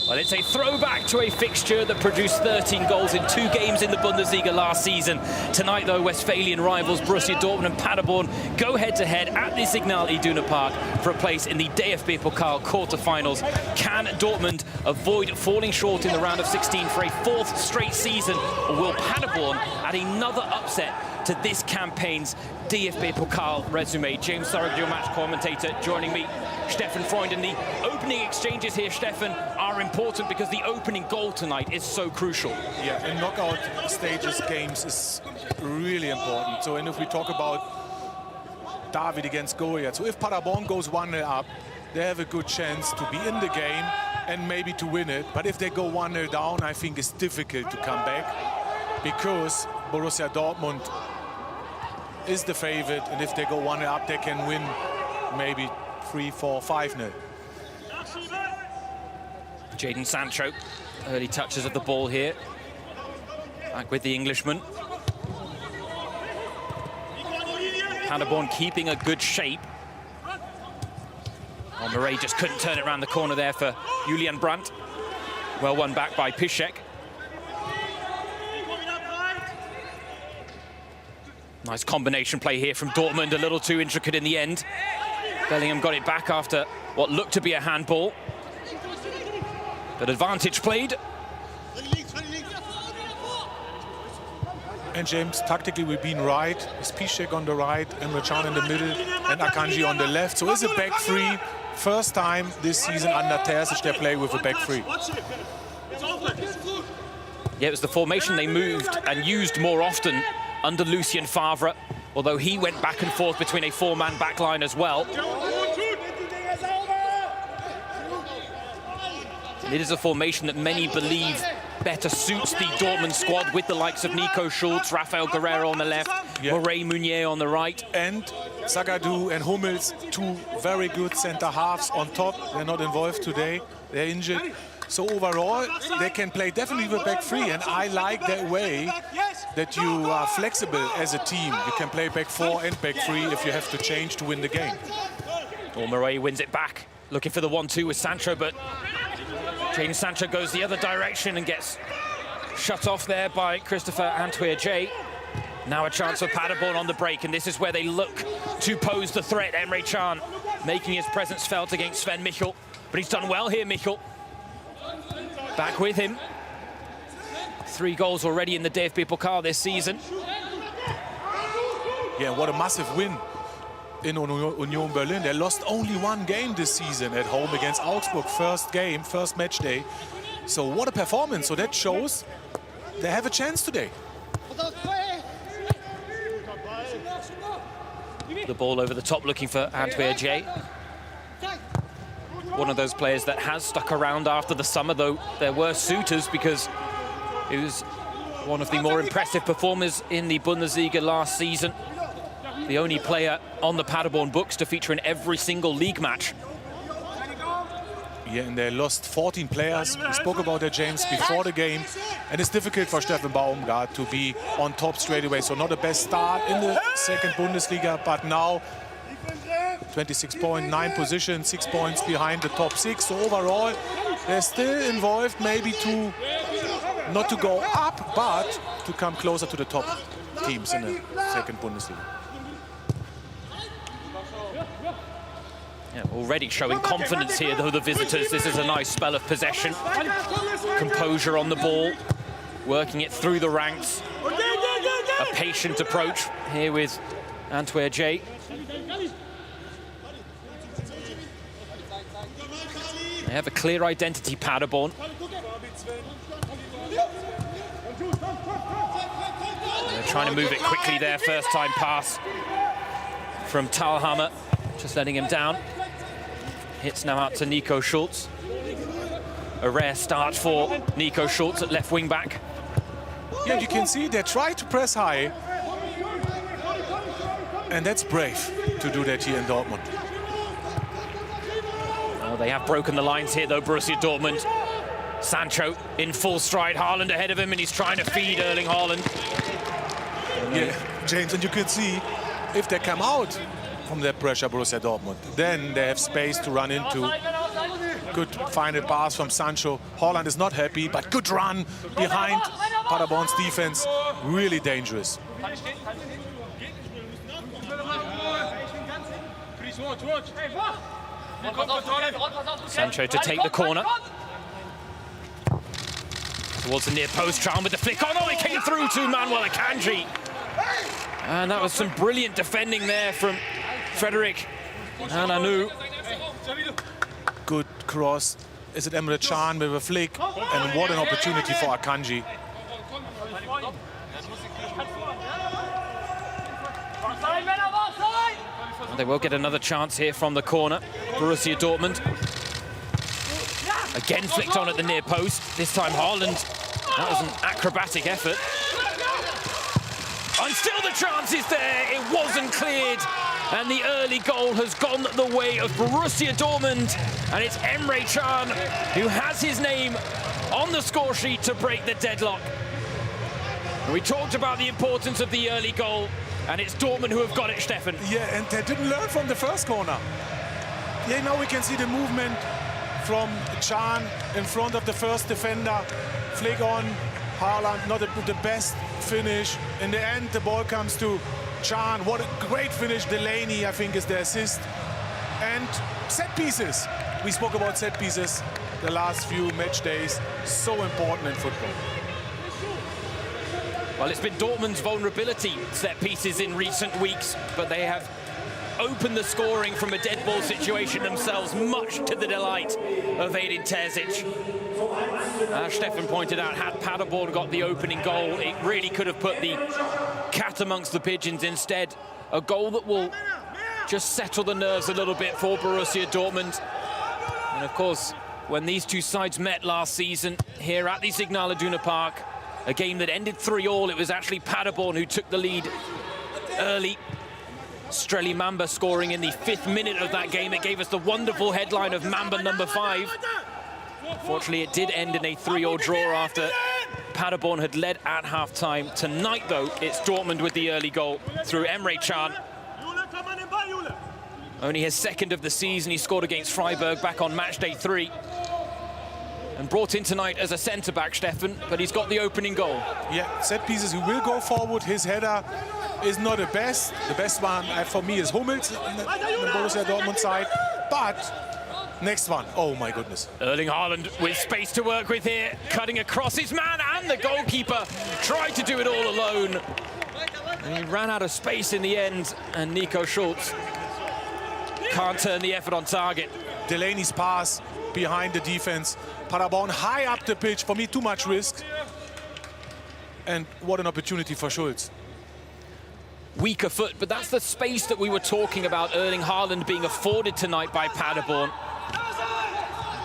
Well, it's a throwback to a fixture that produced 13 goals in 2 games in the Bundesliga last season. Tonight, though, Westphalian rivals Borussia Dortmund and Paderborn go head-to-head at the Signal Iduna Park for a place in the DFB-Pokal quarter-finals. Can Dortmund avoid falling short in the round of 16 for a 4th straight season, or will Paderborn add another upset to this campaign's DFB-Pokal resume? James Surrogate, your match commentator, joining me. Stefan Freund, and the opening exchanges here, Stefan, are important because the opening goal tonight is so crucial. Yeah, in knockout stages games is really important. So, and if we talk about David against Goliath, so if Paderborn goes 1-0 up, they have a good chance to be in the game and maybe to win it. But if they go 1-0 down, I think it's difficult to come back because Borussia Dortmund is the favorite, and if they go 1-0 up, they can win maybe 3-4, 5-0. Jadon Sancho, early touches of the ball here. Back with the Englishman. Paderborn keeping a good shape. Oh, Murray just couldn't turn it around the corner there for Julian Brandt. Well won back by Piszczek. Nice combination play here from Dortmund, a little too intricate in the end. Bellingham got it back after what looked to be a handball. But advantage played. And James, tactically we've been right. It's Piszczek on the right, Emre Can in the middle, and Akanji on the left. So it's a back three. First time this season under Terzic they play with a back three. Yeah, it was the formation they moved and used more often under Lucien Favre, although he went back and forth between a 4-man backline as well. And it is a formation that many believe better suits the Dortmund squad, with the likes of Nico Schulz, Rafael Guerrero on the left, Moray Meunier on the right. And Zagadou and Hummels, 2 very good center halves on top. They're not involved today, they're injured. So overall, they can play definitely with back three, and I like that way that you are flexible as a team. You can play back 4 and back 3 if you have to change to win the game. Well, Murray wins it back, looking for the 1-2 with Sancho, but Jadon Sancho goes the other direction and gets shut off there by Christopher Antwerp. Now a chance for Paderborn on the break, and this is where they look to pose the threat. Emre Can making his presence felt against Sven Michel, but he's done well here, Michel. Back with him. 3 goals already in the DFB-Pokal this season. Yeah, what a massive win in Union Berlin. They lost only 1 game this season at home against Augsburg. First game, first match day. So what a performance. So that shows they have a chance today. The ball over the top looking for Antwerp. One of those players that has stuck around after the summer, though there were suitors because he was one of the more impressive performers in the Bundesliga last season. The only player on the Paderborn books to feature in every single league match. Yeah, and they lost 14 players. We spoke about that, James, before the game. And it's difficult for Steffen Baumgart to be on top straight away. So not the best start in the 2nd Bundesliga, but now 26.9 position, 6 points behind the top 6. So overall, they're still involved maybe to not to go up, but to come closer to the top teams in the 2nd Bundesliga. Yeah, already showing confidence here, though, the visitors. This is a nice spell of possession. Composure on the ball, working it through the ranks. A patient approach here with Antwerp. They have a clear identity, Paderborn. They're trying to move it quickly there. First time pass from Thalhammer, just letting him down. Hits now out to Nico Schulz. A rare start for Nico Schulz at left wing back. Yeah, you can see they try to press high. And that's brave to do that here in Dortmund. Oh, they have broken the lines here, though, Borussia Dortmund. Sancho in full stride, Haaland ahead of him, and he's trying to feed Erling Haaland. Yeah, James, and you can see if they come out from that pressure, Borussia Dortmund, then they have space to run into Good final pass from Sancho. Haaland is not happy, but good run behind Paderborn's defense. Really dangerous. Sancho to take the corner. Towards the near post, Tran with the flick. Oh no, it came through to Manuel Akanji. And that was some brilliant defending there from Frederic Anu. Good cross. Is it Emre Can with a flick? And what an opportunity for Akanji. They will get another chance here from the corner. Borussia Dortmund. Again flicked on at the near post. This time Haaland. That was an acrobatic effort. And still the chance is there. It wasn't cleared. And the early goal has gone the way of Borussia Dortmund. And it's Emre Can who has his name on the score sheet to break the deadlock. And we talked about the importance of the early goal. And it's Dortmund who have got it, Steffen. Yeah, and they didn't learn from the first corner. Yeah, now we can see the movement from Can in front of the first defender. Flick on, Haaland, not the best finish. In the end, the ball comes to Can. What a great finish. Delaney, I think, is the assist. And set pieces. We spoke about set pieces the last few match days. So important in football. Well, it's been Dortmund's vulnerability, set pieces in recent weeks, but they have opened the scoring from a dead ball situation themselves, much to the delight of Edin Terzic. As Steffen pointed out, had Paderborn got the opening goal, it really could have put the cat amongst the pigeons. Instead, a goal that will just settle the nerves a little bit for Borussia Dortmund. And of course, when these two sides met last season here at the Signal Iduna Park, a game that ended 3-3, it was actually Paderborn who took the lead early. Streli Mamba scoring in the 5th minute of that game. It gave us the wonderful headline of Mamba number 5. Unfortunately, it did end in a 3-3 draw after Paderborn had led at half-time. Tonight, though, it's Dortmund with the early goal through Emre Can. Only his 2nd of the season. He scored against Freiburg back on match day 3. And brought in tonight as a centre-back, Steffen, but he's got the opening goal. Yeah, set pieces, he will go forward. His header is not the best. The best one for me is Hummels on the Borussia Dortmund side. But next one, oh my goodness. Erling Haaland with space to work with here, cutting across his man, and the goalkeeper tried to do it all alone. And he ran out of space in the end, and Nico Schulz can't turn the effort on target. Delaney's pass behind the defense. Paderborn high up the pitch. For me, too much risk. And what an opportunity for Schulz. Weaker foot, but that's the space that we were talking about Erling Haaland being afforded tonight by Paderborn.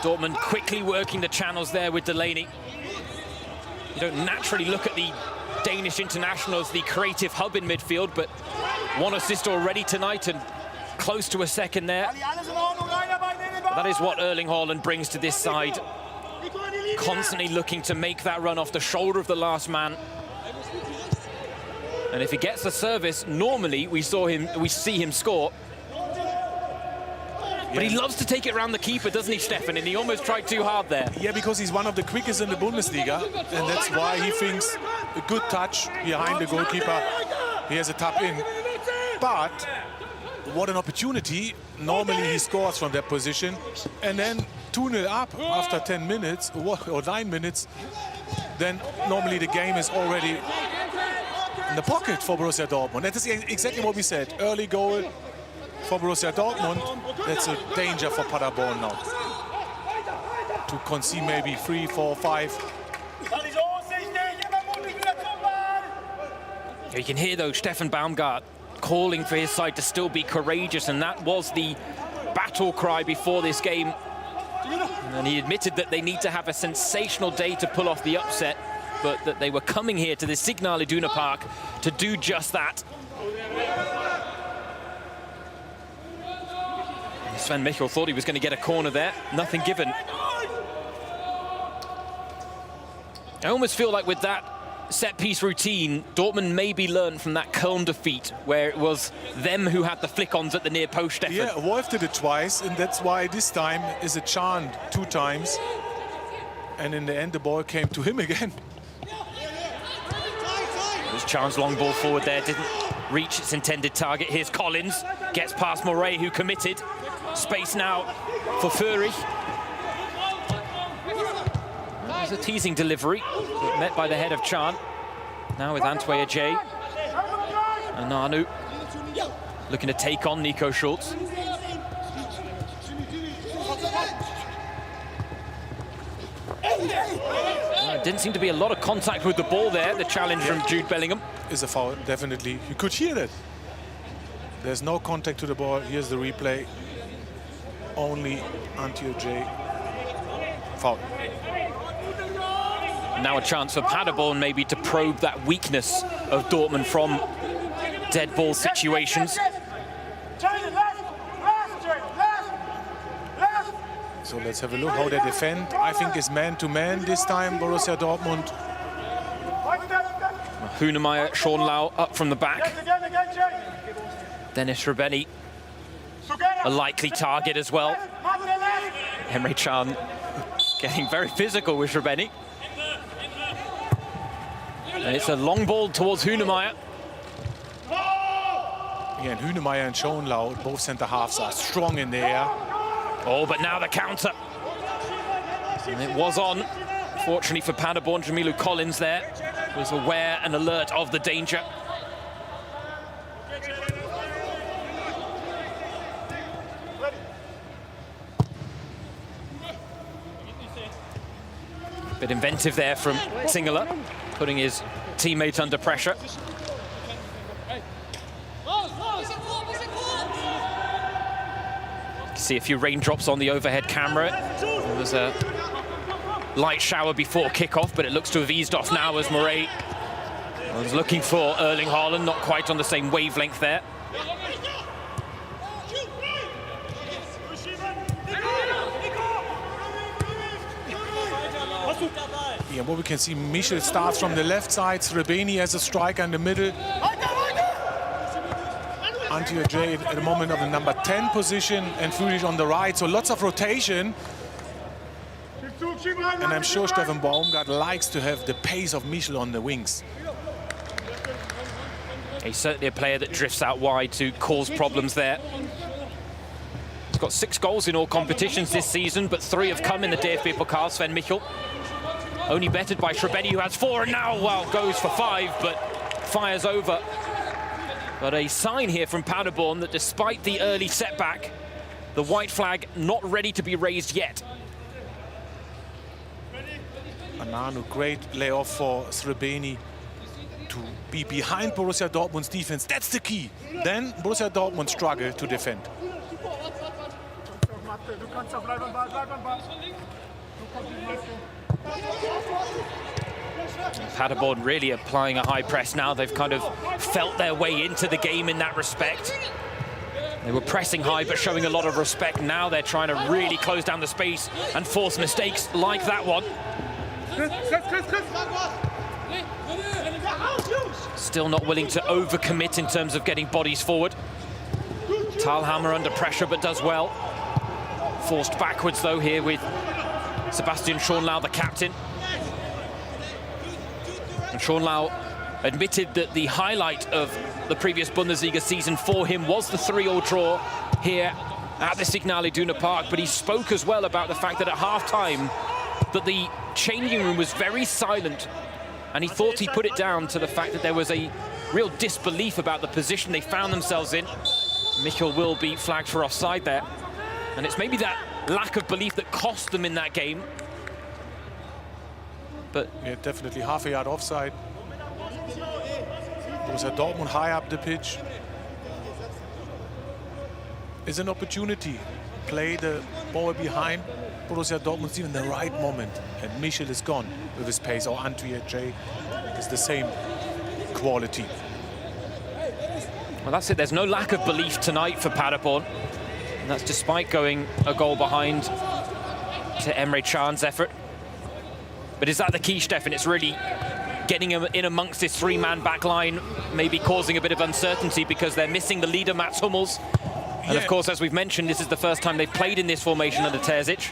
Dortmund quickly working the channels there with Delaney. You don't naturally look at the Danish international as the creative hub in midfield, but one assist already tonight and close to a second there. But that is what Erling Haaland brings to this side. Constantly looking to make that run off the shoulder of the last man. And if he gets the service, normally we see him score. But he loves to take it around the keeper, doesn't he, Steffen? And he almost tried too hard there. Yeah, because he's one of the quickest in the Bundesliga. And that's why he thinks a good touch behind the goalkeeper. He has a tap in. But what an opportunity. Normally he scores from that position. And then 2-0 up after 10 minutes or 9 minutes. Then normally the game is already in the pocket for Borussia Dortmund. That is exactly what we said. Early goal for Borussia Dortmund. That's a danger for Paderborn now. To concede maybe 3, 4, 5. You can hear, though, Steffen Baumgart calling for his side to still be courageous, and that was the battle cry before this game. And he admitted that they need to have a sensational day to pull off the upset, but that they were coming here to the Signal Iduna Park to do just that. Sven Michel thought he was going to get a corner there. Nothing given. I almost feel like with that set-piece routine, Dortmund maybe learned from that Köln defeat, where it was them who had the flick-ons at the near post, Stefan. Yeah, Wolf did it twice, and that's why this time is a chant 2 times. And in the end, the ball came to him again. There's Chan's long ball forward there, didn't reach its intended target. Here's Collins, gets past Moret, who committed. Space now for Fury. There's a teasing delivery, but met by the head of Chan. Now with Antwi Ajay and Nanu looking to take on Nico Schulz. Didn't seem to be a lot of contact with the ball there, the challenge from Jude Bellingham. Is a foul, definitely. You could hear that. There's no contact to the ball. Here's the replay. Only Antwi Ajay. Foul. Now a chance for Paderborn maybe to probe that weakness of Dortmund from dead ball situations. So let's have a look how they defend. I think it's man-to-man this time, Borussia Dortmund. Hunemeyer, Schonlau up from the back. Dennis Srebeni, a likely target as well. Emre Can getting very physical with Srebeni. And it's a long ball towards Hunemeyer. Again, Hunemeyer and Schonlau, both centre halves, are strong in the air. Oh, but now the counter. And it was on. Fortunately for Paderborn, Jamilu Collins there was aware and alert of the danger. Bit inventive there from Singeler, putting his teammate under pressure. See a few raindrops on the overhead camera. There was a light shower before kickoff, but it looks to have eased off now as Moret was looking for Erling Haaland, not quite on the same wavelength there. Yeah, what we can see, Michel starts from the left side, Srebeni as a striker in the middle. Antwi Ajay at the moment of the number 10 position, and Fury on the right, so lots of rotation. And I'm sure Steffen Baumgart likes to have the pace of Michel on the wings. He's certainly a player that drifts out wide to cause problems there. He's got 6 goals in all competitions this season, but 3 have come in the DFB-Pokal, Sven Michel. Only bettered by Srebeni, who has 4, and now, well, goes for 5, but fires over. But a sign here from Paderborn that despite the early setback, the white flag not ready to be raised yet. Ananu, great layoff for Srebeni to be behind Borussia Dortmund's defense. That's the key. Then Borussia Dortmund struggle to defend. Paderborn really applying a high press now. They've kind of felt their way into the game in that respect. They were pressing high but showing a lot of respect. Now they're trying to really close down the space and force mistakes like that one. Still not willing to overcommit in terms of getting bodies forward. Thalhammer under pressure but does well. Forced backwards though here with Sebastian Schonlau, the captain. And Schonlau admitted that the highlight of the previous Bundesliga season for him was the 3-3 draw here at the Signal Iduna Park, but he spoke as well about the fact that at half-time that the changing room was very silent, and he thought he put it down to the fact that there was a real disbelief about the position they found themselves in. Michel will be flagged for offside there, and it's maybe that lack of belief that cost them in that game. But yeah, definitely half a yard offside. Borussia Dortmund high up the pitch. Is an opportunity. Play the ball behind Borussia Dortmund in the right moment. And Michel is gone with his pace, or Antwi Ajay is the same quality. Well, that's it. There's no lack of belief tonight for Paderborn. And that's despite going a goal behind to Emre Can's effort. But is that the key, Stefan? It's really getting in amongst this three-man back line, maybe causing a bit of uncertainty because they're missing the leader, Mats Hummels. And of course, as we've mentioned, this is the first time they've played in this formation under Terzic.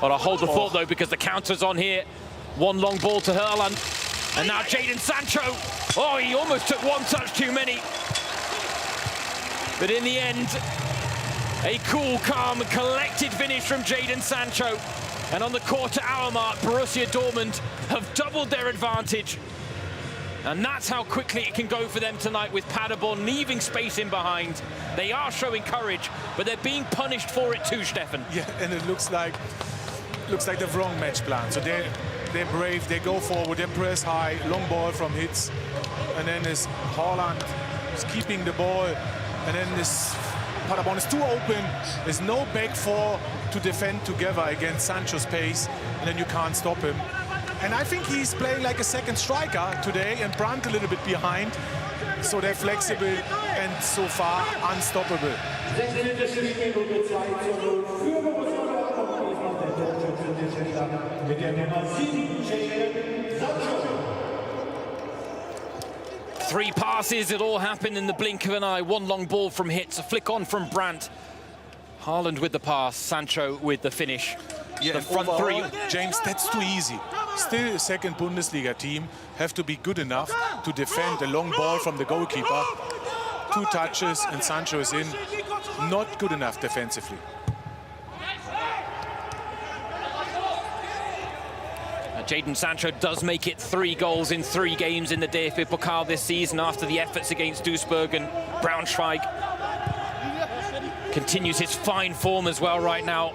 But I'll hold the thought, though, because the counter's on here. One long ball to Haaland. And now Jadon Sancho. Oh, he almost took one touch too many. But in the end, a cool, calm, collected finish from Jadon Sancho. And on the quarter-hour mark, Borussia Dortmund have doubled their advantage. And that's how quickly it can go for them tonight, with Paderborn leaving space in behind. They are showing courage, but they're being punished for it too, Stefan. Yeah, and it looks like the wrong match plan. So they're brave, they go forward, they press high, long ball from Hitz. And then is Haaland is keeping the ball. And then this Paderborn is too open. There's no back four to defend together against Sancho's pace, and then you can't stop him. And I think he's playing like a second striker today, and Brandt a little bit behind. So they're flexible and so far unstoppable. 3 passes, it all happened in the blink of an eye. One long ball from Hitz, a flick on from Brandt. Haaland with the pass, Sancho with the finish. Yeah, the front overall, three. James, that's too easy. Still, a second Bundesliga team have to be good enough to defend a long ball from the goalkeeper. 2 touches and Sancho is in. Not good enough defensively. Jadon Sancho does make it 3 goals in 3 games in the DFB-Pokal this season after the efforts against Duisburg and Braunschweig. Continues his fine form as well right now.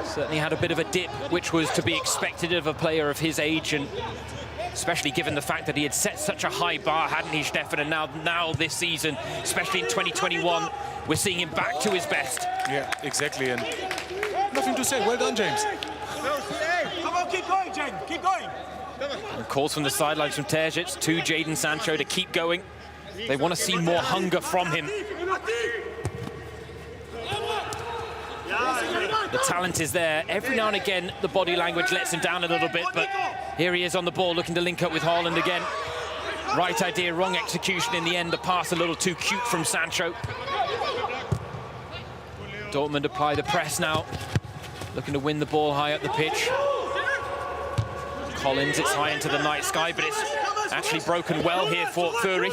Certainly had a bit of a dip, which was to be expected of a player of his age, and especially given the fact that he had set such a high bar, hadn't he, Stefan? And now this season, especially in 2021, we're seeing him back to his best. Yeah, exactly. And nothing to say. Well done, James. Come on, keep going, James. Keep going. And calls from the sidelines from Terzic to Jadon Sancho to keep going. They want to see more hunger from him. The talent is there. Every now and again, the body language lets him down a little bit, but here he is on the ball, looking to link up with Haaland again. Right idea, wrong execution in the end. The pass a little too cute from Sancho. Dortmund apply the press now, looking to win the ball high up the pitch. Collins, it's high into the night sky, but it's actually broken well here for Führig.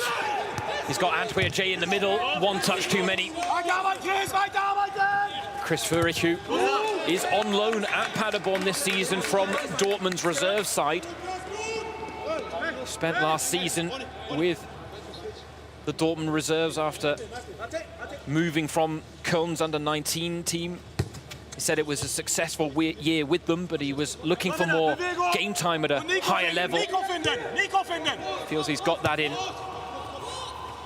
He's got Antwi Ajay in the middle, 1 touch too many. Chris Führig, who is on loan at Paderborn this season from Dortmund's reserve side. Spent last season with the Dortmund reserves after moving from Köln's under-19 team. He said it was a successful year with them, but he was looking for more game time at a higher level. Feels he's got that in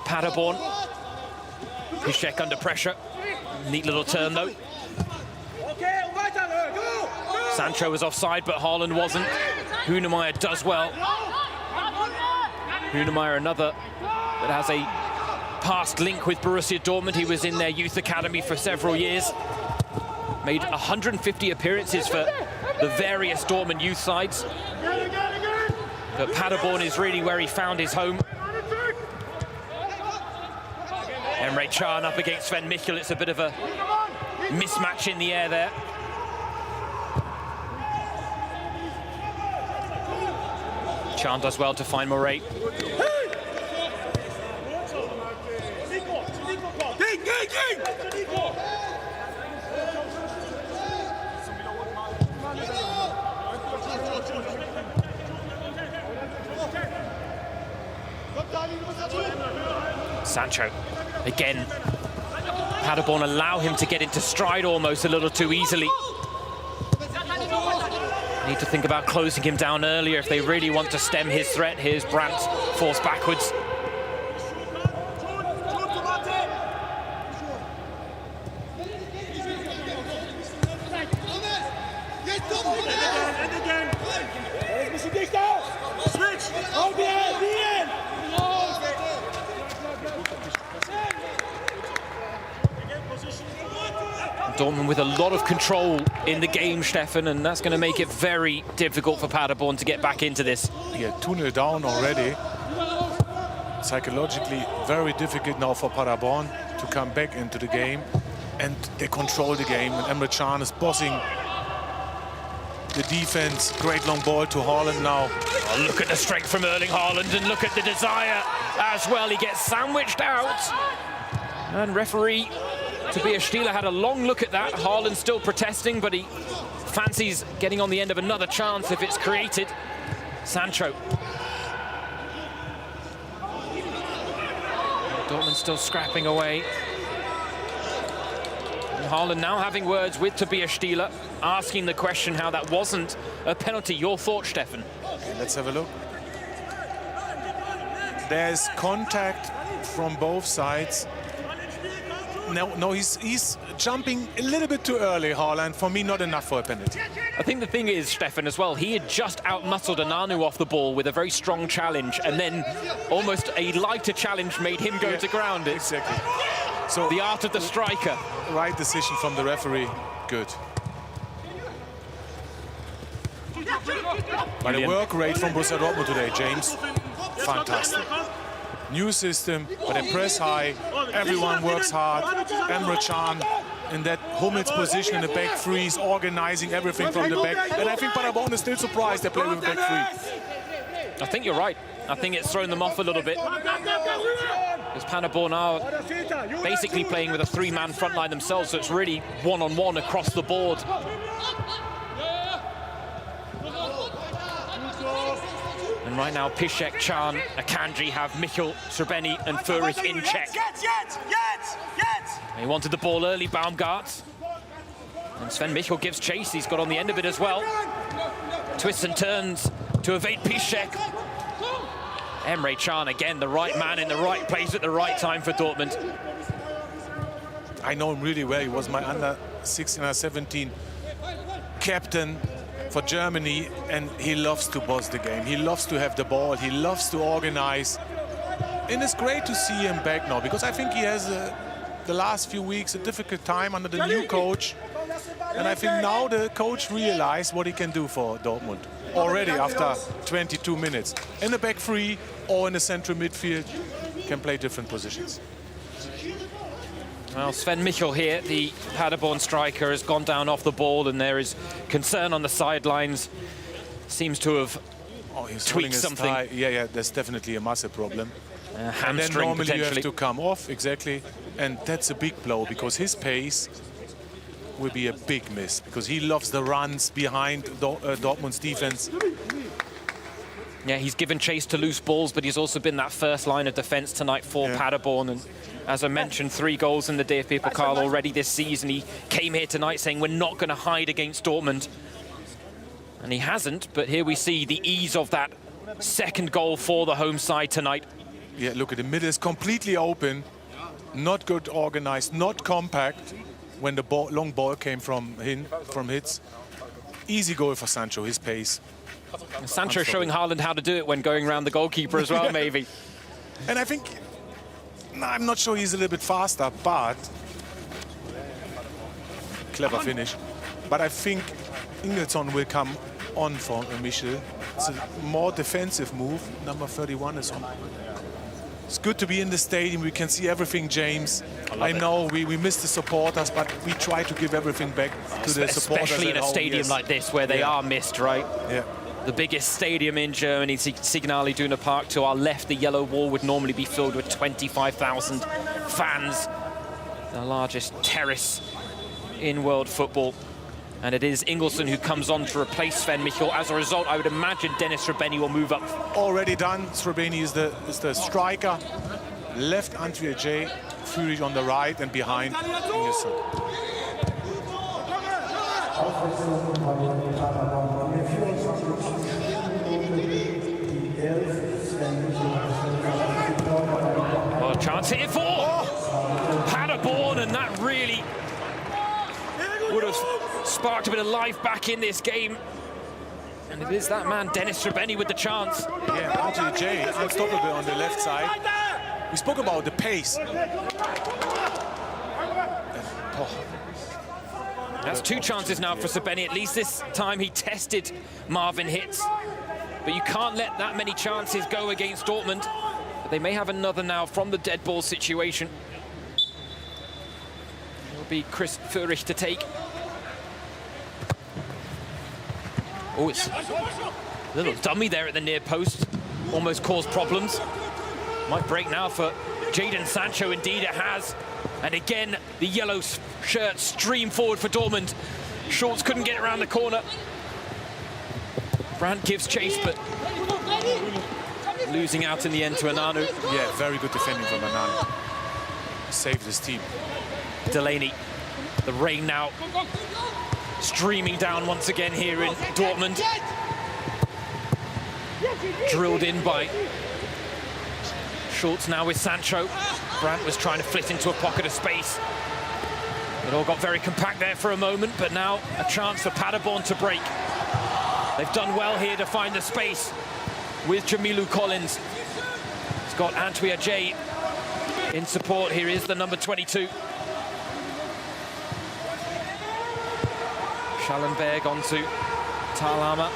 Paderborn. Piszczek under pressure. Neat little turn, though. Sancho was offside, but Haaland wasn't. Hunemeyer does well. Hunemeyer, another that has a past link with Borussia Dortmund. He was in their youth academy for several years. Made 150 appearances for the various Dortmund youth sides. But Paderborn is really where he found his home. Emre Can up against Sven Michel. It's a bit of a mismatch in the air there. Can does well to find Moret. Sancho again. Paderborn allow him to get into stride almost a little too easily. Need to think about closing him down earlier if they really want to stem his threat. Here's Brandt, forced backwards. Dortmund with a lot of control in the game, Stefan, and that's going to make it very difficult for Paderborn to get back into this. Yeah, 2-0 down already. Psychologically very difficult now for Paderborn to come back into the game. And they control the game, and Emre Can is bossing the defense. Great long ball to Haaland now. Oh, look at the strength from Erling Haaland, and look at the desire as well. He gets sandwiched out. And referee Tobias Stieler had a long look at that. Haaland still protesting, but he fancies getting on the end of another chance if it's created. Sancho. Dortmund still scrapping away. Haaland now having words with Tobias Stieler, asking the question how that wasn't a penalty. Your thoughts, Stefan? Okay, let's have a look. There's contact from both sides. No, he's jumping a little bit too early, Haaland. For me, not enough for a penalty. I think the thing is, Stefan, as well, he had just outmuscled Ananu off the ball with a very strong challenge, and then almost a lighter challenge made him go to ground. Exactly. So the art of the striker. Right decision from the referee. Good. But the work rate from Borussia Dortmund today, James, fantastic. New system, but they press high. Everyone works hard. Emre Can in that Hummels position in the back three is organizing everything from the back. And I think Paderborn is still surprised they play with the back three. I think you're right. I think it's thrown them off a little bit. Because Paderborn are basically playing with a three-man front line themselves, so it's really one-on-one across the board. And right now, Piszczek, Can, Akanji have Michel, Srbeny and Furic in check. He wanted the ball early, Baumgart. And Sven Michel gives chase. He's got on the end of it as well. Twists and turns to evade Piszczek. Emre Can, again, the right man in the right place at the right time for Dortmund. I know him really well. He was my under-16 or 17 captain for Germany, and he loves to boss the game. He loves to have the ball. He loves to organize. And it's great to see him back now, because I think he has, the last few weeks, a difficult time under the new coach. And I think now the coach realized what he can do for Dortmund already after 22 minutes. In the back three or in the central midfield, can play different positions. Well, Sven Michel here, the Paderborn striker, has gone down off the ball, and there is concern on the sidelines. Seems to have tweaked something. Yeah, there's definitely a muscle problem. Hamstring, and then normally you have potentially. to come off, exactly. And that's a big blow, because his pace will be a big miss, because he loves the runs behind Dortmund's defense. Yeah, he's given chase to loose balls, but he's also been that first line of defense tonight for Paderborn. And as I mentioned, 3 goals in the DFB-Pokal already this season. He came here tonight saying we're not going to hide against Dortmund. And he hasn't, but here we see the ease of that second goal for the home side tonight. Yeah, look at the middle is completely open, not good organized, not compact. When the long ball came from Hitz. Easy goal for Sancho, his pace. Sancho showing Haaland how to do it when going around the goalkeeper as well, maybe. And I think, I'm not sure he's a little bit faster, but clever finish. But I think Ingelsson will come on for Michel. It's a more defensive move. Number 31 is on. It's good to be in the stadium. We can see everything, James. I know we miss the supporters, but we try to give everything back to the supporters. Especially in a stadium like this, where they are missed, right? Yeah. The biggest stadium in Germany, Signal Iduna Park. To our left, the yellow wall would normally be filled with 25,000 fans. The largest terrace in world football. And it is Ingelsson who comes on to replace Sven Michel. As a result, I would imagine Dennis Srbeny will move up. Already done. Srbeny is the striker. Left Andrea J. Furic on the right, and behind Ingelsson. Well, a chance here for Paderborn, and that really would have sparked a bit of life back in this game. And it is that man, Dennis Srbeny, with the chance. Yeah, Andrea J. unstoppable on the left side. We spoke about the pace. That's two chances now for Srbeny. At least this time he tested Marvin Hitz. But you can't let that many chances go against Dortmund. But they may have another now from the dead ball situation. It'll be Chris Führich to take. Oh, it's a little dummy there at the near post. Almost caused problems. Might break now for Jadon Sancho. Indeed it has. And again, the yellow shirt stream forward for Dortmund. Schultz couldn't get around the corner. Brandt gives chase, but losing out in the end to Ananu. Yeah, very good defending from Ananu. Saved his team. Delaney, the rain now streaming down once again here in Dortmund. Drilled in by Schultz now with Sancho. Brandt was trying to flit into a pocket of space. It all got very compact there for a moment, but now a chance for Paderborn to break. They've done well here to find the space with Jamilu Collins. He's got Antwi Ajay in support. Here is the number 22. Schallenberg onto Thalhammer.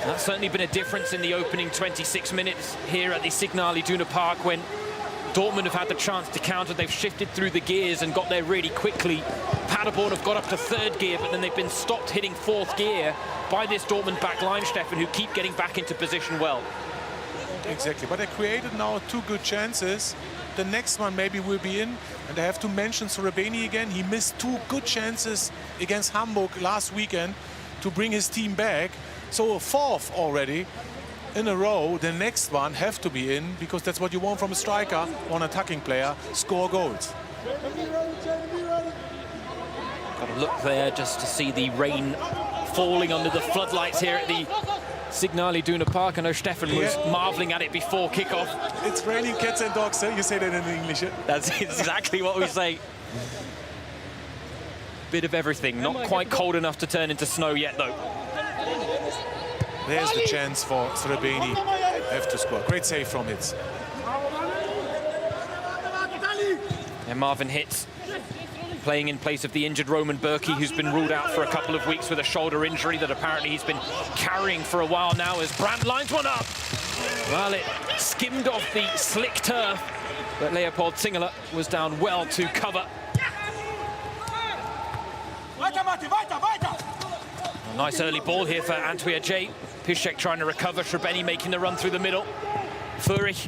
That's certainly been a difference in the opening 26 minutes here at the Signal Iduna Park when Dortmund have had the chance to counter. They've shifted through the gears and got there really quickly. Paderborn have got up to third gear, but then they've been stopped hitting fourth gear by this Dortmund back line, Stefan, who keep getting back into position well. Exactly, but they created now two good chances. The next one maybe will be in, and I have to mention Srbeny again. He missed two good chances against Hamburg last weekend to bring his team back. So a fourth already in a row. The next one have to be in, because that's what you want from a striker or an attacking player, score goals. Got a look there just to see the rain falling under the floodlights here at the Signal Iduna Park. I know Stefan was marveling at it before kickoff. It's raining cats and dogs, you say that in English. That's exactly what we say. Bit of everything. Not quite cold enough to turn into snow yet, though. There's the chance for Srbeny. Have to score. Great save from Hitz. And Marvin Hitz playing in place of the injured Roman Berkey, who's been ruled out for a couple of weeks with a shoulder injury that apparently he's been carrying for a while now, as Brandt lines one up. Well, it skimmed off the slick turf, but Leopold Zingerle was down well to cover. A nice early ball here for Antwi Ajay. Piszczek trying to recover, Srbeny making the run through the middle. Führich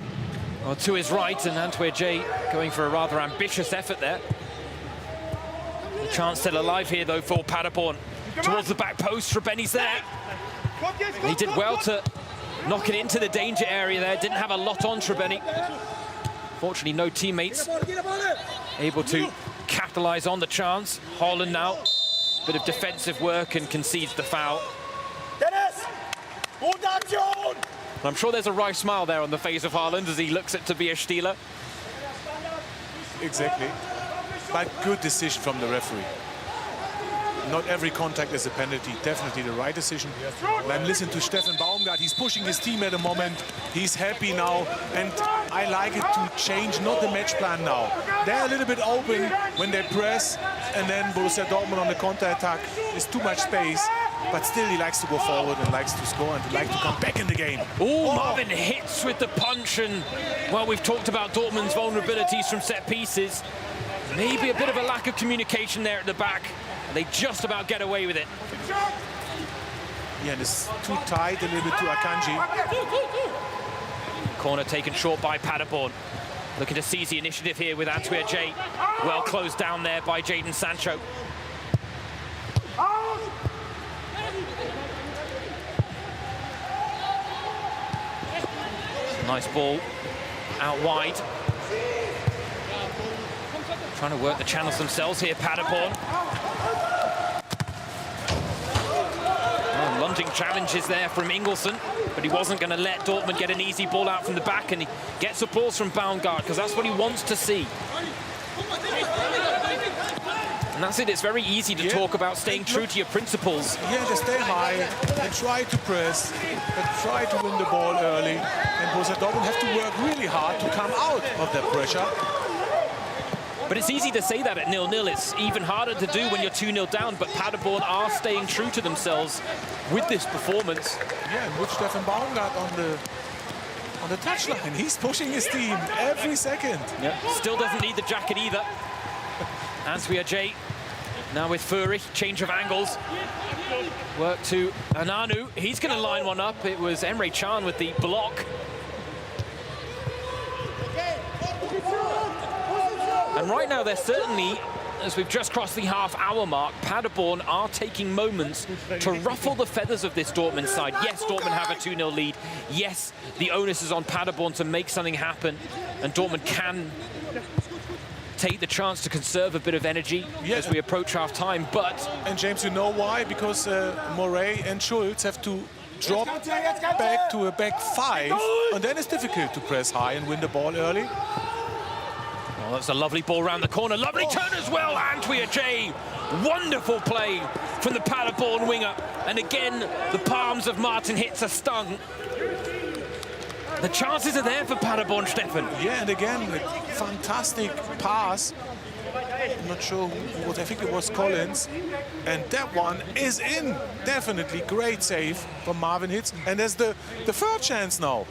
to his right, and Antwi Ajay going for a rather ambitious effort there. The chance still alive here, though, for Paderborn. Towards the back post, Srbeny's there. He did well to knock it into the danger area there. Didn't have a lot on Srbeny. Fortunately, no teammates able to capitalize on the chance. Haaland now, bit of defensive work and concedes the foul. I'm sure there's a wry smile there on the face of Haaland as he looks at Tobias Stieler. Exactly. But good decision from the referee. Not every contact is a penalty. Definitely the right decision. When I'm listening to Steffen Baumgart, he's pushing his team at the moment. He's happy now, and I like it to change, not the match plan now. They're a little bit open when they press, and then Borussia Dortmund on the counter-attack. There's too much space, but still he likes to go forward and likes to score and likes to come back in the game. Oh, Marvin Hitz with the punch, and well, we've talked about Dortmund's vulnerabilities from set pieces. Maybe a bit of a lack of communication there at the back. They just about get away with it. Yeah, and it's too tight, a little bit to Akanji. Corner taken short by Paderborn. Looking to seize the initiative here with Antwi Ajay. Well closed down there by Jadon Sancho. Nice ball out wide. Trying to work the channels themselves here, Paderborn. Oh, lunging challenges there from Ingelsson, but he wasn't going to let Dortmund get an easy ball out from the back, and he gets applause from Baumgart, because that's what he wants to see. And that's it. It's very easy to talk about staying true to your principles. Yeah, they stay high and try to press and try to win the ball early. And Borussia Dortmund have to work really hard to come out of that pressure. But it's easy to say that at 0-0. It's even harder to do when you're 2-0 down. But Paderborn are staying true to themselves with this performance. Yeah, and with Steffen Baumgart on the touchline. He's pushing his team every second. Yep. Still doesn't need the jacket either. Answia Jay now with Fury. Change of angles. Work to Ananu. He's going to line one up. It was Emre Can with the block. And right now, they're certainly, as we've just crossed the half-hour mark, Paderborn are taking moments to ruffle the feathers of this Dortmund side. Yes, Dortmund have a 2-0 lead. Yes, the onus is on Paderborn to make something happen, and Dortmund can take the chance to conserve a bit of energy as we approach half-time, but... And James, you know why? Because Morey and Schulz have to drop back to a back five, and then it's difficult to press high and win the ball early. Oh, that's a lovely ball around the corner. Lovely turn as well, Answia Jay. Wonderful play from the Paderborn winger. And again, the palms of Martin Hitz are stung. The chances are there for Paderborn, Steffen. Yeah, and again, a fantastic pass. I'm not sure who was, I think it was Collins. And that one is in. Definitely great save from Marvin Hitz. And there's the third chance now.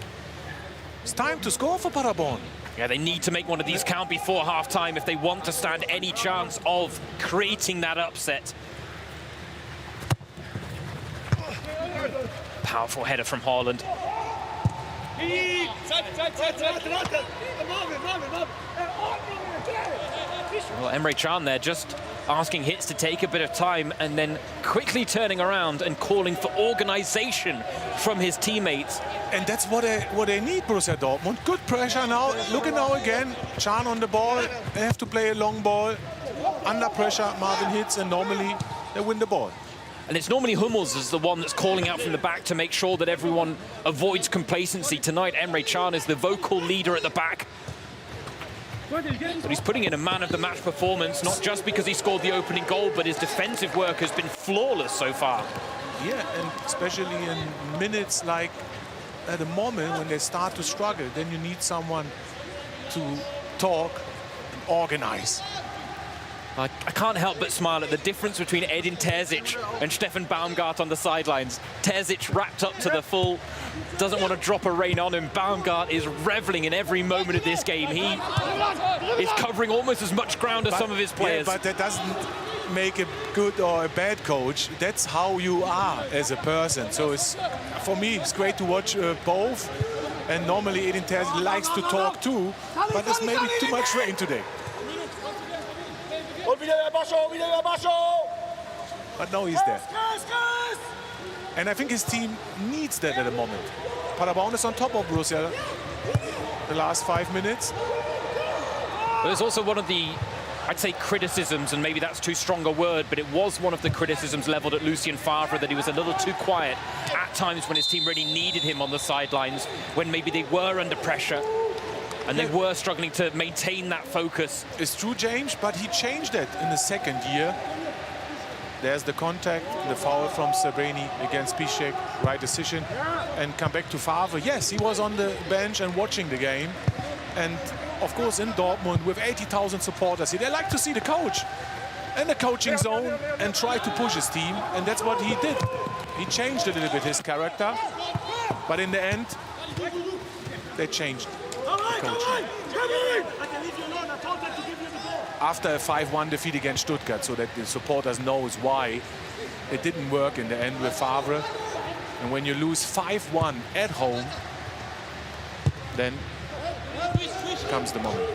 It's time to score for Paderborn. Yeah, they need to make one of these count before half-time if they want to stand any chance of creating that upset. Powerful header from Haaland. Well, Emre Can there just asking Hitz to take a bit of time and then quickly turning around and calling for organisation from his teammates. And that's what they need, Borussia Dortmund. Good pressure now. Look at now again. Can on the ball. They have to play a long ball. Under pressure, Marvin Hitz, and normally they win the ball. And it's normally Hummels as the one that's calling out from the back to make sure that everyone avoids complacency. Tonight, Emre Can is the vocal leader at the back. But he's putting in a man-of-the-match performance, not just because he scored the opening goal, but his defensive work has been flawless so far. Yeah, and especially in minutes like at the moment when they start to struggle, then you need someone to talk and organize. I can't help but smile at the difference between Edin Terzic and Steffen Baumgart on the sidelines. Terzic wrapped up to the full, doesn't want to drop a rein on him. Baumgart is reveling in every moment of this game. He is covering almost as much ground as some of his players. Yeah, but that doesn't make a good or a bad coach. That's how you are as a person. So it's, for me, it's great to watch both. And normally Edin Terzic likes to talk too, but there's maybe too much rain today. But now he's there. And I think his team needs that at the moment. Paderborn is on top of Borussia the last 5 minutes. But there's also one of the, I'd say, criticisms, and maybe that's too strong a word, but it was one of the criticisms leveled at Lucien Favre that he was a little too quiet at times when his team really needed him on the sidelines, when maybe they were under pressure. And they were struggling to maintain that focus. It's true, James, but he changed that in the second year. There's the contact, the foul from Sabreni against Piszczek, right decision. And come back to Favre. Yes, he was on the bench and watching the game. And of course, in Dortmund, with 80,000 supporters, they like to see the coach in the coaching zone and try to push his team. And that's what he did. He changed a little bit his character. But in the end, they changed. After a 5-1 defeat against Stuttgart, so that the supporters knows why it didn't work in the end with Favre. And when you lose 5-1 at home, then comes the moment.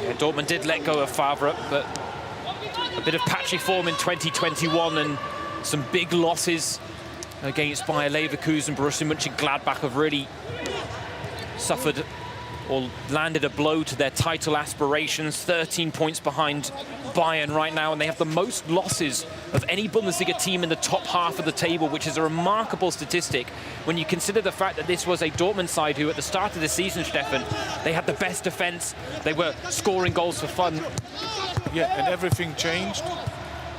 Yeah, Dortmund did let go of Favre, but a bit of patchy form in 2021 and some big losses against Bayer Leverkusen. Borussia Mönchengladbach have really suffered or landed a blow to their title aspirations. 13 points behind Bayern right now, and they have the most losses of any Bundesliga team in the top half of the table, which is a remarkable statistic when you consider the fact that this was a Dortmund side who, at the start of the season, Stefan, they had the best defense. They were scoring goals for fun. Yeah, and everything changed.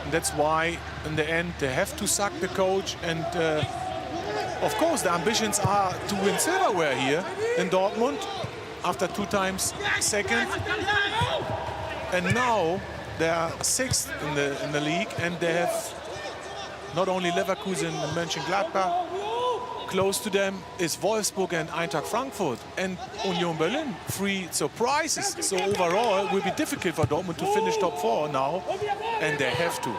And that's why, in the end, they have to sack the coach. And, of course, the ambitions are to win silverware here in Dortmund after 2 times second. And now they are 6th in the league, and they have not only Leverkusen and Mönchengladbach. Close to them is Wolfsburg and Eintracht Frankfurt and Union Berlin. 3 surprises. So overall, it will be difficult for Dortmund to finish top 4 now, and they have to.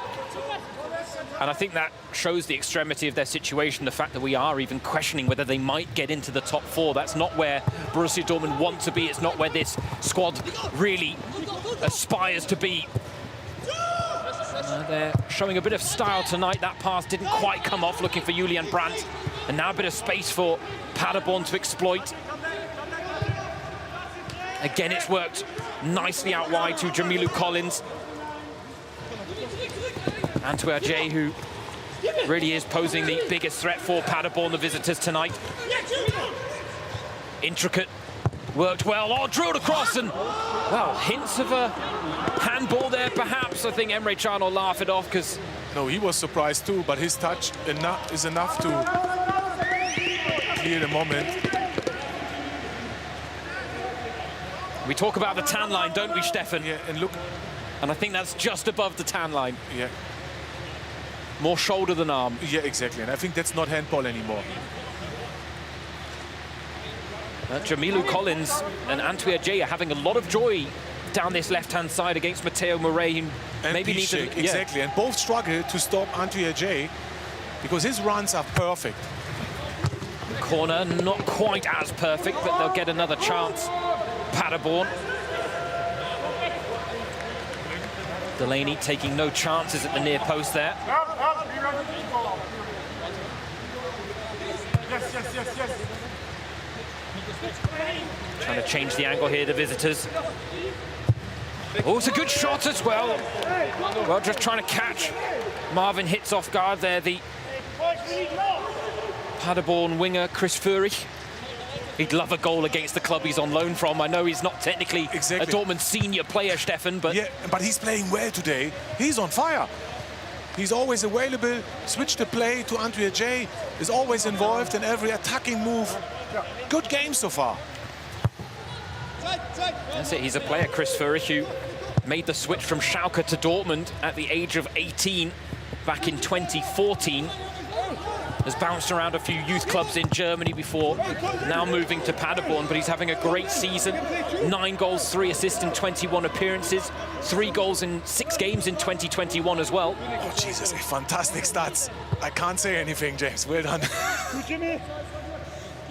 And I think that shows the extremity of their situation, the fact that we are even questioning whether they might get into the top 4. That's not where Borussia Dortmund want to be. It's not where this squad really aspires to be. They're showing a bit of style tonight. That pass didn't quite come off, looking for Julian Brandt. And now a bit of space for Paderborn to exploit. Again, it's worked nicely out wide to Jamilu Collins. Antwi Ajay, who really is posing the biggest threat for Paderborn, the visitors tonight. Intricate, worked well, oh, drilled across, and, well, hints of a handball there, perhaps. I think Emre Can will laugh it off, because... No, he was surprised too, but his touch is enough to clear the moment. We talk about the tan line, don't we, Stefan? Yeah, and look... And I think that's just above the tan line. Yeah. More shoulder than arm. Yeah, exactly. And I think that's not handball anymore. Jamilu Collins and Antwi Ajay are having a lot of joy down this left-hand side against Matteo Murray, who and maybe needs to... Exactly, and both struggle to stop Antwi Ajay because his runs are perfect. Corner, not quite as perfect, but they'll get another chance. Paderborn. Delaney taking no chances at the near post there. Trying to change the angle here, the visitors. Oh, it's a good shot as well. Well, just trying to catch. Marvin hits off guard there, the Paderborn winger, Chris Führig. He'd love a goal against the club he's on loan from. I know he's not technically a Dortmund senior player, Stefan, but... Yeah, but he's playing well today. He's on fire. He's always available. Switch the play to Antwi Ajay. Is always involved in every attacking move. Good game so far. That's it, he's a player, Chris Führig, who made the switch from Schalke to Dortmund at the age of 18 back in 2014. Has bounced around a few youth clubs in Germany before now moving to Paderborn, but he's having a great season. 9 goals, 3 assists in 21 appearances, 3 goals in 6 games in 2021 as well. Oh, Jesus, fantastic stats. I can't say anything, James. Well done.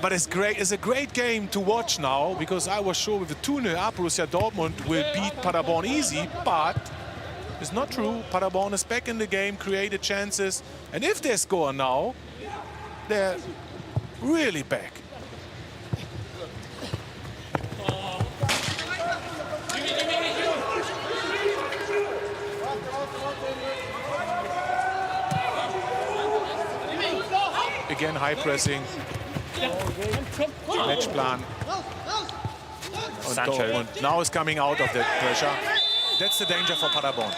But it's great. It's a great game to watch now, because I was sure with the 2-0 up, Borussia Dortmund will beat Paderborn easy, but it's not true. Paderborn is back in the game, created chances, and if they score now, they're really back. Again, high pressing. Match plan. Sancho. Now is coming out of the pressure. That's the danger for Paderborn.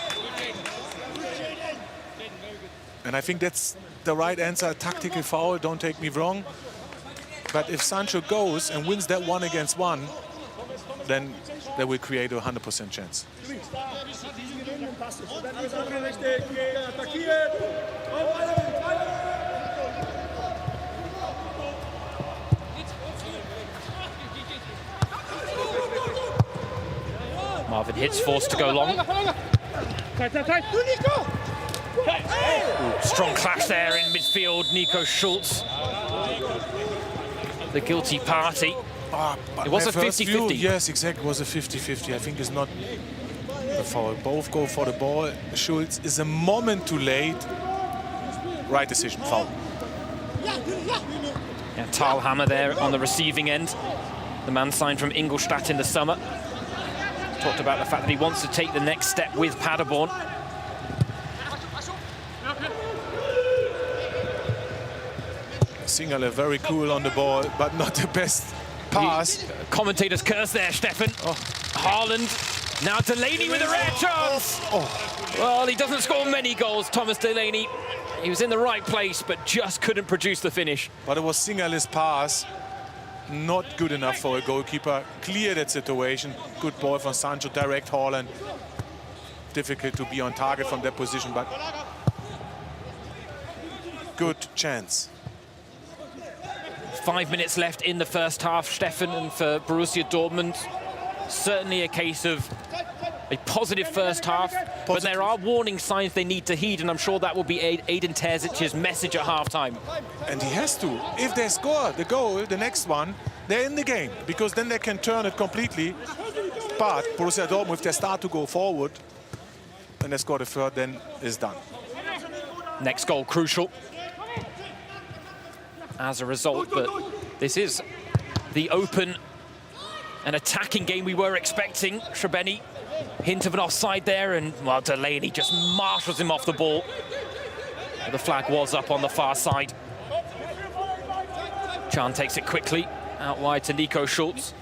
And I think that's the right answer. Tactical foul, don't take me wrong. But if Sancho goes and wins that 1-against-1, then they will create a 100% chance. Marvin hits, forced to go long. Ooh, strong clash there in midfield. Nico Schultz, the guilty party. It was a 50-50. Yes, exactly. It was a 50-50. I think it's not a foul. Both go for the ball. Schultz is a moment too late. Right decision, foul. Yeah, Thalhammer there on the receiving end. The man signed from Ingolstadt in the summer. Talked about the fact that he wants to take the next step with Paderborn. Singele very cool on the ball, but not the best pass. Commentators curse there, Stefan. Oh. Haaland. Now Delaney with a rare chance. Well, he doesn't score many goals, Thomas Delaney. He was in the right place, but just couldn't produce the finish. But it was Singele's pass. Not good enough for a goalkeeper. Clear that situation. Good ball from Sancho, direct Haaland. Difficult to be on target from that position, but good chance. 5 minutes left in the first half, Stefan, and for Borussia Dortmund, certainly a case of a positive first half, but there are warning signs they need to heed, and I'm sure that will be Edin Terzic's message at halftime. And he has to. If they score the goal, the next one, they're in the game, because then they can turn it completely. But Borussia Dortmund, if they start to go forward and they score the third, then it's done. Next goal crucial as a result, but this is the open and attacking game we were expecting. Srebeni, hint of an offside there, and well, Delaney just marshals him off the ball. The flag was up on the far side. Can takes it quickly out wide to Nico Schulz.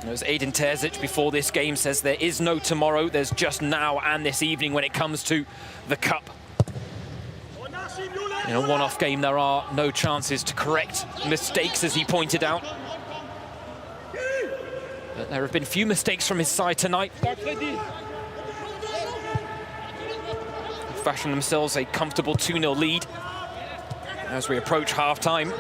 As Edin Terzic before this game says there is no tomorrow, there's just now and this evening when it comes to the Cup. In a one-off game, there are no chances to correct mistakes, as he pointed out. But there have been few mistakes from his side tonight. Fashioned themselves a comfortable 2-0 lead as we approach half-time.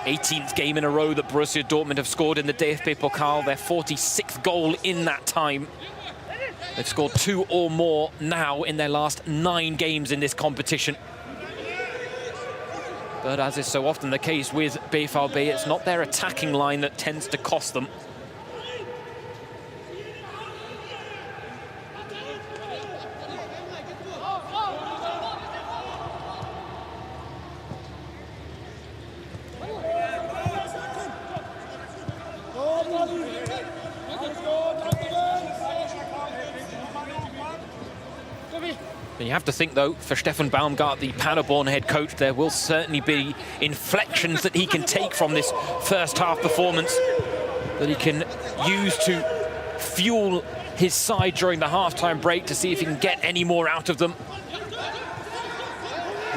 18th game in a row that Borussia Dortmund have scored in the DFB-Pokal, their 46th goal in that time. They've scored 2 or more now in their last 9 games in this competition. But as is so often the case with BVB, it's not their attacking line that tends to cost them. And you have to think, though, for Stefan Baumgart, the Paderborn head coach, there will certainly be inflections that he can take from this first half performance that he can use to fuel his side during the halftime break to see if he can get any more out of them.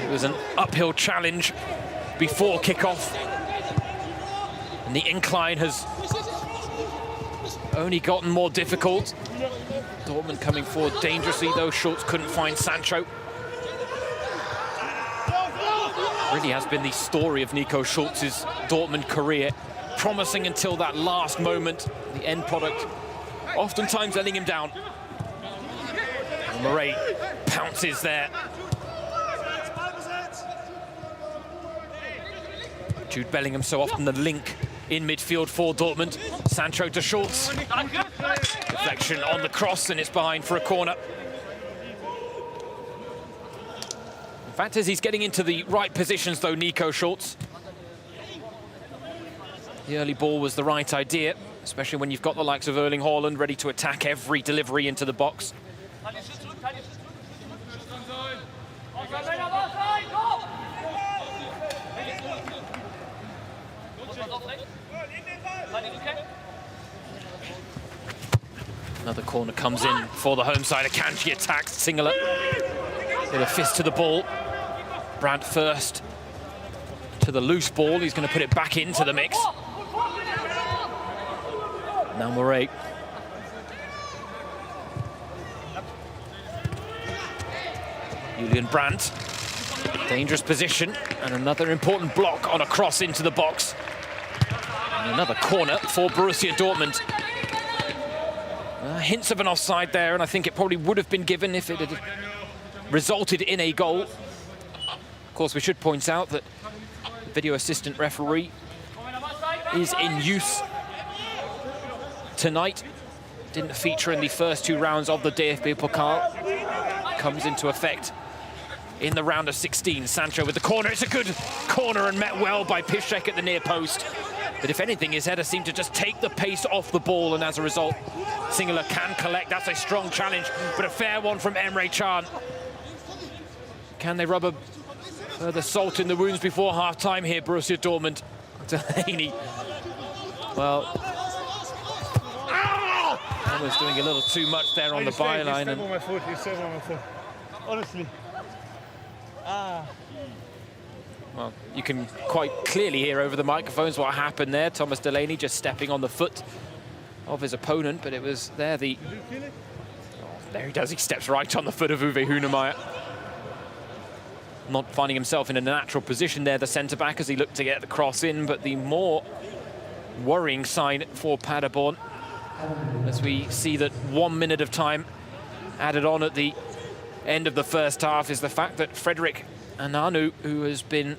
It was an uphill challenge before kickoff, and the incline has only gotten more difficult. Dortmund coming forward dangerously, though. Schulz couldn't find Sancho. Really has been the story of Nico Schulz's Dortmund career. Promising until that last moment. The end product oftentimes letting him down. Murray pounces there. Jude Bellingham so often the link in midfield for Dortmund. Sancho to Schulz. Deflection on the cross, and it's behind for a corner. In fact, as he's getting into the right positions, though, Nico Schulz. The early ball was the right idea, especially when you've got the likes of Erling Haaland ready to attack every delivery into the box. Another corner comes in for the home side. Akanji attacks Singele with a fist to the ball. Brandt first to the loose ball. He's going to put it back into the mix. Now Murray. Julian Brandt. Dangerous position, and another important block on a cross into the box. And another corner for Borussia Dortmund. Hints of an offside there, and I think it probably would have been given if it had resulted in a goal. Of course, we should point out that the video assistant referee is in use tonight. didn't feature in the first 2 rounds of the DFB-Pokal. Comes into effect in the round of 16. Sancho with the corner. It's a good corner and met well by Piszczek at the near post. But if anything, his header seemed to just take the pace off the ball, and as a result, Singular can collect. That's a strong challenge, but a fair one from Emre Can. Can they rub a further salt in the wounds before half-time here, Borussia Dortmund? Delaney, well, almost doing a little too much there on the byline. On my foot, he's still on my foot. Honestly. Well, you can quite clearly hear over the microphones what happened there. Thomas Delaney just stepping on the foot of his opponent, but it was there the... Oh, there he does, he steps right on the foot of Uwe Hunemeyer. Not finding himself in a natural position there, the centre-back, as he looked to get the cross in, but the more worrying sign for Paderborn, as we see that 1 minute of time added on at the end of the first half, is the fact that Frederick Ananu, who has been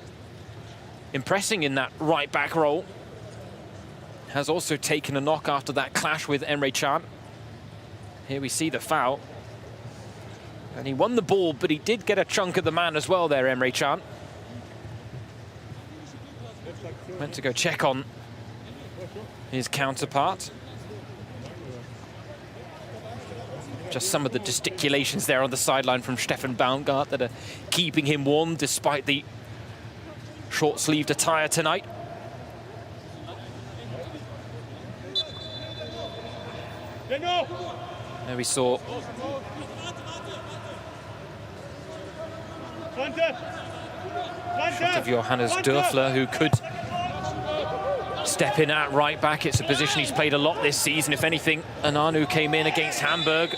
impressing in that right-back role, has also taken a knock after that clash with Emre Can. Here we see the foul. And he won the ball, but he did get a chunk of the man as well there, Emre Can. Went to go check on his counterpart. Just some of the gesticulations there on the sideline from Steffen Baumgart that are keeping him warm despite the short-sleeved attire tonight. There we saw a shot of Johannes Dörfler, who could step in at right back. It's a position he's played a lot this season. If anything, Ananu came in against Hamburg,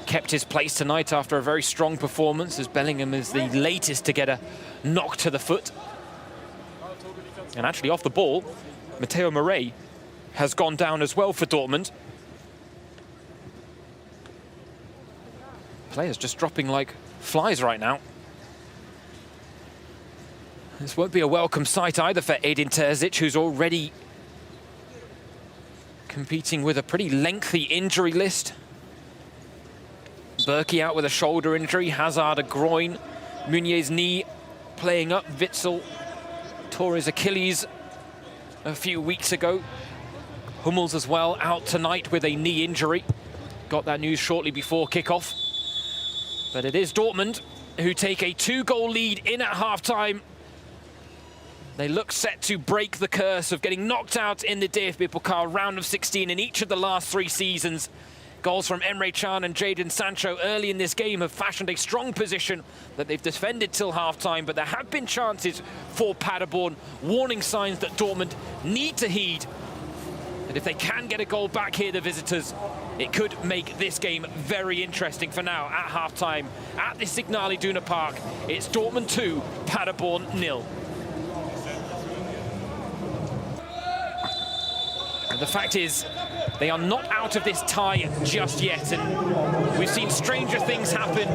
kept his place tonight after a very strong performance, as Bellingham is the latest to get a knock to the foot. And actually off the ball, Matteo Murray has gone down as well for Dortmund. Players just dropping like flies right now. This won't be a welcome sight either for Edin Terzic, who's already competing with a pretty lengthy injury list. Berkey out with a shoulder injury, Hazard a groin, Meunier's knee playing up, Witsel tore his Achilles a few weeks ago. Hummels as well out tonight with a knee injury. Got that news shortly before kickoff. But it is Dortmund who take a 2-goal lead in at half-time. They look set to break the curse of getting knocked out in the DFB-Pokal round of 16 in each of the last 3 seasons. Goals from Emre Can and Jadon Sancho early in this game have fashioned a strong position that they've defended till half-time, but there have been chances for Paderborn, warning signs that Dortmund need to heed. And if they can get a goal back here, the visitors, it could make this game very interesting. For now, at half-time, at the Signal Iduna Park, it's Dortmund 2, Paderborn 0. And the fact is, they are not out of this tie just yet, and we've seen stranger things happen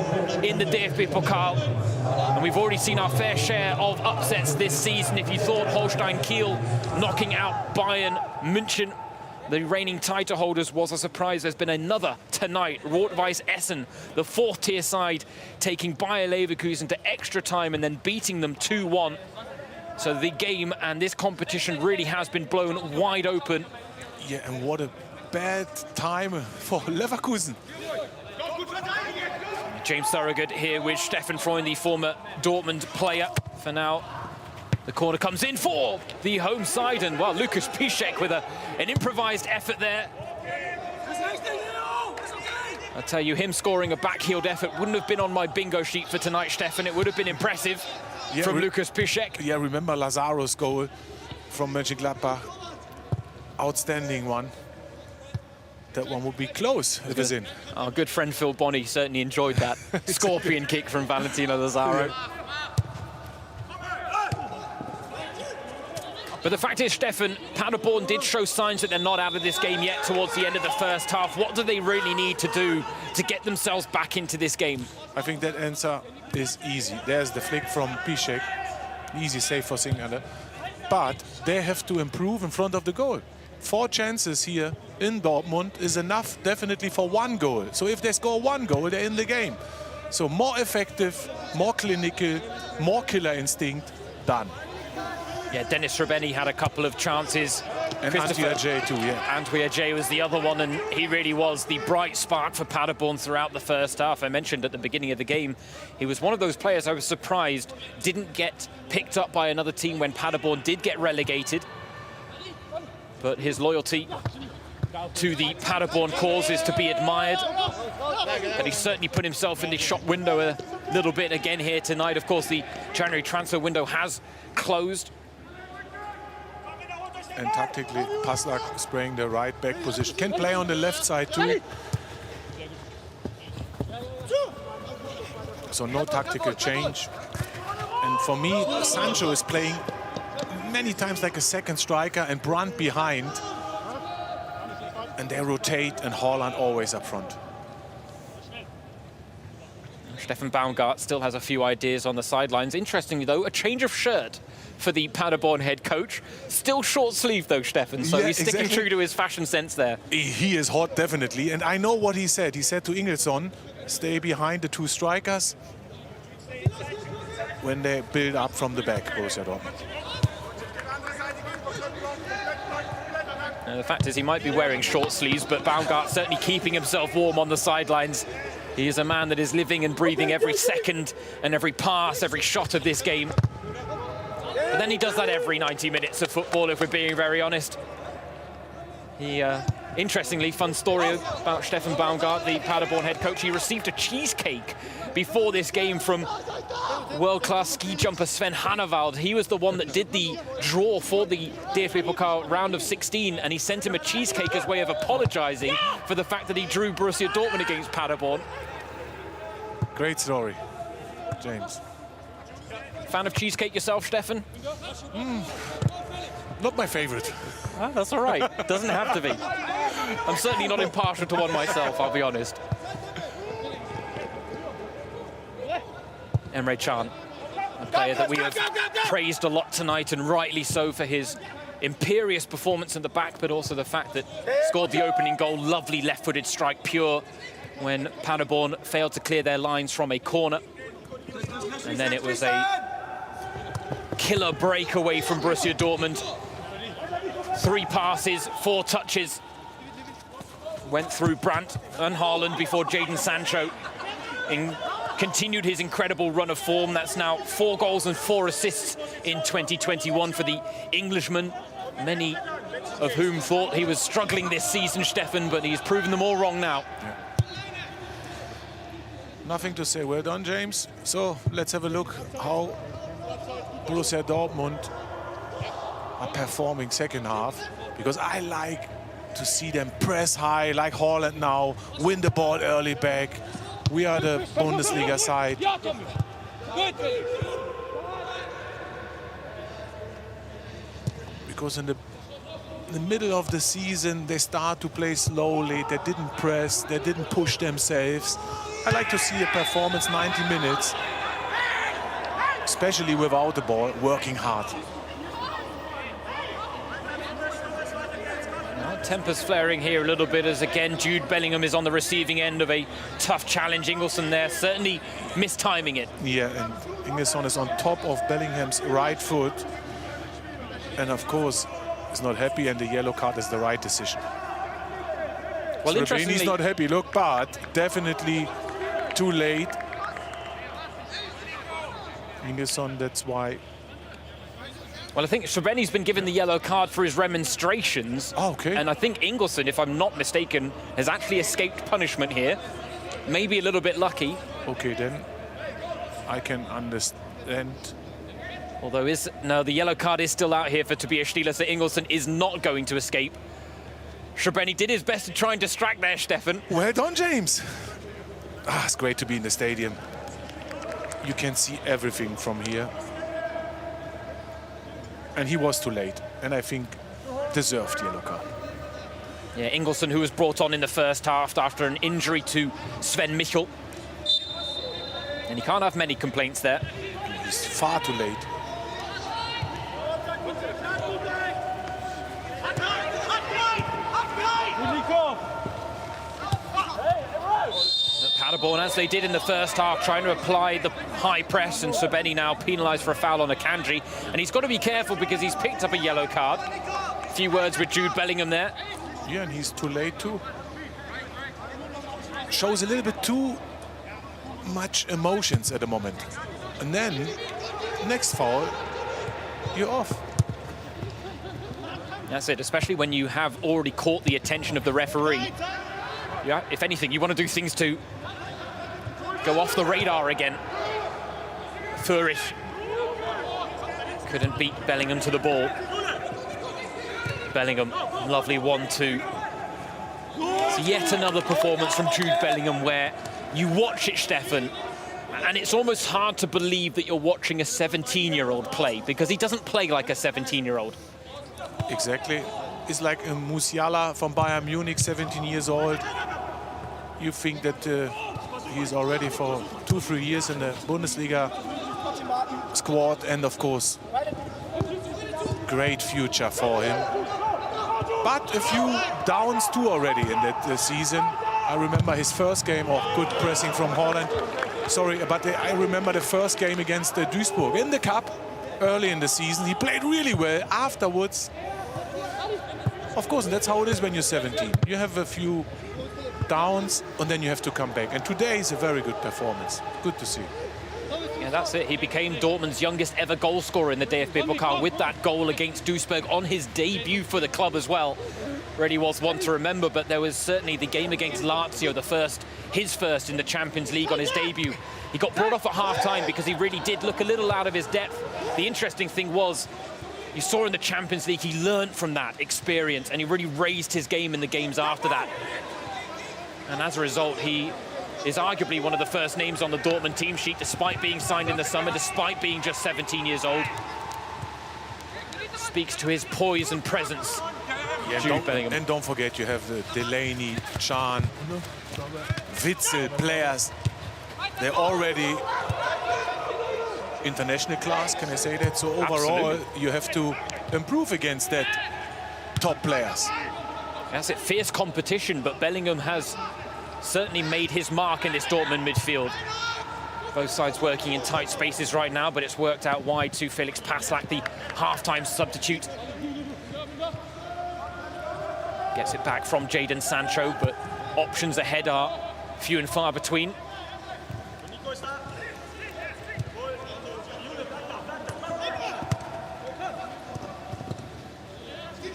in the DFB-Pokal, and we've already seen our fair share of upsets this season. If you thought Holstein Kiel knocking out Bayern München, the reigning title holders, was a surprise, there's been another tonight. Rot-Weiss Essen, the 4th-tier side, taking Bayer Leverkusen to extra time and then beating them 2-1. So the game and this competition really has been blown wide open. Yeah, and what a bad time for Leverkusen. James Thorogood here with Steffen Freund, the former Dortmund player. For now, the corner comes in for the home side, and well, Lukas Piszczek with an improvised effort there. I tell you, him scoring a back-heeled effort wouldn't have been on my bingo sheet for tonight, Steffen. It would have been impressive from Lukas Piszczek. Yeah, remember Lazaro's goal from Mönchengladbach? Outstanding one. That one would be close if it's in. Our good friend Phil Bonney certainly enjoyed that scorpion kick from Valentino Lazaro. Yeah. But the fact is, Steffen, Paderborn did show signs that they're not out of this game yet towards the end of the first half. What do they really need to do to get themselves back into this game? I think that answer is easy. There's the flick from Piszczek. Easy save for Singular. But they have to improve in front of the goal. 4 chances here in Dortmund is enough definitely for 1 goal. So if they score 1 goal, they're in the game. So more effective, more clinical, more killer instinct, done. Yeah, Dennis Srbeny had a couple of chances. And Antwi Ajay too, yeah. Antwi Ajay was the other one, and he really was the bright spark for Paderborn throughout the first half. I mentioned at the beginning of the game, he was one of those players I was surprised didn't get picked up by another team when Paderborn did get relegated. But his loyalty to the Paderborn cause is to be admired. But he certainly put himself in the shop window a little bit again here tonight. Of course, the January transfer window has closed. And tactically, Paslak is playing the right back position. Can play on the left side too. So no tactical change. And for me, Sancho is playing many times like a second striker and Brandt behind. And they rotate, and Haaland always up front. Steffen Baumgart still has a few ideas on the sidelines. Interestingly, though, a change of shirt for the Paderborn head coach. Still short sleeve, though, Steffen, so yeah, he's sticking exactly. true to his fashion sense there. He is hot, definitely. And I know what he said. He said to Ingelsson, stay behind the 2 strikers when they build up from the back, Borussia Dortmund. The fact is, he might be wearing short sleeves, but Baumgart certainly keeping himself warm on the sidelines. He is a man that is living and breathing every second and every pass, every shot of this game. But then he does that every 90 minutes of football, if we're being very honest. He, interestingly, fun story about Steffen Baumgart, the Paderborn head coach. He received a cheesecake before this game from world-class ski jumper Sven Hannawald. He was the one that did the draw for the DFB-Pokal round of 16, and he sent him a cheesecake as way of apologizing for the fact that he drew Borussia Dortmund against Paderborn. Great story, James. Fan of cheesecake yourself, Steffen? Not my favorite. Ah, that's all right. Doesn't have to be. I'm certainly not impartial to one myself, I'll be honest. Emre Can, a player that we have praised a lot tonight, and rightly so, for his imperious performance in the back, but also the fact that scored the opening goal. Lovely left-footed strike, pure, when Paderborn failed to clear their lines from a corner. And then it was a killer breakaway from Borussia Dortmund. 3 passes, 4 touches. Went through Brandt and Haaland before Jadon Sancho continued his incredible run of form. That's now 4 goals and 4 assists in 2021 for the Englishman. Many of whom thought he was struggling this season, Steffen, but he's proven them all wrong now. Yeah. Nothing to say. Well done, James. So let's have a look how Borussia Dortmund are performing second half, because I like to see them press high like Haaland now, win the ball early back. We are the Bundesliga side. Because in the middle of the season, they start to play slowly. They didn't press, they didn't push themselves. I like to see a performance 90 minutes, especially without the ball, working hard. Tempers flaring here a little bit as, again, Jude Bellingham is on the receiving end of a tough challenge. Ingelsson there certainly mistiming it. Yeah, and Ingelsson is on top of Bellingham's right foot. And of course, is not happy, and the yellow card is the right decision. Well, interestingly, he's not happy, look, but definitely too late. Ingelsson, that's why. Well, I think Srbeny's been given the yellow card for his remonstrations. Oh, okay. And I think Ingelsson, if I'm not mistaken, has actually escaped punishment here. Maybe a little bit lucky. Okay, then I can understand. Although the yellow card is still out here for Tobias Stieler, so Ingelsson is not going to escape. Srbeny did his best to try and distract there, Steffen. Well done, James. It's great to be in the stadium. You can see everything from here. And he was too late, and I think deserved yellow card. Yeah, Ingelsson, who was brought on in the first half after an injury to Sven Michel. And he can't have many complaints there. He's far too late. Paderborn, as they did in the first half, trying to apply the high press, and Srbeny now penalised for a foul on Akanji. And he's got to be careful because he's picked up a yellow card. A few words with Jude Bellingham there. Yeah, and he's too late too. Shows a little bit too much emotions at the moment. And then, next foul, you're off. That's it, especially when you have already caught the attention of the referee. Yeah, if anything, you want to do things to go off the radar again. Furish couldn't beat Bellingham to the ball. Bellingham, lovely 1-2. It's yet another performance from Jude Bellingham where you watch it, Stefan, and it's almost hard to believe that you're watching a 17-year-old play, because he doesn't play like a 17-year-old. Exactly. It's like a Musiala from Bayern Munich, 17 years old. You think that he's already for 2-3 years in the Bundesliga squad, and of course, great future for him. But a few downs too already in that season. I remember his first game of good pressing from Holland. Sorry, but I remember the first game against Duisburg in the cup early in the season. He played really well afterwards. Of course, that's how it is when you're 17. You have a few downs and then you have to come back. And today is a very good performance. Good to see. Yeah, that's it. He became Dortmund's youngest ever goal scorer in the DFB-Pokal with that goal against Duisburg on his debut for the club as well. Really was one to remember, but there was certainly the game against Lazio, his first in the Champions League on his debut. He got brought off at half-time because he really did look a little out of his depth. The interesting thing was, you saw in the Champions League, he learned from that experience and he really raised his game in the games after that. And as a result, he is arguably one of the first names on the Dortmund team sheet, despite being signed in the summer, despite being just 17 years old. Speaks to his poise and presence. Yeah, and don't forget, you have the Delaney, Can, Witzel players. They're already international class, can I say that? So overall, absolutely, you have to improve against that top players. That's it, fierce competition, but Bellingham has certainly made his mark in this Dortmund midfield. Both sides working in tight spaces right now, but it's worked out wide to Felix Passlack, the half-time substitute. Gets it back from Jadon Sancho, but options ahead are few and far between.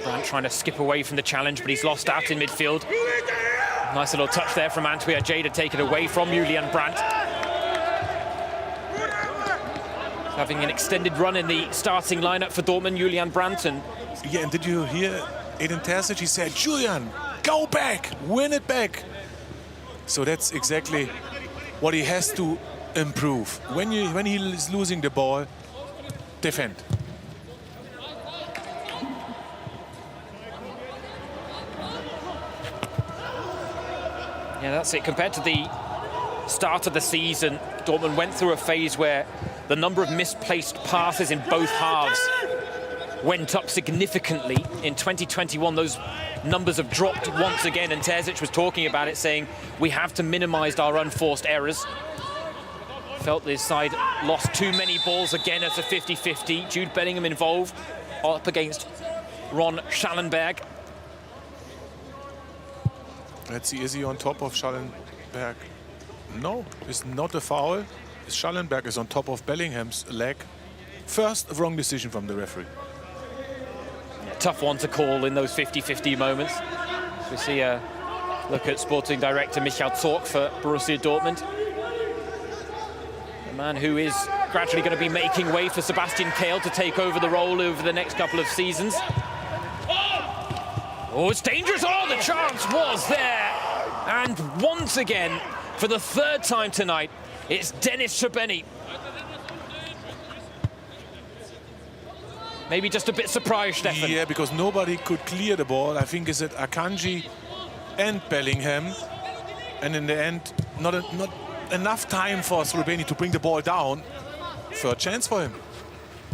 Brandt trying to skip away from the challenge, but he's lost out in midfield. Nice little touch there from Antwi Ajay to take it away from Julian Brandt. Having an extended run in the starting lineup for Dortmund, Julian Brandt. And yeah, and did you hear Edin Terzic? He said, Julian, go back, win it back. So that's exactly what he has to improve. When he is losing the ball, defend. Yeah, that's it. Compared to the start of the season, Dortmund went through a phase where the number of misplaced passes in both halves went up significantly. In 2021, those numbers have dropped once again, and Terzic was talking about it, saying we have to minimize our unforced errors. Felt this side lost too many balls again as a 50-50. Jude Bellingham involved up against Ron Schallenberg. Let's see, is he on top of Schallenberg? No, it's not a foul. Schallenberg is on top of Bellingham's leg. First wrong decision from the referee. Yeah, tough one to call in those 50-50 moments. We see a look at sporting director Michael Zorc for Borussia Dortmund. The man who is gradually going to be making way for Sebastian Kehl to take over the role over the next couple of seasons. Oh, it's dangerous. Oh, the chance was there. And once again, for the third time tonight, it's Dennis Srbeny. Maybe just a bit surprised, Stefan. Yeah, because nobody could clear the ball. I think it's at Akanji and Bellingham. And in the end, not enough time for Srbeny to bring the ball down. Third chance for him.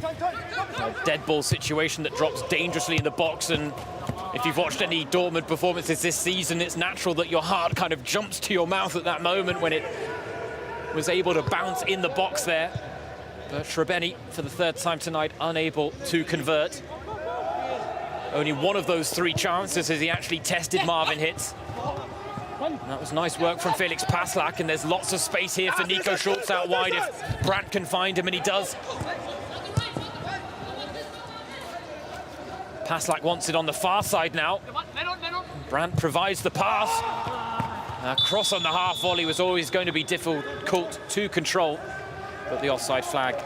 A dead ball situation that drops dangerously in the box, and If you've watched any Dortmund performances this season, it's natural that your heart kind of jumps to your mouth at that moment when it was able to bounce in the box there. But Srebeni, for the third time tonight, unable to convert. Only one of those 3 chances as he actually tested Marvin Hitz. That was nice work from Felix Passlack, and there's lots of space here for Nico Schulz out wide if Brandt can find him, and he does. Passlack wants it on the far side now. Brandt provides the pass. A cross on the half volley was always going to be difficult to control, but the offside flag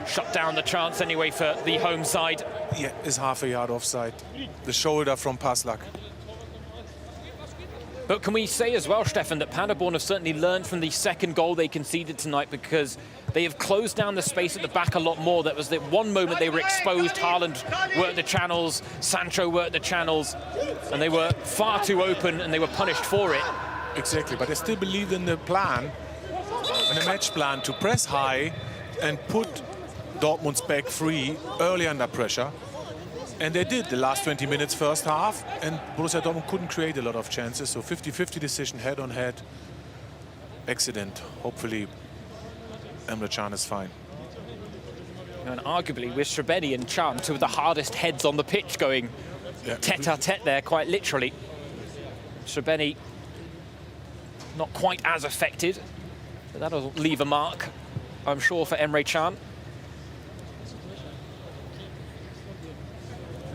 shut down the chance anyway for the home side. Yeah, is half a yard offside. The shoulder from Passlack. But can we say as well, Stefan, that Paderborn have certainly learned from the second goal they conceded tonight, because they have closed down the space at the back a lot more. That was the one moment they were exposed. Haaland worked the channels, Sancho worked the channels, and they were far too open and they were punished for it. Exactly, but I still believe in the plan, in the match plan, to press high and put Dortmund's back free early under pressure. And they did the last 20 minutes first half, and Borussia Dortmund couldn't create a lot of chances. So 50-50 decision, head on head. Accident. Hopefully Emre Can is fine. And arguably with Srebeni and Can, 2 of the hardest heads on the pitch, going tete-a-tete there, quite literally. Srebeni not quite as affected, but that'll leave a mark, I'm sure, for Emre Can.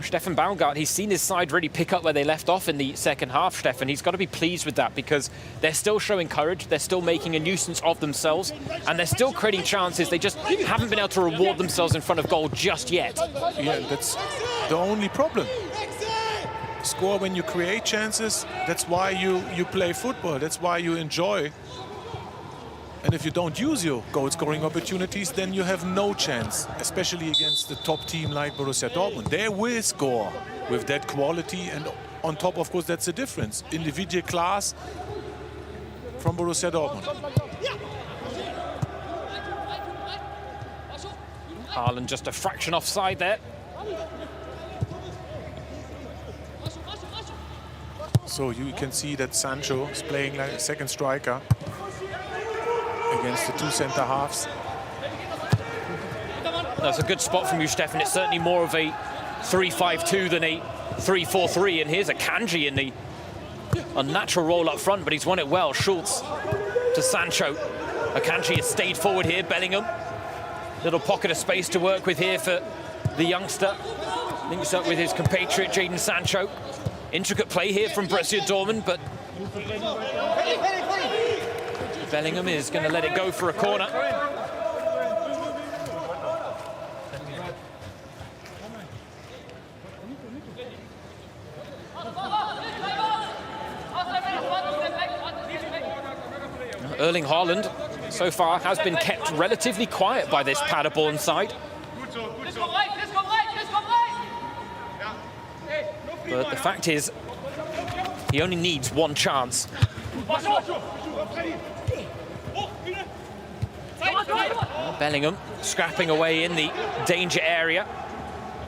Stefan Baumgart, he's seen his side really pick up where they left off in the second half, Stefan. He's got to be pleased with that, because they're still showing courage, they're still making a nuisance of themselves, and they're still creating chances. They just haven't been able to reward themselves in front of goal just yet. Yeah, that's the only problem. Score when you create chances. That's why you play football. That's why you enjoy. And if you don't use your goal-scoring opportunities, then you have no chance, especially against the top team like Borussia Dortmund. They will score with that quality, and on top, of course, that's the difference. Individual class from Borussia Dortmund. Haaland just a fraction offside there. So you can see that Sancho is playing like a second striker against the 2 centre halves. That's a good spot from you, Stefan. It's certainly more of a 3-5-2 than a 3-4-3. And here's a Kanji in the unnatural role up front, but he's won it well. Schulz to Sancho. Akanji has stayed forward here. Bellingham. Little pocket of space to work with here for the youngster. Links up with his compatriot, Jadon Sancho. Intricate play here from Borussia Dortmund, but Bellingham is going to let it go for a corner. Erling Haaland, so far, has been kept relatively quiet by this Paderborn side. But the fact is, he only needs one chance. Bellingham scrapping away in the danger area.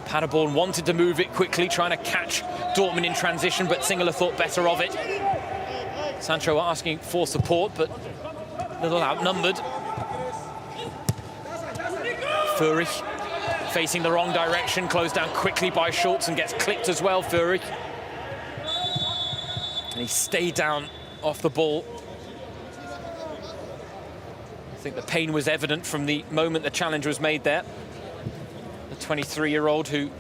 Paderborn wanted to move it quickly, trying to catch Dortmund in transition, but Singeler thought better of it. Sancho asking for support, but a little outnumbered. Führich facing the wrong direction, closed down quickly by Schulz and gets clipped as well, Führich. And he stayed down off the ball. I think the pain was evident from the moment the challenge was made there. The 23-year-old who...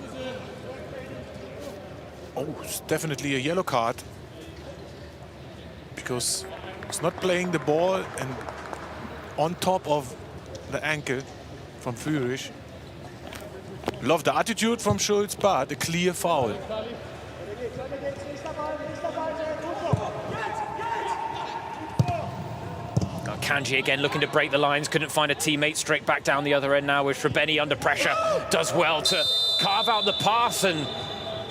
Oh, it's definitely a yellow card. Because he's not playing the ball and on top of the ankle from Führich. Love the attitude from Schulz, but a clear foul. Kanji again looking to break the lines, couldn't find a teammate, straight back down the other end now with Srebeni under pressure. Does well to carve out the pass, and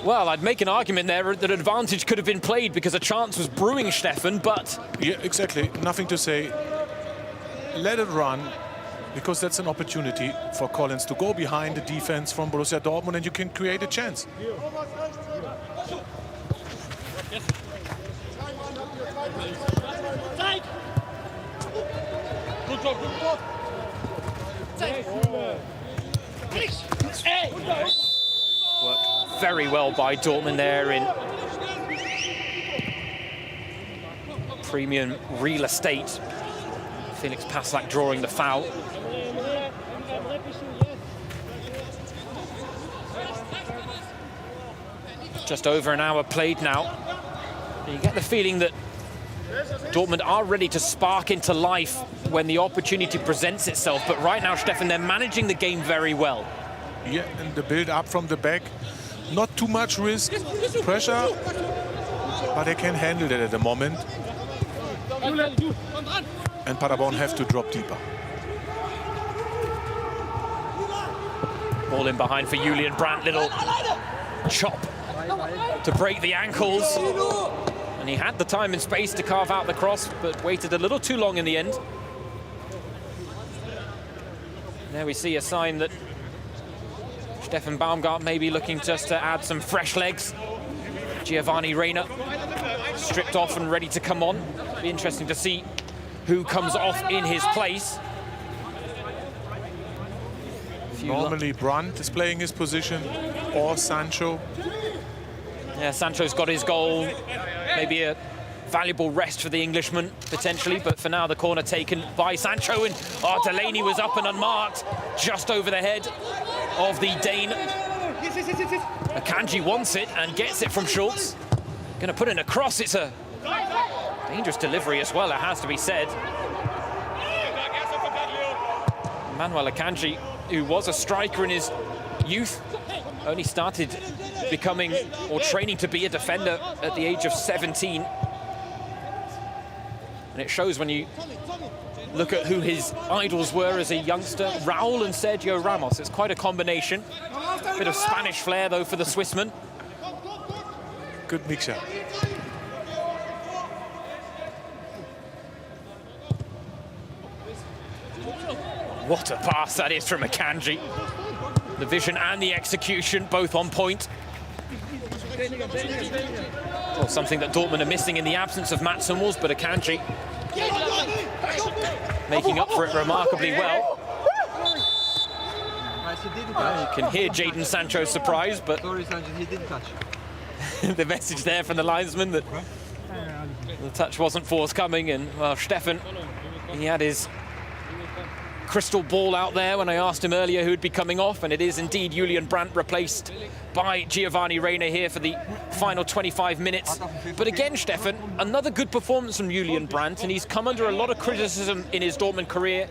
well, I'd make an argument there that advantage could have been played because a chance was brewing, Stefan, but... Yeah, exactly. Nothing to say. Let it run. because that's an opportunity for Collins to go behind the defense from Borussia Dortmund, and you can create a chance. Worked very well by Dortmund there in premium real estate. Felix Passlack drawing the foul. Just over an hour played now. You get the feeling that Dortmund are ready to spark into life when the opportunity presents itself. But right now, Stefan, they're managing the game very well. Yeah, and the build up from the back. Not too much risk, pressure, but they can handle it at the moment. And Paderborn have to drop deeper. Ball in behind for Julian Brandt. Little chop to break the ankles. And he had the time and space to carve out the cross, but waited a little too long in the end. There we see a sign that Stefan Baumgart may be looking just to add some fresh legs. Giovanni Reina stripped off and ready to come on. Be interesting to see who comes off in his place. Normally Brandt is playing his position, or Sancho. Yeah, Sancho's got his goal. Maybe a valuable rest for the Englishman, potentially, but for now the corner taken by Sancho, and Delaney was up and unmarked, just over the head of the Dane. Akanji wants it and gets it from Schultz. Gonna put in a cross. It's a dangerous delivery as well, it has to be said. Manuel Akanji, who was a striker in his youth, only started becoming or training to be a defender at the age of 17. And it shows when you look at who his idols were as a youngster. Raul and Sergio Ramos. It's quite a combination. Bit of Spanish flair, though, for the Swissman. Good mixture. What a pass that is from Akanji. The vision and the execution, both on point. Well, something that Dortmund are missing in the absence of Mats Hummels, but Akanji making up for it remarkably well. You can hear Jadon Sancho's surprise, but the message there from the linesman that the touch wasn't forthcoming. And well, Stefan, he had his crystal ball out there when I asked him earlier who'd be coming off, and it is indeed Julian Brandt, replaced by Giovanni Reina here for the final 25 minutes. But again, Stefan, another good performance from Julian Brandt, and he's come under a lot of criticism in his Dortmund career.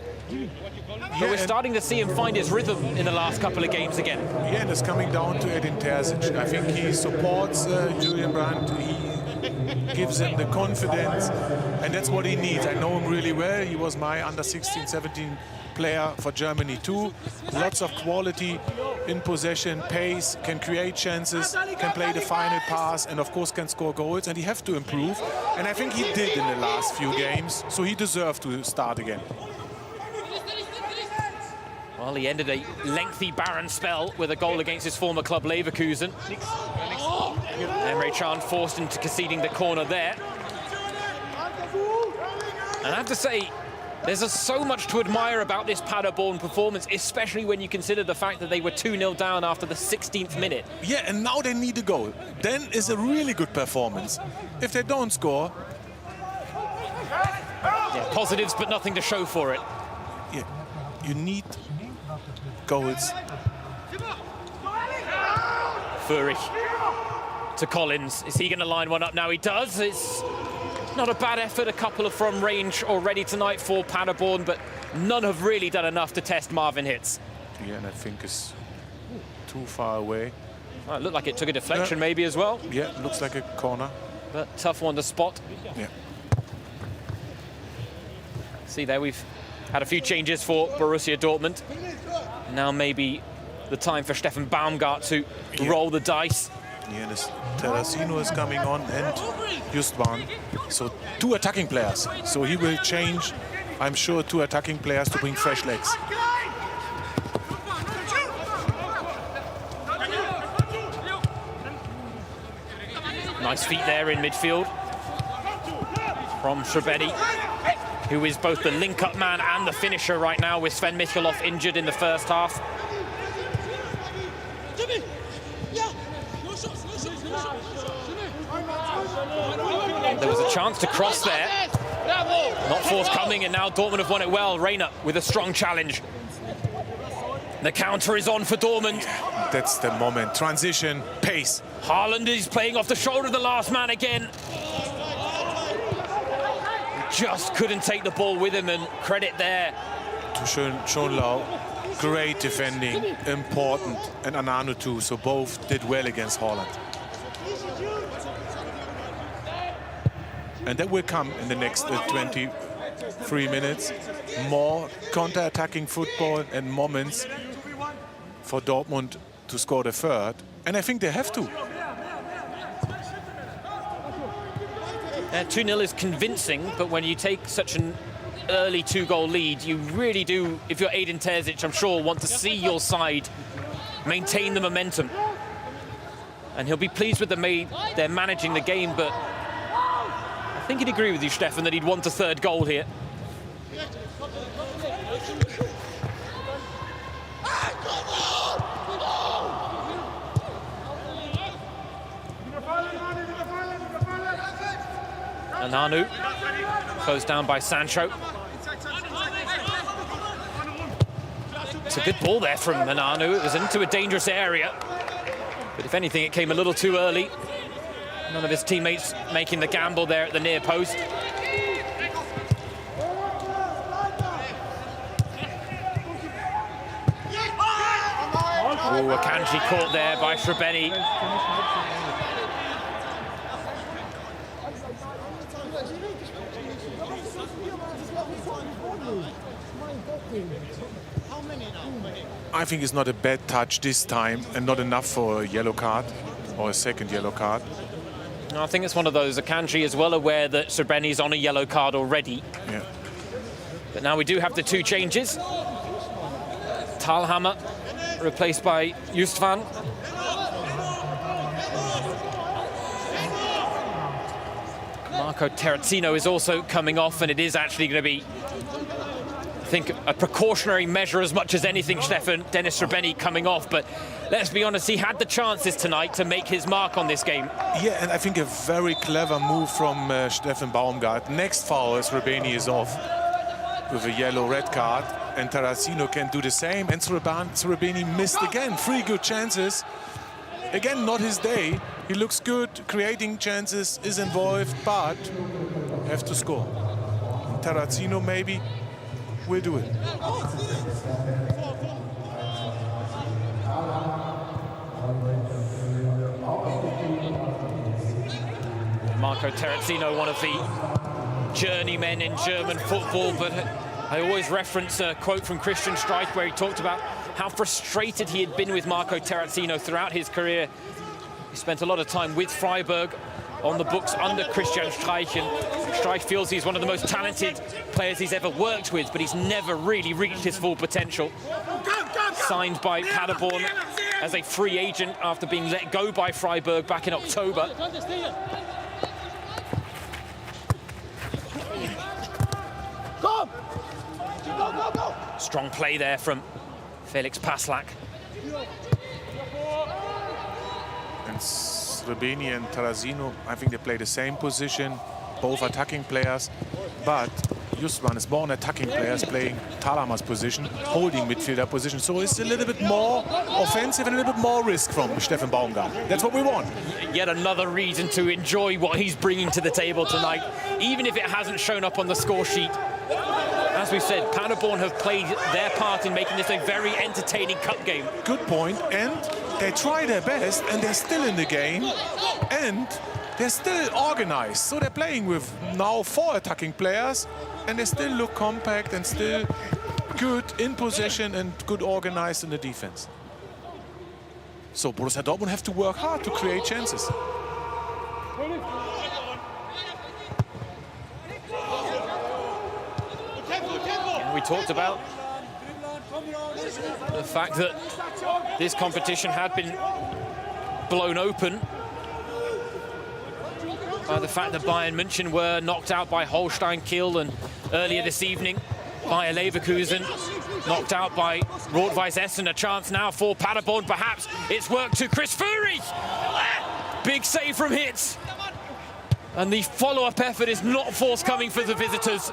But we're starting to see him find his rhythm in the last couple of games again. Yeah, and it's coming down to Edin Terzic. I think he supports Julian Brandt. He gives him the confidence, and that's what he needs. I know him really well. He was my under 16, 17 player for Germany too. Lots of quality in possession, pace, can create chances, can play the final pass, and of course can score goals, and he has to improve. And I think he did in the last few games, so he deserved to start again. Well, he ended a lengthy barren spell with a goal against his former club Leverkusen. Emre Can forced into conceding the corner there. And I have to say, there's so much to admire about this Paderborn performance, especially when you consider the fact that they were 2-0 down after the 16th minute. Yeah, and now they need a goal. Then is a really good performance. If they don't score... Yeah, positives, but nothing to show for it. Yeah, you need goals. Furich to Collins. Is he going to line one up now? He does. It's not a bad effort. A couple of from range already tonight for Paderborn, but none have really done enough to test Marvin Hitz. Yeah, and I think it's too far away. Well, it looked like it took a deflection maybe as well. Yeah, looks like a corner. But tough one to spot. Yeah. See there, we've had a few changes for Borussia Dortmund. Now maybe the time for Stefan Baumgart to roll the dice. Yeah, this Terracino is coming on, and Justwan. So two attacking players. So he will change I'm sure, two attacking players to bring fresh legs. Nice feet there in midfield from Srbeny, who is both the link-up man and the finisher right now, with Sven Mikkelov injured in the first half. There was a chance to cross there. Not forthcoming, and now Dortmund have won it well. Reina with a strong challenge. The counter is on for Dortmund. That's the moment. Transition, pace. Haaland is playing off the shoulder of the last man again. Just couldn't take the ball with him, and credit there to Schönlau. Great defending, important, and Ananu too. So both did well against Haaland. And that will come in the next 23 minutes. More counter-attacking football and moments for Dortmund to score the third. And I think they have to. 2-0 is convincing, but when you take such an early 2-goal lead, you really do, if you're Edin Terzic, I'm sure, want to see your side maintain the momentum. And he'll be pleased with they're managing the game, but I think he'd agree with you, Stefan, that he'd want a third goal here. Ananu, closed down by Sancho. It's a good ball there from Ananu. It was into a dangerous area, but if anything, it came a little too early. None of his teammates making the gamble there at the near post. Oh, Akanji caught there by Srbeny. I think it's not a bad touch this time, and not enough for a yellow card or a second yellow card. I think it's one of those. Akanji is well aware that Srbeny's on a yellow card already. Yeah. But now we do have the two changes. Thalhammer replaced by Justvan. Marco Terracino is also coming off, and it is actually going to be, I think, a precautionary measure as much as anything, Stefan. Dennis Srbeny coming off, but let's be honest, he had the chances tonight to make his mark on this game. Yeah, and I think a very clever move from Steffen Baumgart. Next foul, Srbeny is off with a yellow-red card, and Terracino can do the same, and Srbeny missed again. 3 good chances. Again, not his day. He looks good, creating chances, is involved, but have to score. And Terracino maybe will do it. Marco Terracino, one of the journeymen in German football, but I always reference a quote from Christian Streich where he talked about how frustrated he had been with Marco Terracino throughout his career. He spent a lot of time with Freiburg on the books under Christian Streich, and Streich feels he's one of the most talented players he's ever worked with, but he's never really reached his full potential. Signed by Paderborn as a free agent after being let go by Freiburg back in October. Strong play there from Felix Paslak. And Srbeny and Terracino, I think they play the same position, both attacking players, but Justvan is more an attacking player, playing Thalhammer's position, holding midfielder position, so it's a little bit more offensive and a little bit more risk from Steffen Baumgart. That's what we want. Yet another reason to enjoy what he's bringing to the table tonight, even if it hasn't shown up on the score sheet. As we've said, Paderborn have played their part in making this a very entertaining cup game. Good point, and they try their best, and they're still in the game, and they're still organized. So they're playing with now 4 attacking players, and they still look compact and still good in possession and good organized in the defense. So Borussia Dortmund have to work hard to create chances. talked about the fact that this competition had been blown open by the fact that Bayern München were knocked out by Holstein Kiel, and earlier this evening Bayer Leverkusen knocked out by Rot-Weiss Essen. A chance now for Paderborn, perhaps. It's worked to Chris Fury. Big save from Hitz. And the follow-up effort is not forthcoming for the visitors,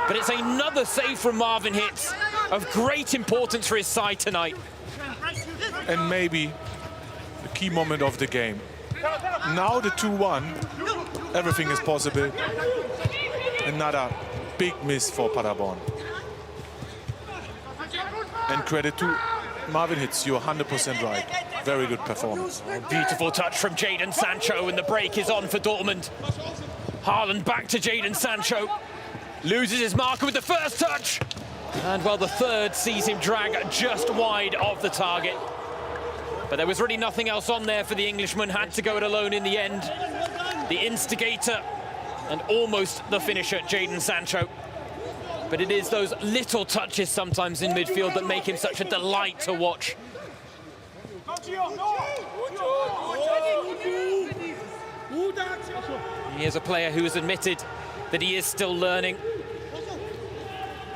but it's another save from Marvin Hitz of great importance for his side tonight. And maybe the key moment of the game. Now the 2-1, everything is possible. Another big miss for Paderborn. And credit to Marvin Hitz, you're 100% right. Very good performance. Beautiful touch from Jadon Sancho, and the break is on for Dortmund. Haaland back to Jadon Sancho. Loses his marker with the first touch. And, well, the third sees him drag just wide of the target. But there was really nothing else on there for the Englishman. Had to go it alone in the end. The instigator and almost the finisher, Jadon Sancho. But it is those little touches sometimes in midfield that make him such a delight to watch. He is a player who has admitted that he is still learning.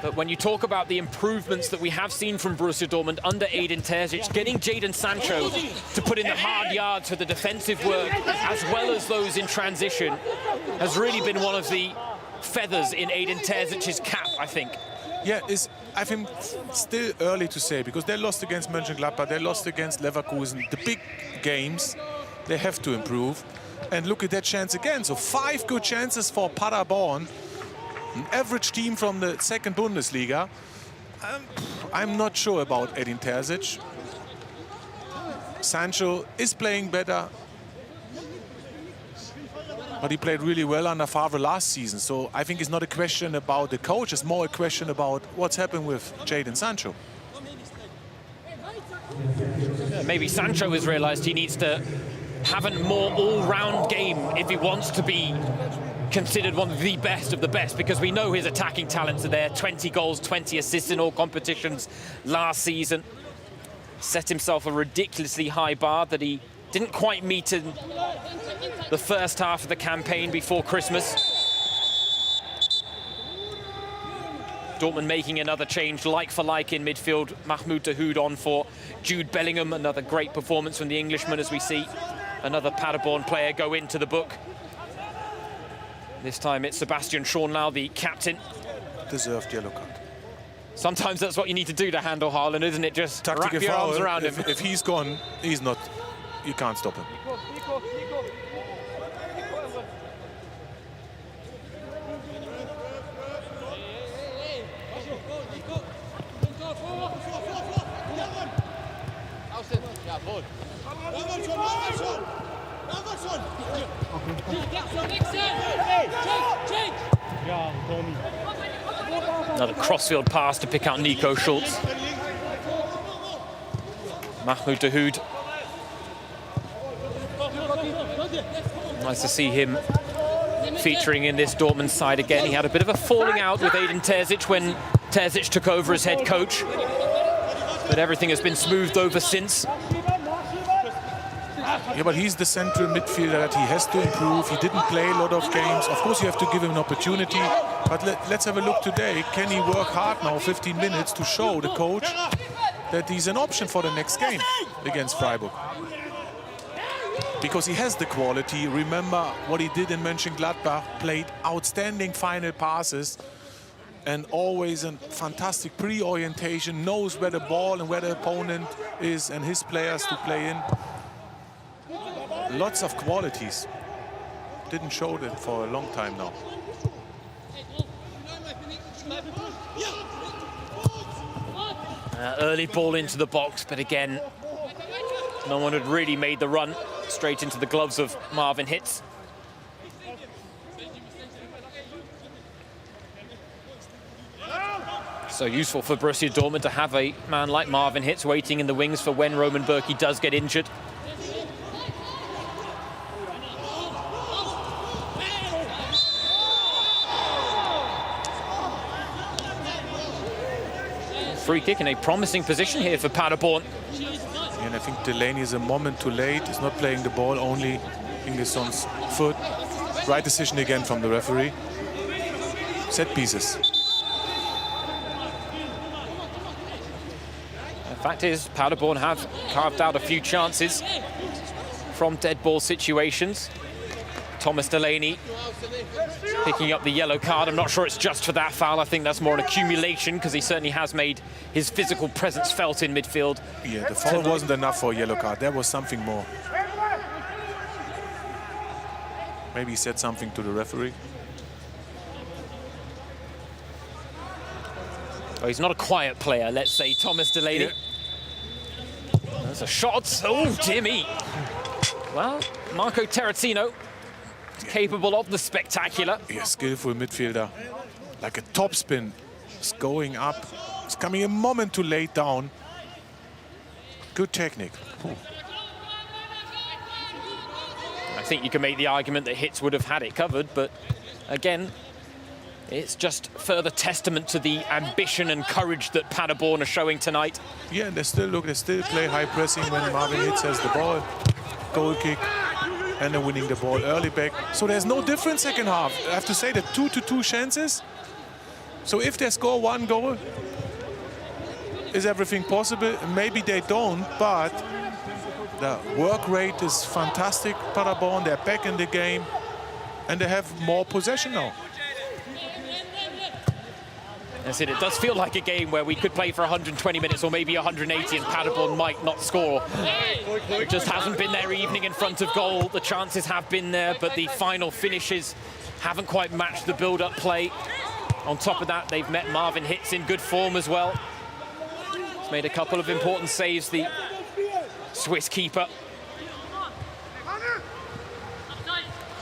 But when you talk about the improvements that we have seen from Borussia Dortmund under Edin Terzic, getting Jadon Sancho to put in the hard yards for the defensive work, as well as those in transition, has really been one of the feathers in Edin Terzic's cap, I think. Yeah, I think still early to say, because they lost against Mönchengladbach, they lost against Leverkusen. The big games, they have to improve. And look at that chance again. So 5 good chances for Paderborn, an average team from the second Bundesliga. I'm not sure about Edin Terzic. Sancho is playing better, but he played really well under Favre last season. So I think it's not a question about the coach, it's more a question about what's happened with Jadon Sancho. Yeah, maybe Sancho has realized he needs to have a more all-round game if he wants to be considered one of the best, because we know his attacking talents are there. 20 goals, 20 assists in all competitions last season. Set himself a ridiculously high bar that he didn't quite meet in the first half of the campaign before Christmas. Dortmund making another change, like for like in midfield. Mahmoud Dahoud on for Jude Bellingham. Another great performance from the Englishman as we see another Paderborn player go into the book. This time it's Sebastian Schornlau, the captain. Deserved yellow card. Sometimes that's what you need to do to handle Haaland, isn't it? Just wrap your arms around him. If he's gone, he's not. You can't stop him. Another crossfield pass to pick out Nico Schulz. Mahmoud Dahoud. Nice to see him featuring in this Dortmund side again. He had a bit of a falling out with Edin Terzic when Terzic took over as head coach, but everything has been smoothed over since. Yeah, but he's the central midfielder that he has to improve. He didn't play a lot of games. Of course, you have to give him an opportunity. But let's have a look today. Can he work hard now, 15 minutes, to show the coach that he's an option for the next game against Freiburg? Because he has the quality. Remember what he did in Mönchengladbach. Played outstanding final passes and always a fantastic pre-orientation. Knows where the ball and where the opponent is and his players to play in. Lots of qualities. Didn't show that for a long time now. Early ball into the box, but again, no one had really made the run straight into the gloves of Marvin Hitz. So useful for Borussia Dortmund to have a man like Marvin Hitz waiting in the wings for when Roman Bürki does get injured. free kick in a promising position here for Paderborn. And I think Delaney is a moment too late. He's not playing the ball, only Ingesson's foot. Right decision again from the referee. Set pieces. The fact is, Paderborn have carved out a few chances from dead ball situations. Thomas Delaney picking up the yellow card. I'm not sure it's just for that foul. I think that's more an accumulation, because he certainly has made his physical presence felt in midfield. Yeah, the foul wasn't enough for a yellow card. There was something more. Maybe he said something to the referee. Oh, he's not a quiet player, let's say, Thomas Delaney. Yeah. There's a shot. Oh, dear me. Well, Marco Terracino is capable of the spectacular. Yeah, skillful midfielder. Like a topspin. It's going up. It's coming a moment too late down. Good technique. I think you can make the argument that Hitz would have had it covered, but again, it's just further testament to the ambition and courage that Paderborn are showing tonight. Yeah, and they still play high pressing when Marvin Hitz has the ball. Goal kick, and they're winning the ball early back. So there's no difference second half. I have to say that 2-2 chances. So if they score one goal, is everything possible? Maybe they don't, but the work rate is fantastic. Paderborn, they're back in the game, and they have more possession now. That's it. It does feel like a game where we could play for 120 minutes or maybe 180 and Paderborn might not score. It just hasn't been their evening in front of goal. The chances have been there, but the final finishes haven't quite matched the build-up play. On top of that, they've met Marvin Hitz in good form as well. He's made a couple of important saves, the Swiss keeper.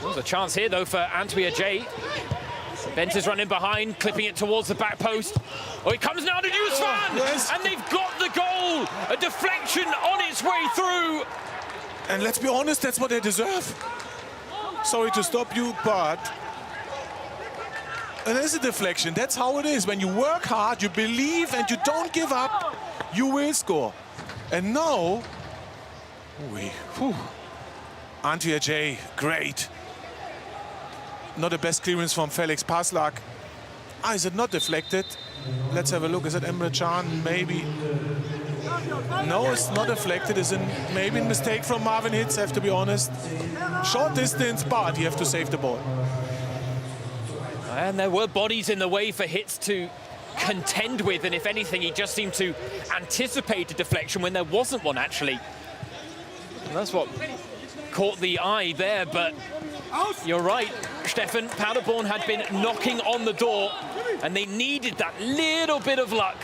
There's a chance here, though, for Antwi Ajay. Bent is running behind, clipping it towards the back post. Oh, it comes now to Newsfan! Yes. And they've got the goal! A deflection on its way through! And let's be honest, that's what they deserve. Sorry to stop you, but... And there's a deflection. That's how it is. When you work hard, you believe, and you don't give up, you will score. And now... Antwi Ajay, great. Not the best clearance from Felix Paslak. Is it not deflected? Let's have a look. Is it Emre Can? Maybe. No, it's not deflected. It's maybe a mistake from Marvin Hitz, I have to be honest. Short distance, but you have to save the ball. And there were bodies in the way for Hitz to contend with, and if anything, he just seemed to anticipate a deflection when there wasn't one, actually. And that's what caught the eye there, but you're right, Stefan. Paderborn had been knocking on the door, and they needed that little bit of luck.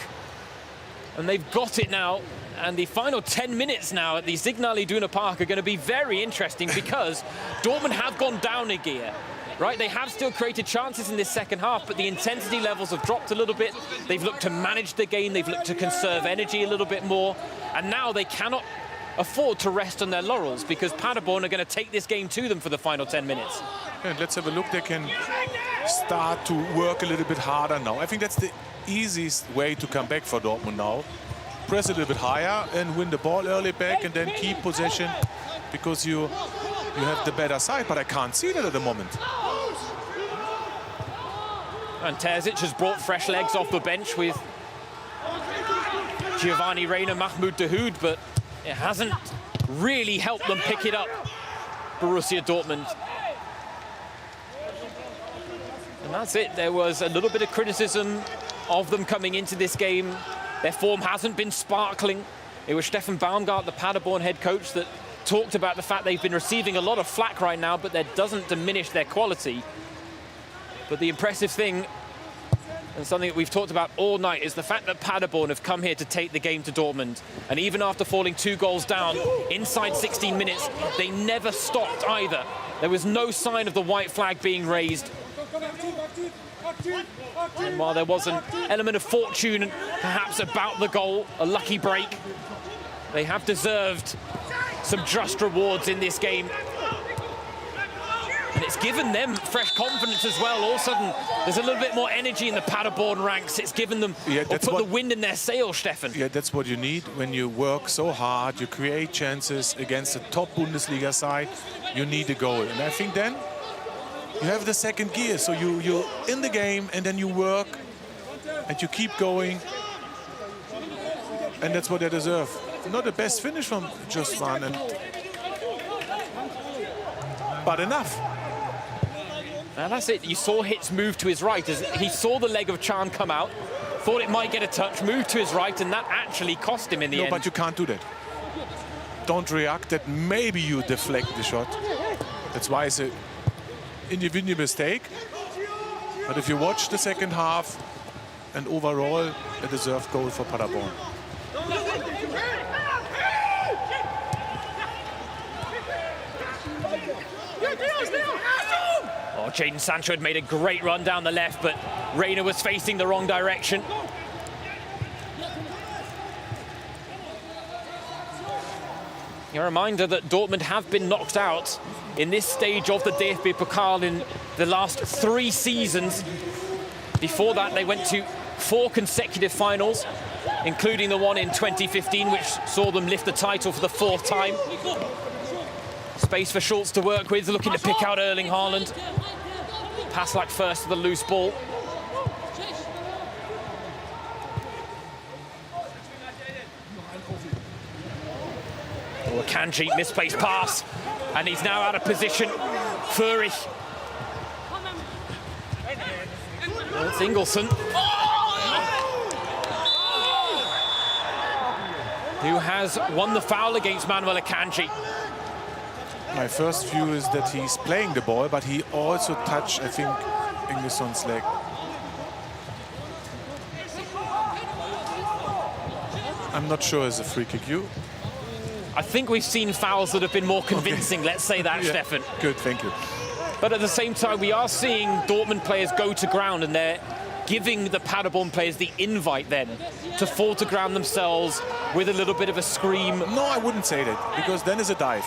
And they've got it now. And the final 10 minutes now at the Signal Iduna Park are going to be very interesting because Dortmund have gone down a gear. Right, they have still created chances in this second half, but the intensity levels have dropped a little bit. They've looked to manage the game, they've looked to conserve energy a little bit more, and now they cannot afford to rest on their laurels because Paderborn are going to take this game to them for the final 10 minutes. And let's have a look. They can start to work a little bit harder now. I think that's the easiest way to come back for Dortmund now. Press a little bit higher and win the ball early back and then keep possession because you have the better side, but I can't see that at the moment. And Terzic has brought fresh legs off the bench with Giovanni Reina, Mahmoud Dahoud, but it hasn't really helped them pick it up, Borussia Dortmund. And that's it. There was a little bit of criticism of them coming into this game. Their form hasn't been sparkling. It was Stefan Baumgart, the Paderborn head coach, that talked about the fact they've been receiving a lot of flack right now, but that doesn't diminish their quality. But the impressive thing, and something that we've talked about all night, is the fact that Paderborn have come here to take the game to Dortmund. And even after falling 2 goals down inside 16 minutes, they never stopped either. There was no sign of the white flag being raised. And while there was an element of fortune perhaps about the goal, a lucky break, they have deserved some just rewards in this game. And it's given them fresh confidence as well. All of a sudden, there's a little bit more energy in the Paderborn ranks. It's given them, put the wind in their sails, Stefan. Yeah, that's what you need when you work so hard. You create chances against the top Bundesliga side. You need a goal. And I think then you have the second gear. So you're in the game and then you work and you keep going. And that's what they deserve. Not the best finish from just one, but enough. And that's it. You saw Hitz move to his right as he saw the leg of Can come out, thought it might get a touch, moved to his right, and that actually cost him in the end. No, but you can't do that. Don't react that maybe you deflect the shot. That's why it's an individual mistake. But if you watch the second half, and overall, a deserved goal for Paderborn. Oh, Jadon Sancho had made a great run down the left, but Reina was facing the wrong direction. A reminder that Dortmund have been knocked out in this stage of the DFB-Pokal in the last 3 seasons. Before that, they went to 4 consecutive finals, including the one in 2015, which saw them lift the title for the 4th time. Space for Schultz to work with, looking to pick out Erling Haaland. Passlack first to the loose ball. Oh, Akanji, misplaced pass, and he's now out of position. Furich. Well, it's Ingelsson, who has won the foul against Manuel Akanji. My first view is that he's playing the ball, but he also touched, I think, Ingelsson's leg. I'm not sure it's a free kick. You? I think we've seen fouls that have been more convincing, let's say that, yeah. Stefan. Good, thank you. But at the same time, we are seeing Dortmund players go to ground, and they're giving the Paderborn players the invite then to fall to ground themselves with a little bit of a scream. No, I wouldn't say that, because then it's a dive.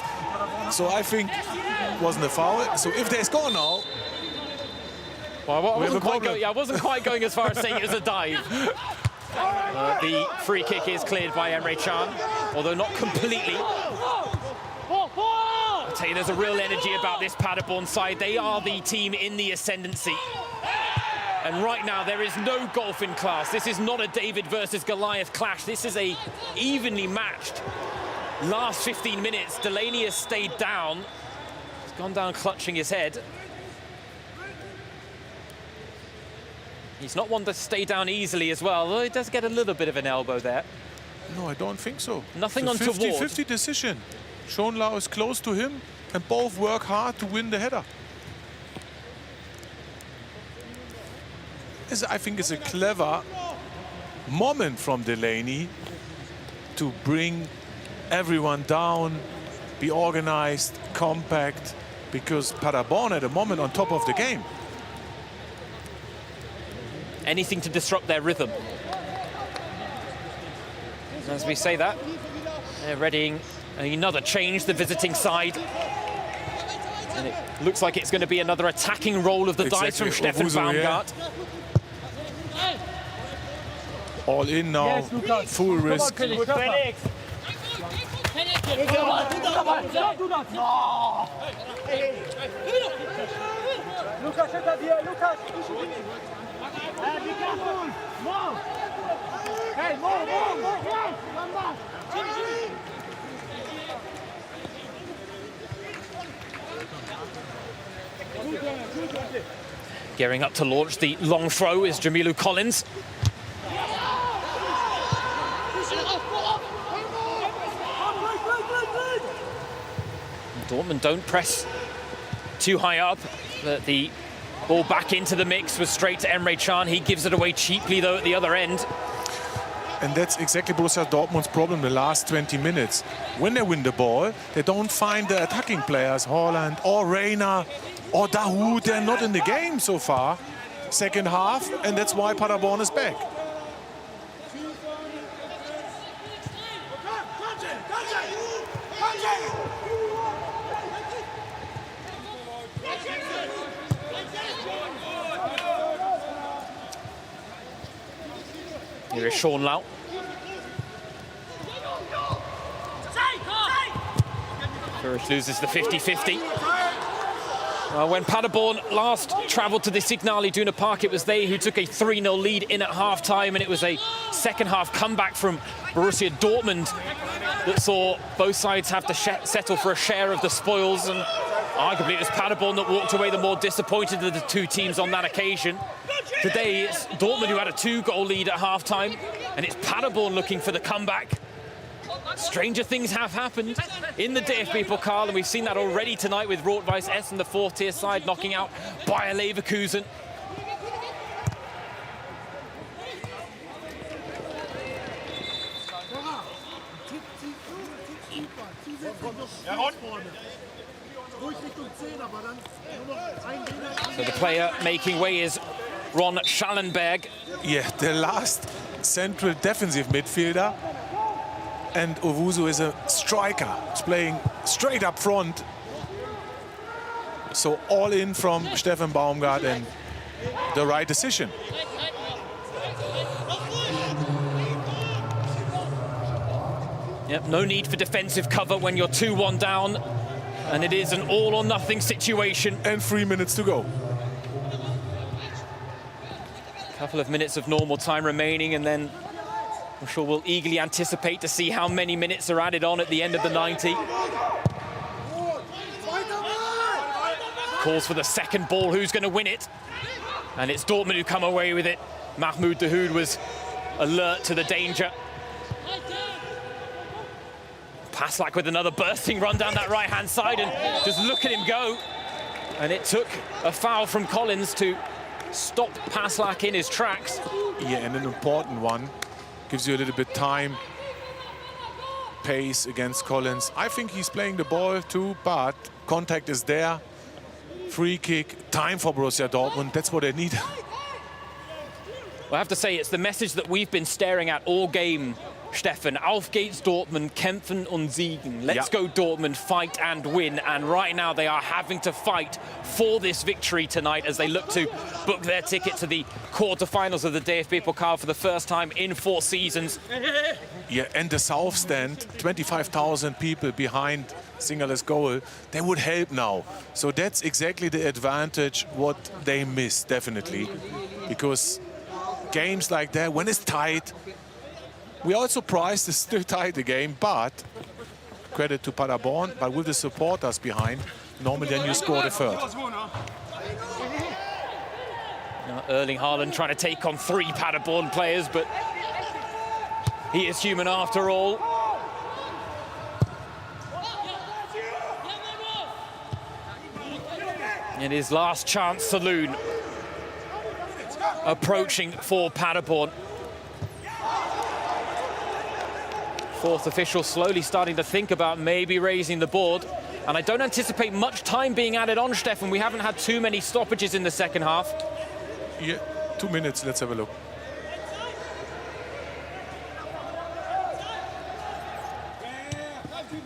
So I think it wasn't a foul. So if they score now, well, I wasn't quite going as far as saying it was a dive. The free kick is cleared by Emre Can, although not completely. I tell you, there's a real energy about this Paderborn side. They are the team in the ascendancy. And right now, there is no golf in class. This is not a David versus Goliath clash. This is a evenly matched last 15 minutes. Delaney has stayed down. He's gone down clutching his head. He's not one to stay down easily as well, though he does get a little bit of an elbow there. No, I don't think so. Nothing on toward. 50-50 decision. Schonlau is close to him, and both work hard to win the header. I think it's a clever moment from Delaney to bring everyone down, be organized, compact, because Paderborn at the moment on top of the game. Anything to disrupt their rhythm. As we say that, they're readying another change, the visiting side. And it looks like it's going to be another attacking roll of the dice from Steffen Baumgart. Yeah. All in now, yes, full risk. Gearing up to launch the long throw is Jamilu Collins. Dortmund don't press too high up. The ball back into the mix was straight to Emre Can. He gives it away cheaply, though, at the other end. And that's exactly Borussia Dortmund's problem the last 20 minutes. When they win the ball, they don't find the attacking players, Haaland or Reina or Dahoud. They're not in the game so far. Second half, and that's why Paderborn is back. Here is Sean Lau. Furish loses the 50-50. When Paderborn last travelled to the Signal Iduna Park, it was they who took a 3-0 lead in at half-time, and it was a second-half comeback from Borussia Dortmund that saw both sides have to settle for a share of the spoils, and arguably it was Paderborn that walked away the more disappointed of the two teams on that occasion. Today, it's Dortmund who had a 2-goal lead at half-time, and it's Paderborn looking for the comeback. Stranger things have happened in the DFB-Pokal, and we've seen that already tonight with Rot-Weiss Essen, the fourth-tier side, knocking out Bayer Leverkusen. So the player making way is Ron Schallenberg. Yeah, the last central defensive midfielder. And Owusu is a striker. He's playing straight up front. So all in from Stefan Baumgart, and the right decision. Yep, no need for defensive cover when you're 2-1 down. And it is an all-or-nothing situation. And 3 minutes to go. A couple of minutes of normal time remaining, and then I'm sure we'll eagerly anticipate to see how many minutes are added on at the end of the 90. Calls for the second ball, who's going to win it? And it's Dortmund who come away with it. Mahmoud Dahoud was alert to the danger. Paslak with another bursting run down that right-hand side, and just look at him go. And it took a foul from Collins to stop Paslak in his tracks. Yeah, and an important one. Gives you a little bit time, pace against Collins. I think he's playing the ball too, but contact is there. Free kick, time for Borussia Dortmund. That's what they need. Well, I have to say, it's the message that we've been staring at all game, Stefan. Auf geht's Dortmund, kämpfen und siegen. Let's go Dortmund, fight and win. And right now they are having to fight for this victory tonight as they look to book their ticket to the quarterfinals of the DFB-Pokal for the first time in 4 seasons. Yeah, and the south stand, 25,000 people behind Singer's goal, they would help now. So that's exactly the advantage what they miss, definitely. Because games like that, when it's tight, we are surprised it's still tight the game, but credit to Paderborn, but with the supporters behind, normally then you score the third. Erling Haaland trying to take on 3 Paderborn players, but he is human after all. And his last chance saloon approaching for Paderborn. Fourth official slowly starting to think about maybe raising the board. And I don't anticipate much time being added on, Stefan. We haven't had too many stoppages in the second half. Yeah, 2 minutes, let's have a look.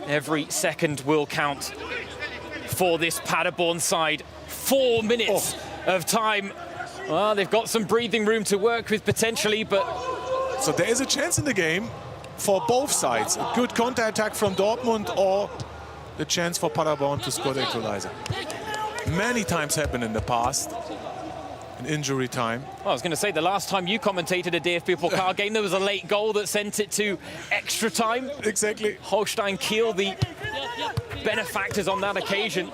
Every second will count for this Paderborn side. 4 minutes of time. Well, they've got some breathing room to work with potentially, but... So there is a chance in the game for both sides. A good counter-attack from Dortmund or the chance for Paderborn to score the equalizer. Many times happened in the past, in injury time. Well, I was going to say, the last time you commentated a DFB-Pokal game, there was a late goal that sent it to extra time. Exactly. Holstein Kiel, the benefactors on that occasion.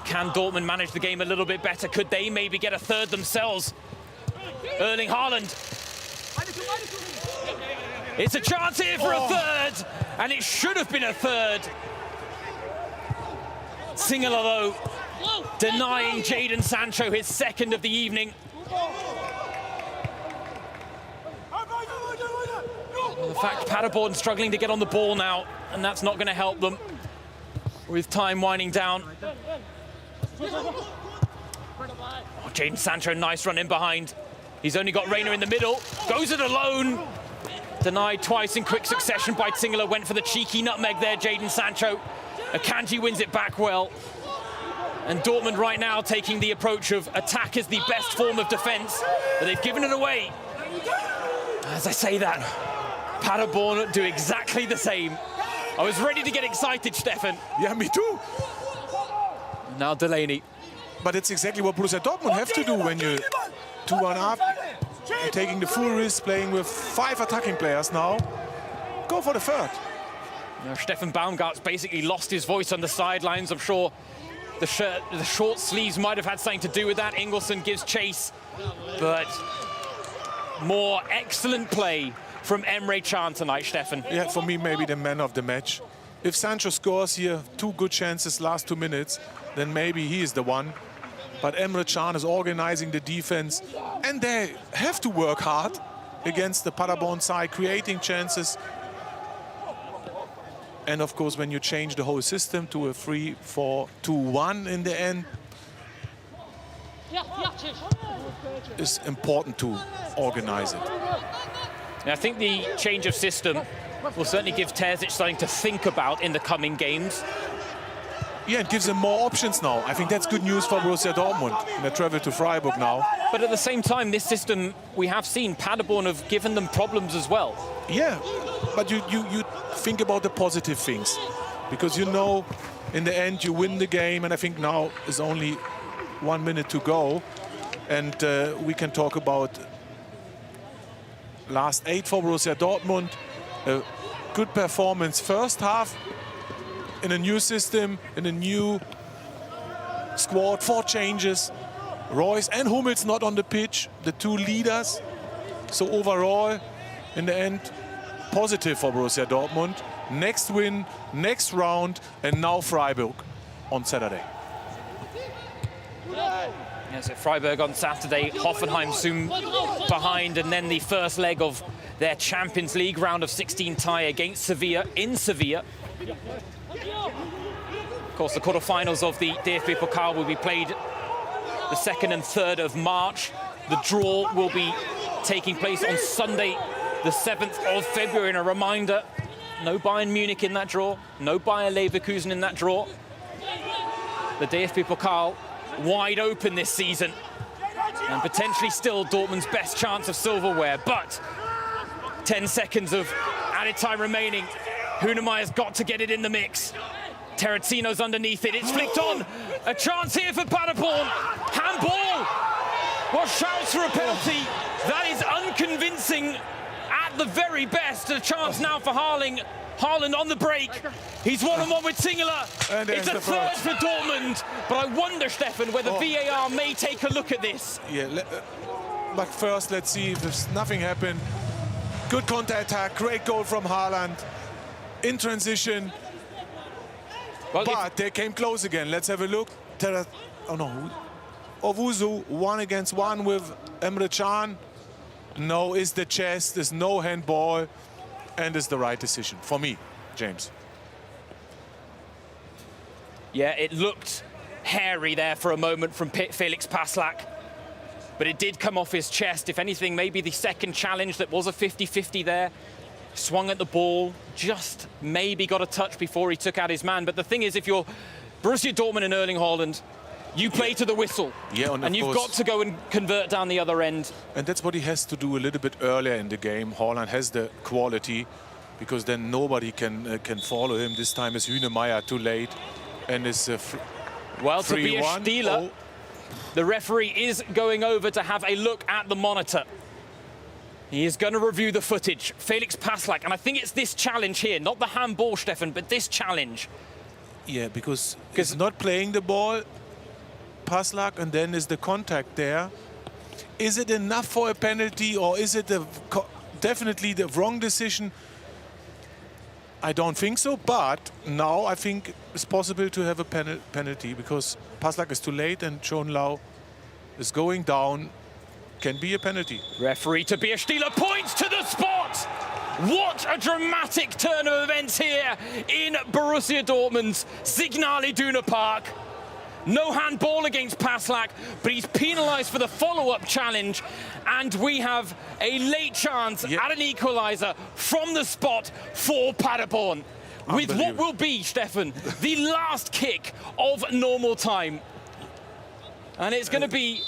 Can Dortmund manage the game a little bit better? Could they maybe get a third themselves? Erling Haaland. It's a chance here for a third, and it should have been a third. Singela, though, denying Jadon Sancho his second of the evening. Well, the fact Paderborn struggling to get on the ball now, and that's not going to help them with time winding down. Oh, Jadon Sancho, nice run in behind. He's only got Reina in the middle, goes it alone. Denied twice in quick succession by Tingler, went for the cheeky nutmeg there, Jadon Sancho. Akanji wins it back well. And Dortmund right now taking the approach of attack is the best form of defense, but they've given it away. As I say that, Paderborn do exactly the same. I was ready to get excited, Stefan. Yeah, me too. Now Delaney. But it's exactly what Borussia Dortmund have to do when you're 2-1 up. You're taking the full risk, playing with 5 attacking players now. Go for the third. Now, Stefan Baumgart's basically lost his voice on the sidelines. I'm sure the short sleeves might have had something to do with that. Ingelsson gives chase, but more excellent play from Emre Can tonight, Stefan. Yeah, for me, maybe the man of the match. If Sancho scores here 2 good chances last 2 minutes, then maybe he is the one. But Emre Can is organizing the defense, and they have to work hard against the Paderborn side, creating chances. And of course, when you change the whole system to a 3-4-2-1 in the end, it's important to organize it. And I think the change of system will certainly give Terzic something to think about in the coming games. Yeah, it gives them more options now. I think that's good news for Borussia Dortmund. They travel to Freiburg now. But at the same time, this system, we have seen Paderborn have given them problems as well. Yeah, but you think about the positive things. Because you know, in the end, you win the game. And I think now is only 1 minute to go. And we can talk about last 8 for Borussia Dortmund. A good performance first half. In a new system, in a new squad, 4 changes. Royce and Hummels not on the pitch, the 2 leaders. So overall, in the end, positive for Borussia Dortmund. Next win, next round, and now Freiburg on Saturday. Yes, at Freiburg on Saturday, Hoffenheim soon behind, and then the first leg of their Champions League round of 16 tie against Sevilla in Sevilla. Of course, the quarterfinals of the DFB-Pokal will be played the 2nd and 3rd of March. The draw will be taking place on Sunday, the 7th of February. And a reminder, no Bayern Munich in that draw, no Bayer Leverkusen in that draw. The DFB-Pokal wide open this season, and potentially still Dortmund's best chance of silverware. But 10 seconds of added time remaining. Hunemayer's got to get it in the mix. Terracino's underneath it. It's flicked on. A chance here for Paderborn. Handball. What shouts for a penalty. That is unconvincing at the very best. A chance now for Haaland. Haaland on the break. He's one-on-one with Singeler. It's a third for Dortmund. But I wonder, Stefan, whether VAR may take a look at this. Yeah, but first, let's see if there's nothing happened. Good counter-attack. Great goal from Haaland. In transition. Well, but they came close again. Let's have a look. Owusu 1-against-1 with Emre Can. No, it's the chest. There's no handball. And it's the right decision for me, James. Yeah, it looked hairy there for a moment from Felix Passlack. But it did come off his chest. If anything, maybe the second challenge that was a 50-50 there. Swung at the ball, just maybe got a touch before he took out his man. But the thing is, if you're Borussia Dortmund and Erling Haaland, you play to the whistle. Yeah, and you've got to go and convert down the other end. And that's what he has to do a little bit earlier in the game. Haaland has the quality, because then nobody can follow him. This time is Hunemeyer too late. And it's well, to be a Stieler, the referee is going over to have a look at the monitor. He is going to review the footage. Felix Passlack, and I think it's this challenge here, not the handball, Stefan, but this challenge. Yeah, because he's not playing the ball, Passlack, and then is the contact there. Is it enough for a penalty, or is it definitely the wrong decision? I don't think so, but now I think it's possible to have a penalty, because Passlack is too late and Schonlau is going down. Can be a penalty. Referee Tobias Stieler points to the spot. What a dramatic turn of events here in Borussia Dortmund's Signal Iduna Park. No handball against Passlack, but he's penalised for the follow-up challenge. And we have a late chance at an equaliser from the spot for Paderborn. With what will be, Stefan, the last kick of normal time. And it's going to be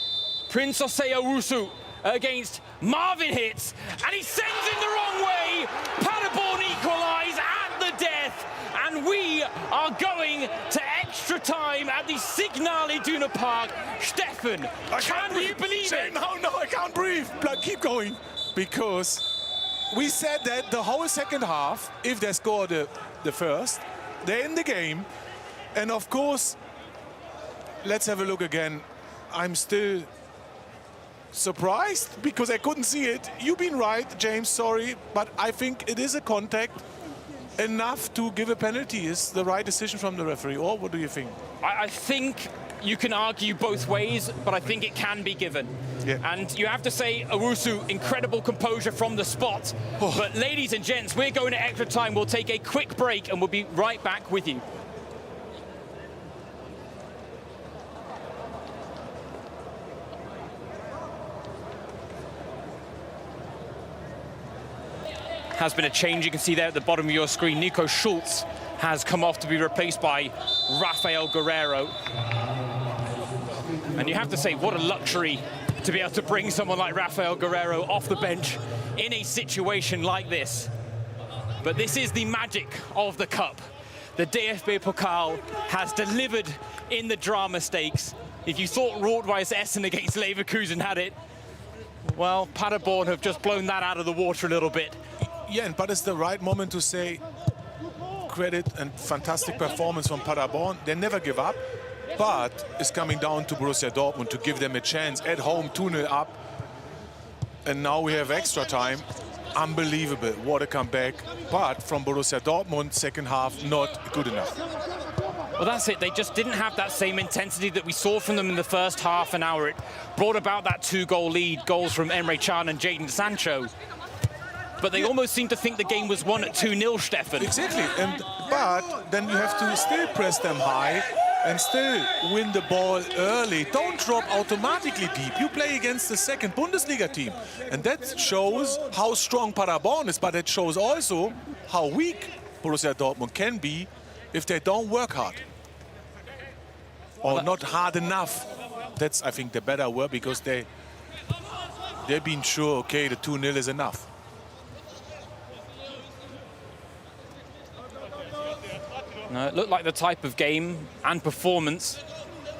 Prince Owusu against Marvin Hitz, and he sends it the wrong way. Paderborn equalise at the death, and we are going to extra time at the Signal Iduna Park. Stefan, can you believe it? No, I can't breathe. Keep going. Because we said that the whole second half, if they score the first, they're in the game. And of course, let's have a look again. I'm still surprised because I couldn't see it. You've been right, James, sorry, but I think it is a contact enough to give a penalty. Is the right decision from the referee, or what do you think? I think you can argue both ways, but I think it can be given. Yeah. And you have to say, Owusu, incredible composure from the spot. Oh. But ladies and gents, we're going to extra time. We'll take a quick break and we'll be right back with you. Has been a change. You can see there at the bottom of your screen, Nico Schultz has come off to be replaced by Rafael Guerrero. And you have to say, what a luxury to be able to bring someone like Rafael Guerrero off the bench in a situation like this. But this is the magic of the cup. The DFB-Pokal has delivered in the drama stakes. If you thought Rot-Weiss Essen against Leverkusen had it, well, Paderborn have just blown that out of the water a little bit. Yeah, but it's the right moment to say credit and fantastic performance from Paderborn. They never give up, but it's coming down to Borussia Dortmund to give them a chance at home, 2-0 up. And now we have extra time. Unbelievable, what a comeback. But from Borussia Dortmund, second half, not good enough. Well, that's it. They just didn't have that same intensity that we saw from them in the first half an hour. It brought about that 2-goal lead, goals from Emre Can and Jadon Sancho. But they almost seemed to think the game was won at 2-0, Stefan. Exactly, but then you have to still press them high and still win the ball early. Don't drop automatically deep. You play against the second Bundesliga team. And that shows how strong Paderborn is, but it shows also how weak Borussia Dortmund can be if they don't work hard. Or not hard enough. That's, I think, the better word, because they've been sure, okay, the 2-0 is enough. No, it looked like the type of game and performance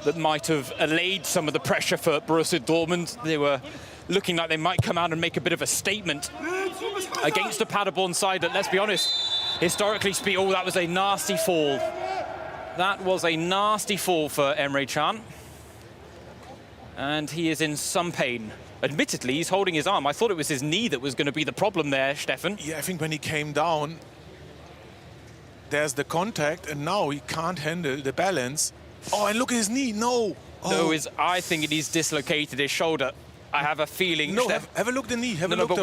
that might have allayed some of the pressure for Borussia Dortmund. They were looking like they might come out and make a bit of a statement against the Paderborn side that, let's be honest, historically speaking, oh, that was a nasty fall. That was a nasty fall for Emre Can. And he is in some pain. Admittedly, he's holding his arm. I thought it was his knee that was going to be the problem there, Stefan. Yeah, I think when he came down, there's the contact, and now he can't handle the balance. Oh, and look at his knee, no. Oh. No, I think he's dislocated his shoulder. I have a feeling. No, have a look at the knee, have a look at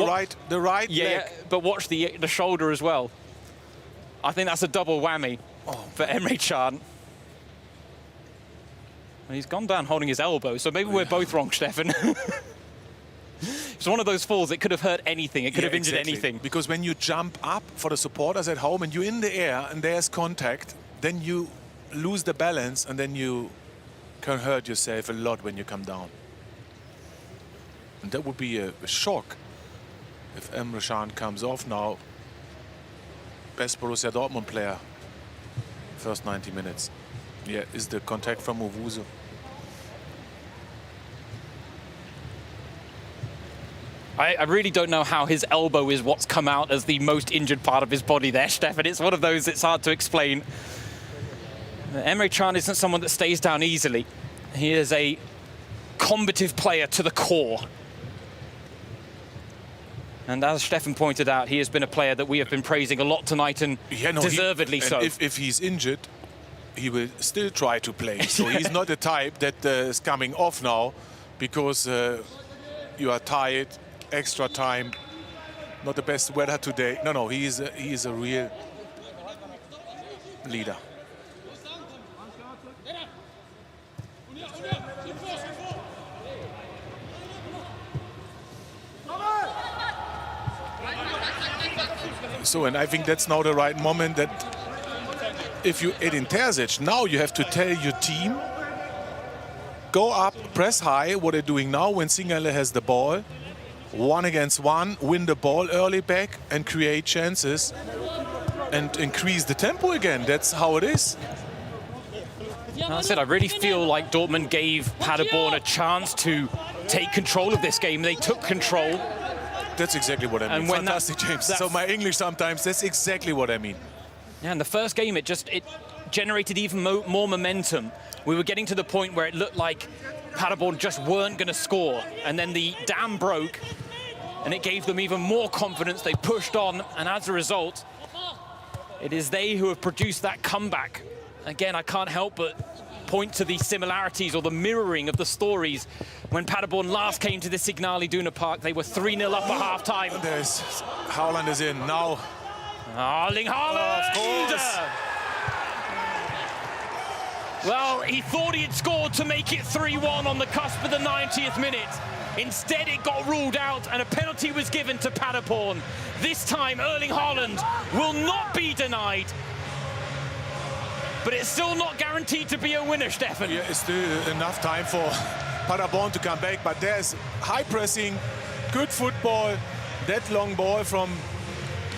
the right leg. Yeah, but watch the shoulder as well. I think that's a double whammy for Emre Can. He's gone down holding his elbow, so maybe we're both wrong, Stefan. It's one of those falls, it could have hurt anything, it could have injured anything. Because when you jump up for the supporters at home and you're in the air and there's contact, then you lose the balance and then you can hurt yourself a lot when you come down. And that would be a shock if Emre Can comes off now. Best Borussia Dortmund player, first 90 minutes. Yeah, is the contact from Owusu. I really don't know how his elbow is what's come out as the most injured part of his body there, Stefan. It's one of those, it's hard to explain. Emre Can isn't someone that stays down easily. He is a combative player to the core. And as Stefan pointed out, he has been a player that we have been praising a lot tonight, and deservedly so. If he's injured, he will still try to play. So he's not the type that is coming off now because you are tired, extra time, not the best weather today. No, he is a real leader. So, and I think that's now the right moment that if you Edin Terzic, now you have to tell your team, go up, press high, what they're doing now when Signale has the ball, 1 against 1, win the ball early back and create chances and increase the tempo again. That's how it is. I said, I really feel like Dortmund gave Paderborn a chance to take control of this game. They took control. That's exactly what I mean. And when fantastic, James. So my English sometimes, that's exactly what I mean. Yeah, in the first game, it generated even more momentum. We were getting to the point where it looked like Paderborn just weren't going to score. And then the dam broke, and it gave them even more confidence. They pushed on, and as a result, it is they who have produced that comeback. Again, I can't help but point to the similarities or the mirroring of the stories. When Paderborn last came to the Signal Iduna Park, they were 3-0 up at half-time. There's Haaland is in now. Erling Haaland! Of course. Well, he thought he had scored to make it 3-1 on the cusp of the 90th minute. Instead, it got ruled out and a penalty was given to Paderborn. This time, Erling Haaland will not be denied. But it's still not guaranteed to be a winner, Stefan. Yeah, it's still enough time for Paderborn to come back, but there's high pressing, good football, that long ball from...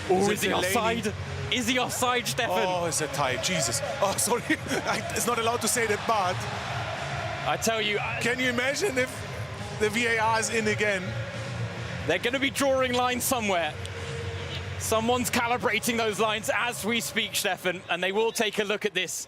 Oh, is he offside? Is he offside, Stefan? Oh, it's a tie, Jesus. Oh, sorry, it's not allowed to say that, but... I tell you... Can you imagine if the VAR is in again? They're going to be drawing lines somewhere. Someone's calibrating those lines as we speak, Stefan, and they will take a look at this.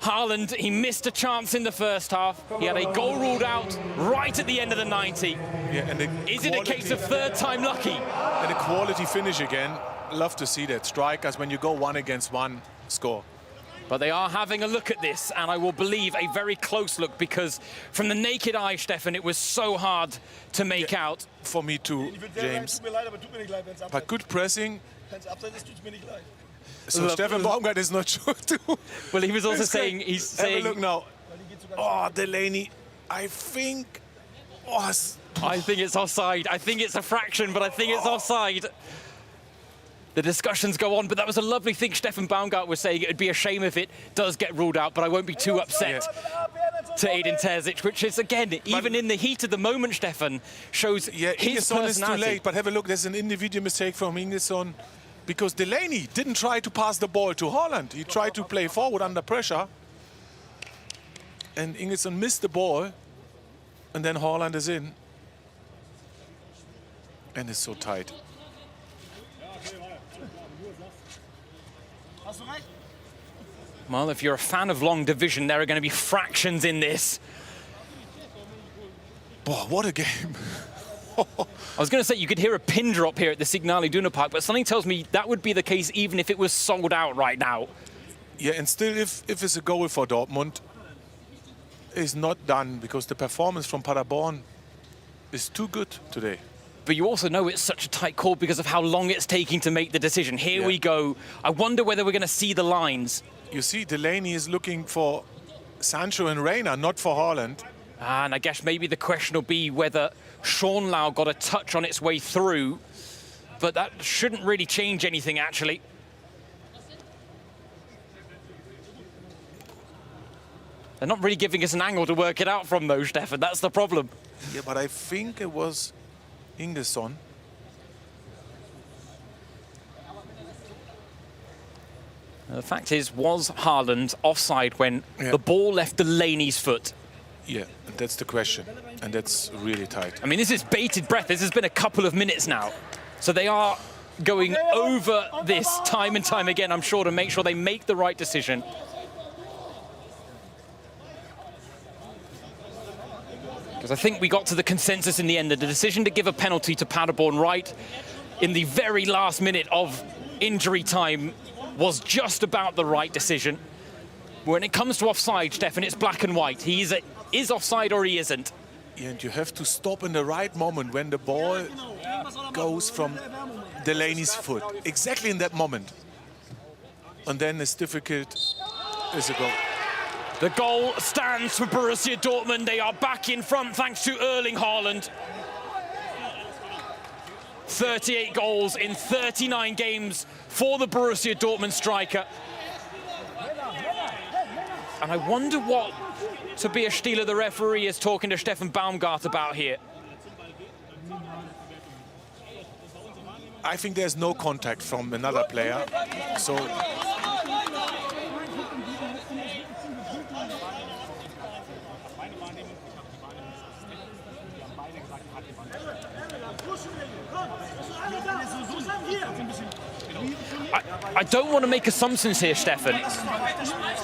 Haaland, he missed a chance in the first half. He had a goal ruled out right at the end of the 90. Yeah, and is it a case of third time lucky? And a quality finish again. Love to see that. Strikers, when you go 1 against 1, score. But they are having a look at this, and I will believe a very close look, because from the naked eye, Stefan, it was so hard to make out. For me too, James. But good pressing. So Stefan Baumgart is not sure too. Well, he was also saying, he's saying... Have a look now. Oh, Delaney, I think... Oh, I think it's offside. I think it's a fraction, but I think it's offside. The discussions go on, but that was a lovely thing Stefan Baumgart was saying. It would be a shame if it does get ruled out, but I won't be too upset to Edin Terzic, which is, again, even in the heat of the moment, Stefan, shows his personality. Is too late, but have a look. There's an individual mistake from Ingesson, because Delaney didn't try to pass the ball to Haaland. He tried to play forward under pressure, and Ingesson missed the ball, and then Haaland is in. And it's so tight. Well, if you're a fan of long division, there are going to be fractions in this. Boy, what a game. I was going to say, you could hear a pin drop here at the Signal Iduna Park, but something tells me that would be the case even if it was sold out right now. Yeah, and still, if it's a goal for Dortmund, it's not done, because the performance from Paderborn is too good today. But you also know it's such a tight call because of how long it's taking to make the decision. Here we go. I wonder whether we're going to see the lines. You see, Delaney is looking for Sancho and Reina, not for Haaland. And I guess maybe the question will be whether Schonlau got a touch on its way through. But that shouldn't really change anything, actually. They're not really giving us an angle to work it out from, though, Stefan. That's the problem. Yeah, but I think it was Ingesson. The fact is, was Haaland offside when the ball left Delaney's foot? Yeah, that's the question, and that's really tight. I mean, this is bated breath. This has been a couple of minutes now. So they are going over this time and time again, I'm sure, to make sure they make the right decision. Because I think we got to the consensus in the end that the decision to give a penalty to Paderborn right in the very last minute of injury time was just about the right decision. When it comes to offside, Stefan, it's black and white. He is offside or he isn't. Yeah, and you have to stop in the right moment when the ball goes from Delaney's foot. Exactly in that moment. And then it's difficult. It's a goal. The goal stands for Borussia Dortmund. They are back in front thanks to Erling Haaland. 38 goals in 39 games for the Borussia Dortmund striker. And I wonder what Tobias Stieler, the referee, is talking to Steffen Baumgart about here. I think there's no contact from another player. So I don't want to make assumptions here, Steffen,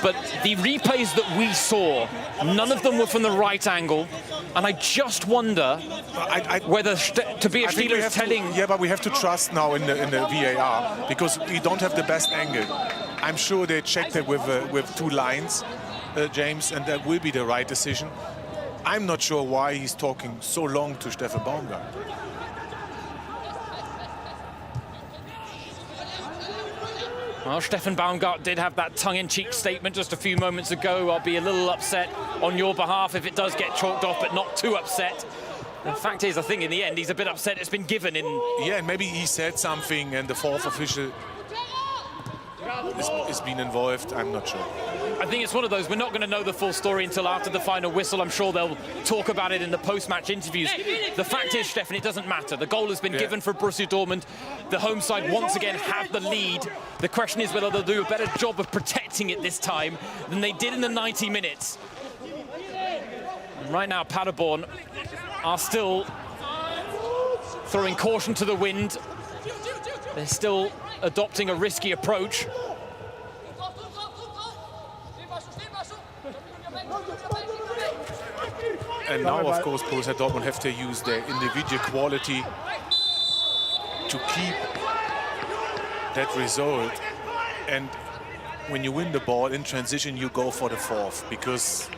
but the replays that we saw, none of them were from the right angle, and I just wonder whether Tobias Stieler is telling... Yeah, but we have to trust now in the VAR, because we don't have the best angle. I'm sure they checked it with 2 lines, James, and that will be the right decision. I'm not sure why he's talking so long to Steffen Baumgart. Well, Steffen Baumgart did have that tongue-in-cheek statement just a few moments ago. I'll be a little upset on your behalf if it does get chalked off, but not too upset. The fact is, I think in the end, he's a bit upset it's been given in... Yeah, and maybe he said something and the 4th official is being involved. I'm not sure. I think it's one of those, we're not going to know the full story until after the final whistle. I'm sure they'll talk about it in the post-match interviews. The fact is, Steffen, it doesn't matter. The goal has been given for Borussia Dortmund. The home side once again have the lead. The question is whether they'll do a better job of protecting it this time than they did in the 90 minutes. And right now, Paderborn are still throwing caution to the wind. They're still adopting a risky approach. And now, of course, Borussia Dortmund have to use their individual quality to keep that result. And when you win the ball in transition, you go for the 4th, because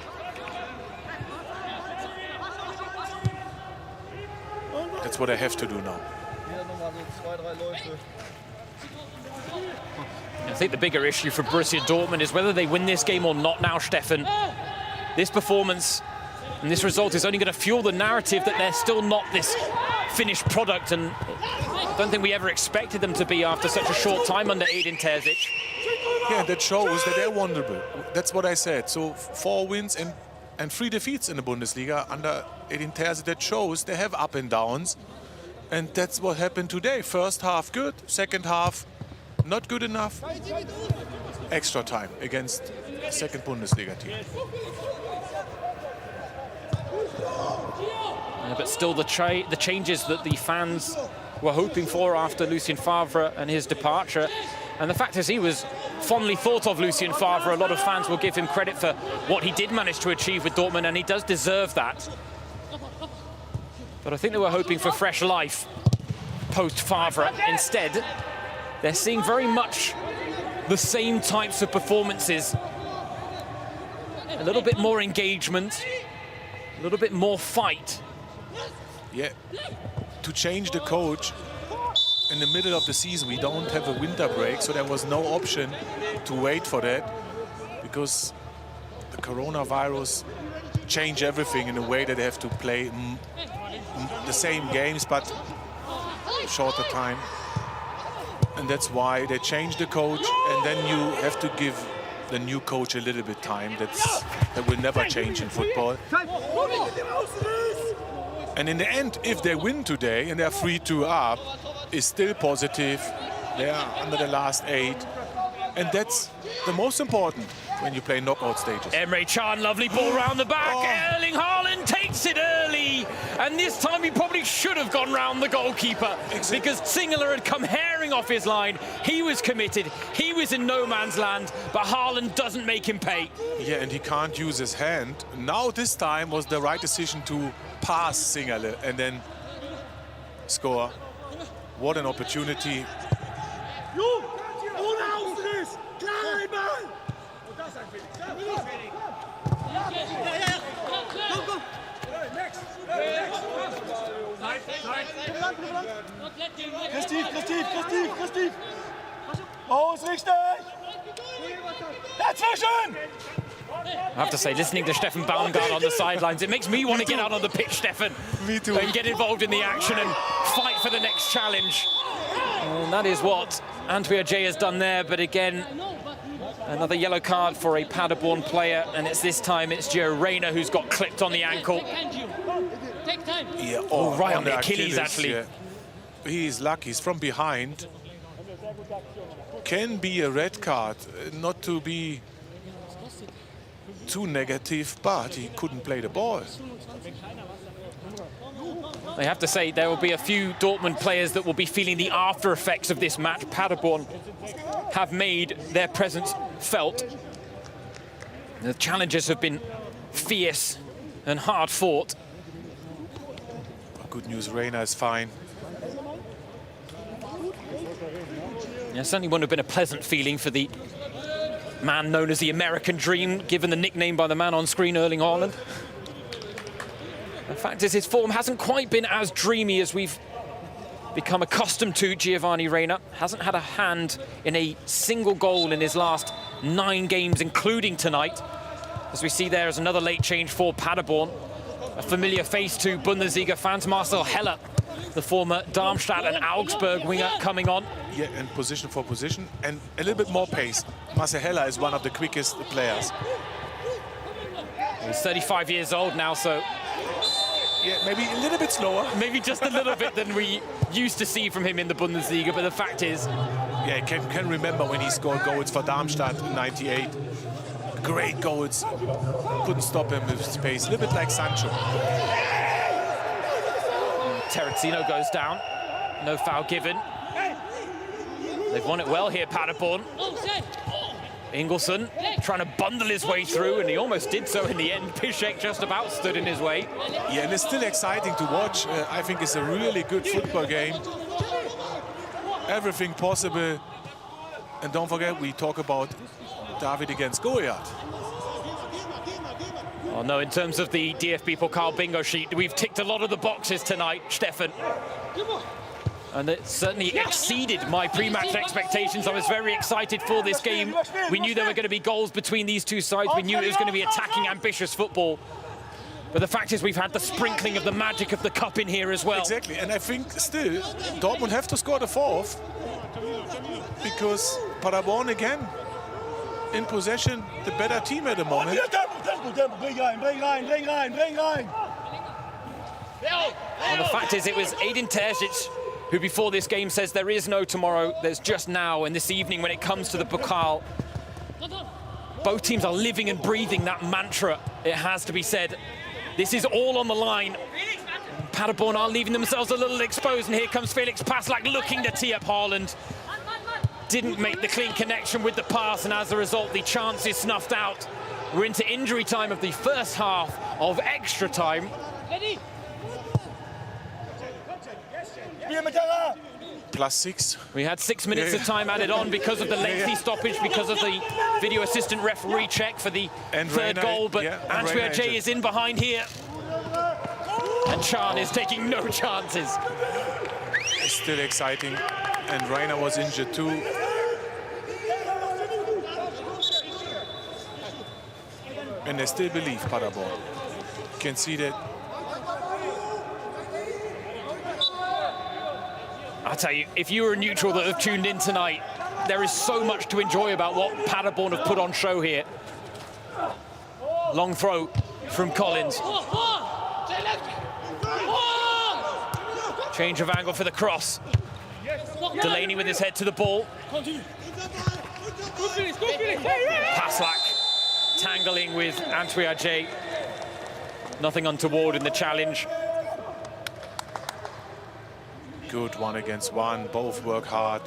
that's what I have to do now. I think the bigger issue for Borussia Dortmund is whether they win this game or not now, Steffen. This performance and this result is only going to fuel the narrative that they're still not this finished product, and I don't think we ever expected them to be after such a short time under Edin Terzic. Yeah, that shows that they're vulnerable. That's what I said. So 4 wins and 3 defeats in the Bundesliga under Edin Terzic. That shows they have up and downs, and that's what happened today. First half good, second half not good enough. Extra time against the 2nd Bundesliga team. Yeah, but still the changes that the fans were hoping for after Lucien Favre and his departure. And the fact is, he was fondly thought of, Lucien Favre. A lot of fans will give him credit for what he did manage to achieve with Dortmund, and he does deserve that. But I think they were hoping for fresh life post-Favre. Instead, they're seeing very much the same types of performances. A little bit more engagement, a little bit more fight. Yeah, to change the coach in the middle of the season, we don't have a winter break, so there was no option to wait for that, because the coronavirus changed everything in a way that they have to play the same games but shorter time. And that's why they changed the coach, and then you have to give the new coach a little bit time. That will never change in football. And in the end, if they win today and they're 3-2 up, is still positive. They are under the last 8. And that's the most important when you play knockout stages. Emre Can, lovely ball round the back. Oh. Erling Haaland takes it early. And this time he probably should have gone round the goalkeeper. Exactly. Because Singler had come herring off his line. He was committed. He was in no man's land. But Haaland doesn't make him pay. Yeah, and he can't use his hand. Now this time was the right decision to pass Singler and then score. What an opportunity. Christi! Ausrichten! Dazwischen! I have to say, listening to Steffen Baumgart on the sidelines, it makes me want to get out on the pitch, Steffen. Me too. And get involved in the action and fight for the next challenge. And that is what Antwi Ajay has done there, but again, Another yellow card for a Paderborn player, and this time it's Gio Reyna who's got clipped on the ankle. Yeah, right on the Achilles, actually. Yeah. He's lucky, he's from behind. Can be a red card, not to be too negative, but he couldn't play the ball. I have to say there will be a few Dortmund players that will be feeling the after effects of this match. Paderborn have made their presence felt. The challenges have been fierce and hard fought. Good news, Reyna is fine. Yeah, certainly wouldn't have been a pleasant feeling for the man known as the American Dream, given the nickname by the man on screen, Erling Haaland. The fact is, his form hasn't quite been as dreamy as we've become accustomed to. Giovanni Reyna hasn't had a hand in a single goal in his last 9 games, including tonight. As we see there is another late change for Paderborn. A familiar face to Bundesliga fans, Marcel Heller, the former Darmstadt and Augsburg winger, coming on. Yeah, and position for position, and a little bit more pace. Marcel Heller is one of the quickest players. He's 35 years old now, so yeah, maybe a little bit slower. Maybe just a little bit than we used to see from him in the Bundesliga, but the fact is... Yeah, I can remember when he scored goals for Darmstadt in '98. Great goals. Couldn't stop him with his pace. A little bit like Sancho. Terenzino goes down. No foul given. They've won it well here, Paderborn. Ingelsson trying to bundle his way through, and he almost did so in the end. Piszczek just about stood in his way. Yeah, and it's still exciting to watch. I think it's a really good football game. Everything possible. And don't forget, we talk about David against Goliath. Oh no, in terms of the DFB-Pokal bingo sheet, we've ticked a lot of the boxes tonight, Stefan. And it certainly exceeded my pre-match expectations. I was very excited for this game. We knew there were going to be goals between these two sides. We knew it was going to be attacking, ambitious football. But the fact is, we've had the sprinkling of the magic of the cup in here as well. Exactly, and I think still Dortmund have to score the 4th, because Paderborn again in possession, the better team at the moment. Well, the fact is, it was Edin Terzic who before this game says there is no tomorrow, there's just now. And this evening, when it comes to the Pokal, both teams are living and breathing that mantra, it has to be said. This is all on the line. Paderborn are leaving themselves a little exposed, and here comes Felix Passlack looking to tee up Haaland. Didn't make the clean connection with the pass, and as a result, the chance is snuffed out. We're into injury time of the first half of extra time. +6. We had 6 minutes of time added on because of the lengthy stoppage, because of the video assistant referee check for the third goal, but Antwi Ajay is in behind here. And Chan is taking no chances. It's still exciting, and Reyna was injured too. And they still believe, Paderborn. You can see that. I tell you, if you were a neutral that have tuned in tonight, there is so much to enjoy about what Paderborn have put on show here. Long throw from Collins. Change of angle for the cross. Delaney with his head to the ball. Passlack tangling with Antwi Ajay. Nothing untoward in the challenge. Good 1-against-1, both work hard.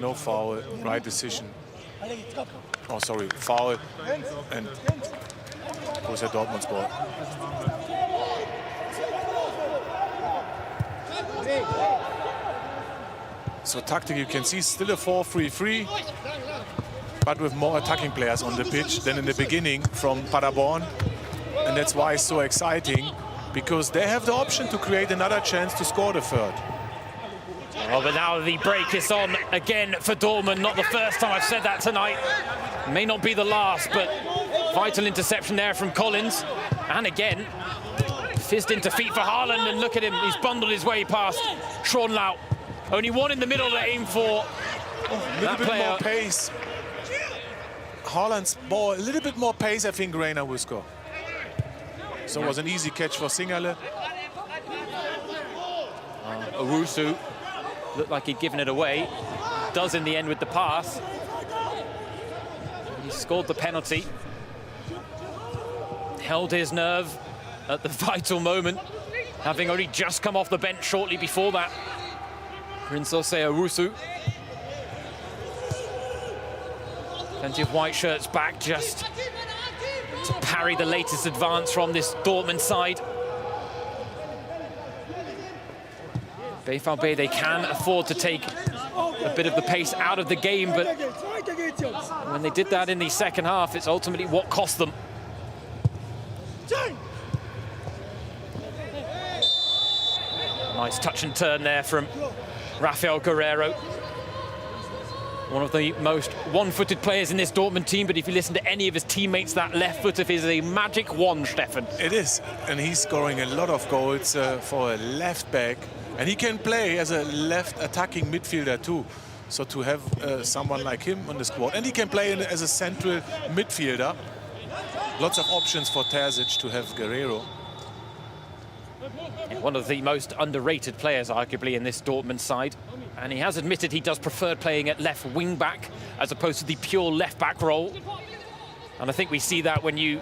No foul, right decision. Oh, sorry, foul. And Borussia Dortmund's ball. So tactic, you can see still a 4-3-3, but with more attacking players on the pitch than in the beginning from Paderborn. And that's why it's so exciting, because they have the option to create another chance to score the 3rd. Oh, but now the break is on again for Dortmund. Not the first time I've said that tonight. May not be the last, but vital interception there from Collins. And again, fist into feet for Haaland, and look at him. He's bundled his way past Schronlau. Only one in the middle to aim for. A little bit more pace. Haaland's ball, a little bit more pace, I think Reina will score. So it was an easy catch for Singale. Owusu looked like he'd given it away. Does in the end with the pass. He scored the penalty. Held his nerve at the vital moment, having only just come off the bench shortly before that. Princese Owusu. Plenty of white shirts back just to parry the latest advance from this Dortmund side. BVB, they can afford to take a bit of the pace out of the game, but when they did that in the second half, it's ultimately what cost them. Nice touch and turn there from Rafael Guerreiro. One of the most one-footed players in this Dortmund team, but if you listen to any of his teammates, that left foot of his is a magic wand, Stefan. It is, and he's scoring a lot of goals for a left back, and he can play as a left attacking midfielder too. So to have someone like him on the squad, and he can play as a central midfielder. Lots of options for Terzic to have Guerreiro. One of the most underrated players, arguably, in this Dortmund side. And he has admitted he does prefer playing at left wing-back as opposed to the pure left-back role. And I think we see that when you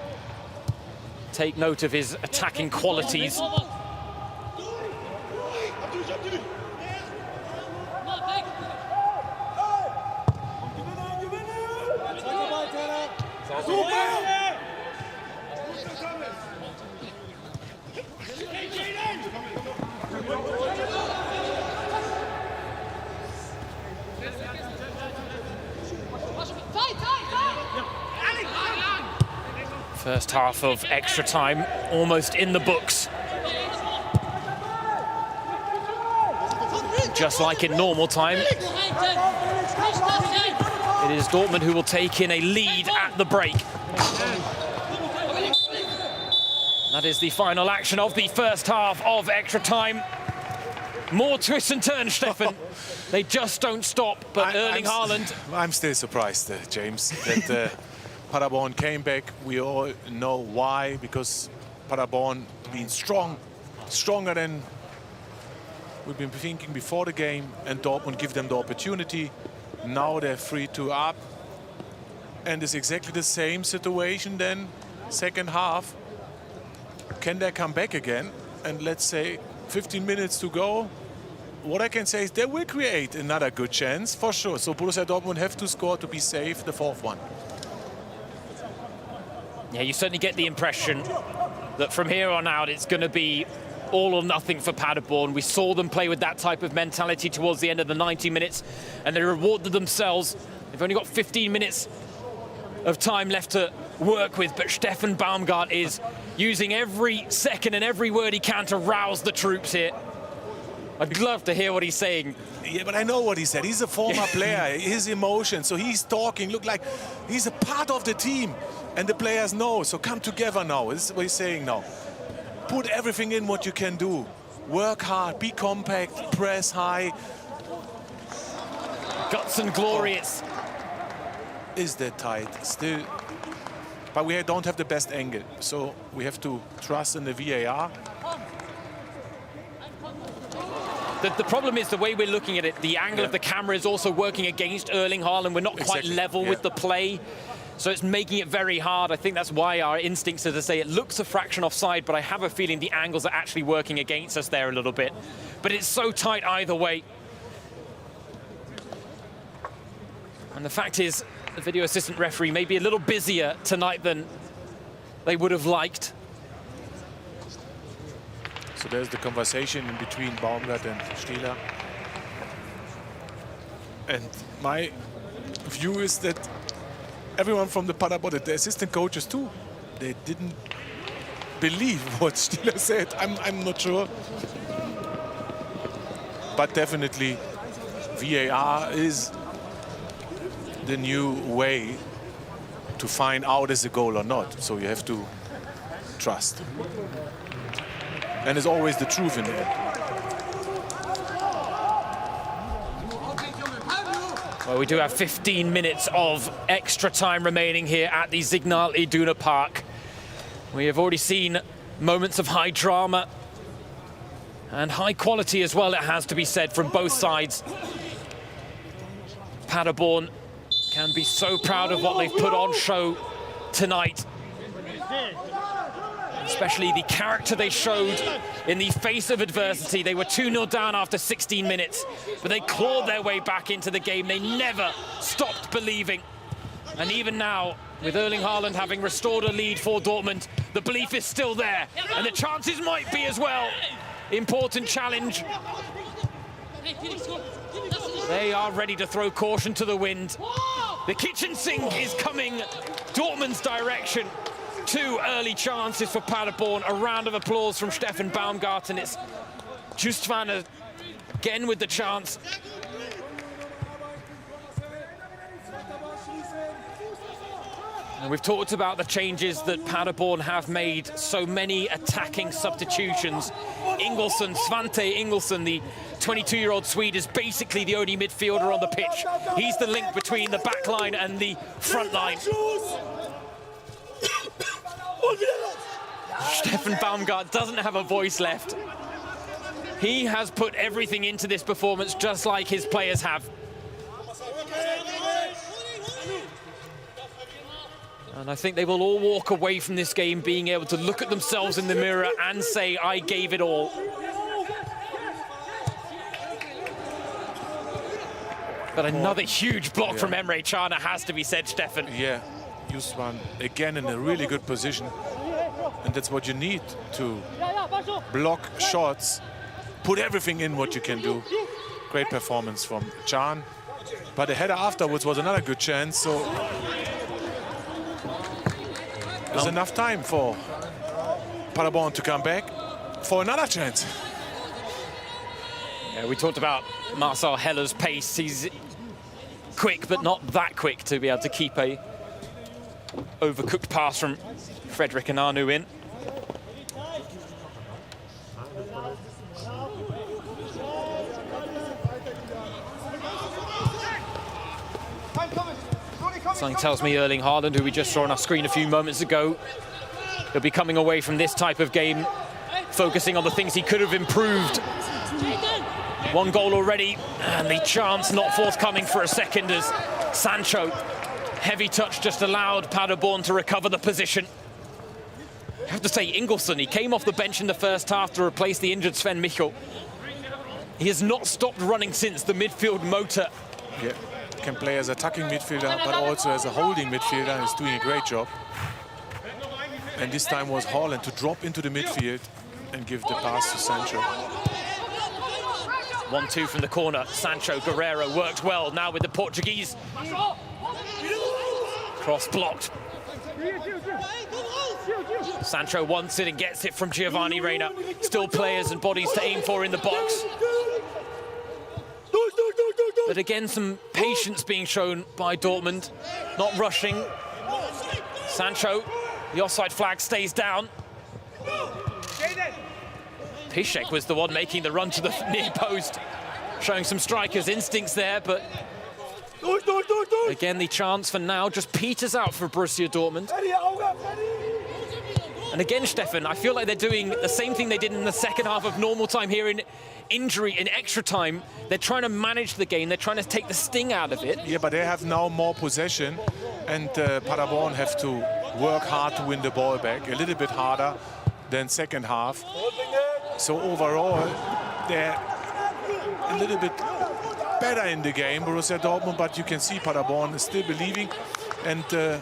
take note of his attacking qualities. First half of extra time almost in the books. Just like in normal time, it is Dortmund who will take in a lead at the break. That is the final action of the first half of extra time. More twists and turns, Stefan. They just don't stop, but Erling Haaland... I'm still surprised, James, that Paderborn came back. We all know why, because Paderborn being stronger than we've been thinking before the game, and Dortmund give them the opportunity. Now they're 3-2 up, and it's exactly the same situation then, second half. Can they come back again? And let's say 15 minutes to go. What I can say is they will create another good chance, for sure. So Borussia Dortmund have to score to be safe, the fourth one. Yeah, you certainly get the impression that from here on out, it's going to be all or nothing for Paderborn. We saw them play with that type of mentality towards the end of the 90 minutes, and they rewarded themselves. They've only got 15 minutes of time left to work with, but Stefan Baumgart is using every second and every word he can to rouse the troops here. I'd love to hear what he's saying. Yeah, but I know what he said. He's a former player, his emotion. So he's talking, look like he's a part of the team. And the players know, so come together now. This is what he's saying now. Put everything in what you can do. Work hard, be compact, press high. Guts and glory, Is that tight? Still. But we don't have the best angle. So we have to trust in the VAR. The problem is the way we're looking at it. The angle of the camera is also working against Erling Haaland. We're not quite level with the play. So it's making it very hard. I think that's why our instincts are to say it looks a fraction offside, but I have a feeling the angles are actually working against us there a little bit. But it's so tight either way. And the fact is, the video assistant referee may be a little busier tonight than they would have liked. So there's the conversation in between Baumgart and Stieler. And my view is that everyone from the Paderborn, the assistant coaches too, they didn't believe what Stieler said. I'm not sure. But definitely VAR is the new way to find out is a goal or not. So you have to trust. And it's always the truth in the end. Well, we do have 15 minutes of extra time remaining here at the Signal Iduna Park. We have already seen moments of high drama and high quality as well, it has to be said, from both sides. Paderborn can be so proud of what they've put on show tonight. Especially the character they showed in the face of adversity. They were 2-0 down after 16 minutes, but they clawed their way back into the game. They never stopped believing. And even now, with Erling Haaland having restored a lead for Dortmund, the belief is still there, and the chances might be as well. Important challenge. They are ready to throw caution to the wind. The kitchen sink is coming Dortmund's direction. 2 early chances for Paderborn. A round of applause from Steffen Baumgarten. It's Justvan again with the chance. And we've talked about the changes that Paderborn have made. So many attacking substitutions. Ingelsson, Svante Ingelsson, the 22-year-old Swede, is basically the only midfielder on the pitch. He's the link between the back line and the front line. Steffen Baumgart doesn't have a voice left. He has put everything into this performance, just like his players have. And I think they will all walk away from this game being able to look at themselves in the mirror and say, I gave it all. But another huge block from Emre Can has to be said, Steffen. Yeah, Justvan again in a really good position. And that's what you need to block shots, put everything in what you can do. Great performance from Can. But the header afterwards was another good chance, so there's enough time for Paderborn to come back for another chance. Yeah, we talked about Marcel Heller's pace. He's quick, but not that quick to be able to keep a overcooked pass from Fredrik Ananu in. Something tells me Erling Haaland, who we just saw on our screen a few moments ago, he'll be coming away from this type of game focusing on the things he could have improved. 1 goal already, and the chance not forthcoming for a second as Sancho, heavy touch, just allowed Paderborn to recover the position. I have to say, Ingelsson, he came off the bench in the first half to replace the injured Sven Michel. He has not stopped running since, the midfield motor. Yeah, can play as attacking midfielder, but also as a holding midfielder. He's doing a great job. And this time was Haaland to drop into the midfield and give the pass to Sancho. 1-2 from the corner. Sancho, Guerreiro worked well now with the Portuguese. Cross blocked. Sancho wants it and gets it from Giovanni Reina. Still players and bodies to aim for in the box. But again, some patience being shown by Dortmund. Not rushing. Sancho, the offside flag stays down. Piszczek was the one making the run to the near post, showing some striker's instincts there, but again, the chance for now just peters out for Borussia Dortmund. And again, Steffen, I feel like they're doing the same thing they did in the second half of normal time here in injury, in extra time. They're trying to manage the game. They're trying to take the sting out of it. Yeah, but they have now more possession, and Paderborn have to work hard to win the ball back, a little bit harder than second half. So overall, they're a little bit better in the game, Borussia Dortmund, but you can see Paderborn is still believing. And the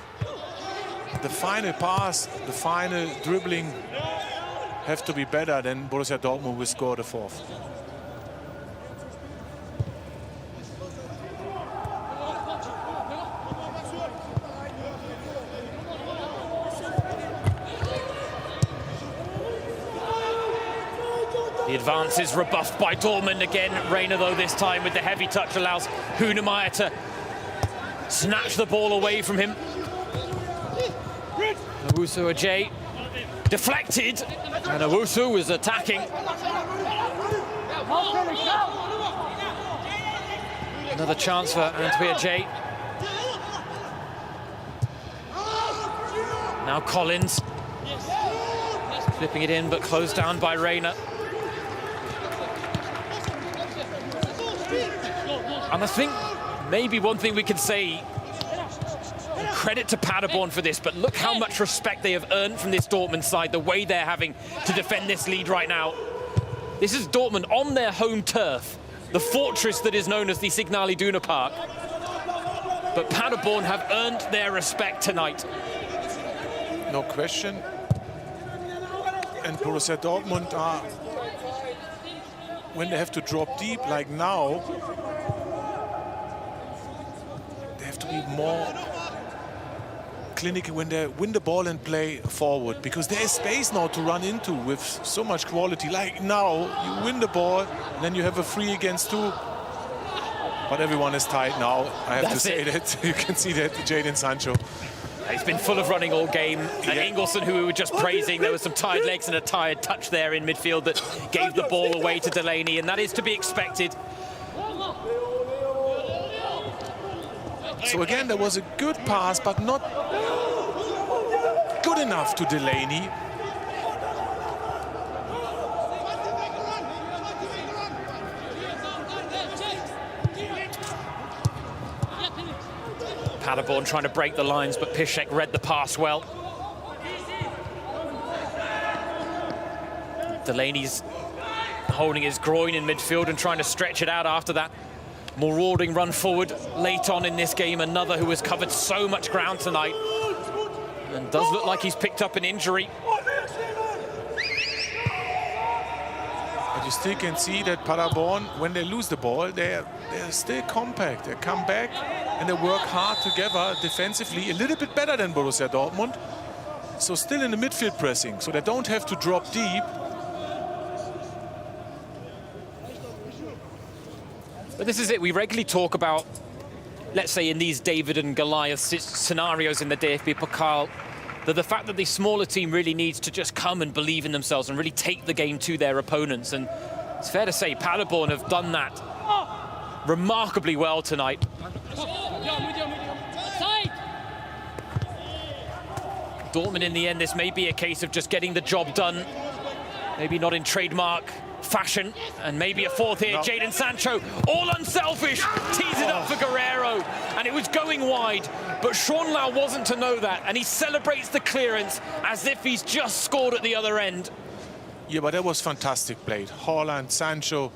final pass, the final dribbling have to be better, than Borussia Dortmund will score the 4th. The advance is rebuffed by Dortmund again. Reina, though, this time with the heavy touch, allows Hunemeyer to snatch the ball away from him. Owusu Ajay deflected, and Owusu was attacking. Another chance for Antwia J. Now Collins. Flipping it in, but closed down by Reyna. And I think maybe one thing we can say, credit to Paderborn for this, but look how much respect they have earned from this Dortmund side, the way they're having to defend this lead right now. This is Dortmund on their home turf, the fortress that is known as the Signal Iduna Park. But Paderborn have earned their respect tonight. No question. And Borussia Dortmund are, when they have to drop deep like now, they have to be more clinical when they win the ball and play forward, because there is space now to run into with so much quality. Like now, you win the ball, and then you have a 3 against 2. But everyone is tight now. I have to say that. You can see that, Jadon Sancho. He's been full of running all game. And Ingelsson, who we were just praising, there was some tired legs and a tired touch there in midfield that gave the ball away to Delaney, and that is to be expected. So again, there was a good pass, but not good enough to Delaney. Paderborn trying to break the lines, but Piszczek read the pass well. Delaney's holding his groin in midfield and trying to stretch it out after that marauding run forward late on in this game. Another who has covered so much ground tonight and does look like he's picked up an injury. But you still can see that Paderborn, when they lose the ball, they're still compact. They come back and they work hard together defensively, a little bit better than Borussia Dortmund. So still in the midfield pressing, so they don't have to drop deep. But this is it. We regularly talk about, let's say, in these David and Goliath scenarios in the DFB-Pokal, that the fact that the smaller team really needs to just come and believe in themselves and really take the game to their opponents. And it's fair to say Paderborn have done that remarkably well tonight. Dortmund, in the end, this may be a case of just getting the job done. Maybe not in trademark fashion, and maybe a fourth here. No. Jadon Sancho, all unselfish, tees it up for Guerrero, and it was going wide, but Schonlau wasn't to know that, and he celebrates the clearance as if he's just scored at the other end. Yeah, but that was fantastic play. Haaland, Sancho,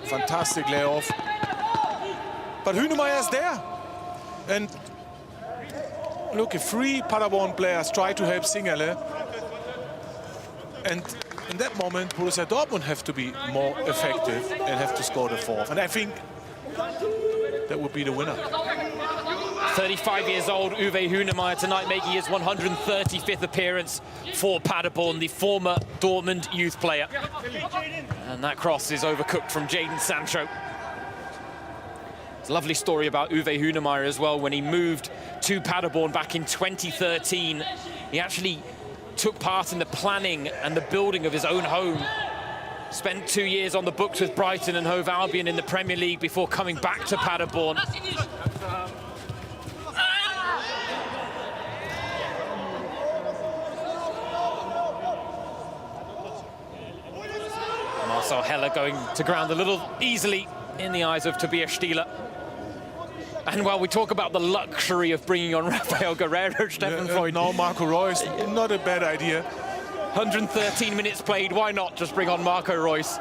fantastic layoff. But Hünemeyer's there, and look, if 3 Paderborn players try to help Singerle, and in that moment, Borussia Dortmund have to be more effective and have to score the 4th. And I think that would be the winner. 35 years old, Uwe Hünemeyer tonight making his 135th appearance for Paderborn, the former Dortmund youth player. And that cross is overcooked from Jadon Sancho. It's a lovely story about Uwe Hünemeyer as well. When he moved to Paderborn back in 2013, he actually took part in the planning and the building of his own home. Spent 2 years on the books with Brighton and Hove Albion in the Premier League before coming back to Paderborn. Marcel Heller going to ground a little easily in the eyes of Tobias Stieler. And while we talk about the luxury of bringing on Rafael Guerrero, Stefan Freud. Now Marco Reus, not a bad idea. 113 minutes played, why not just bring on Marco Reus?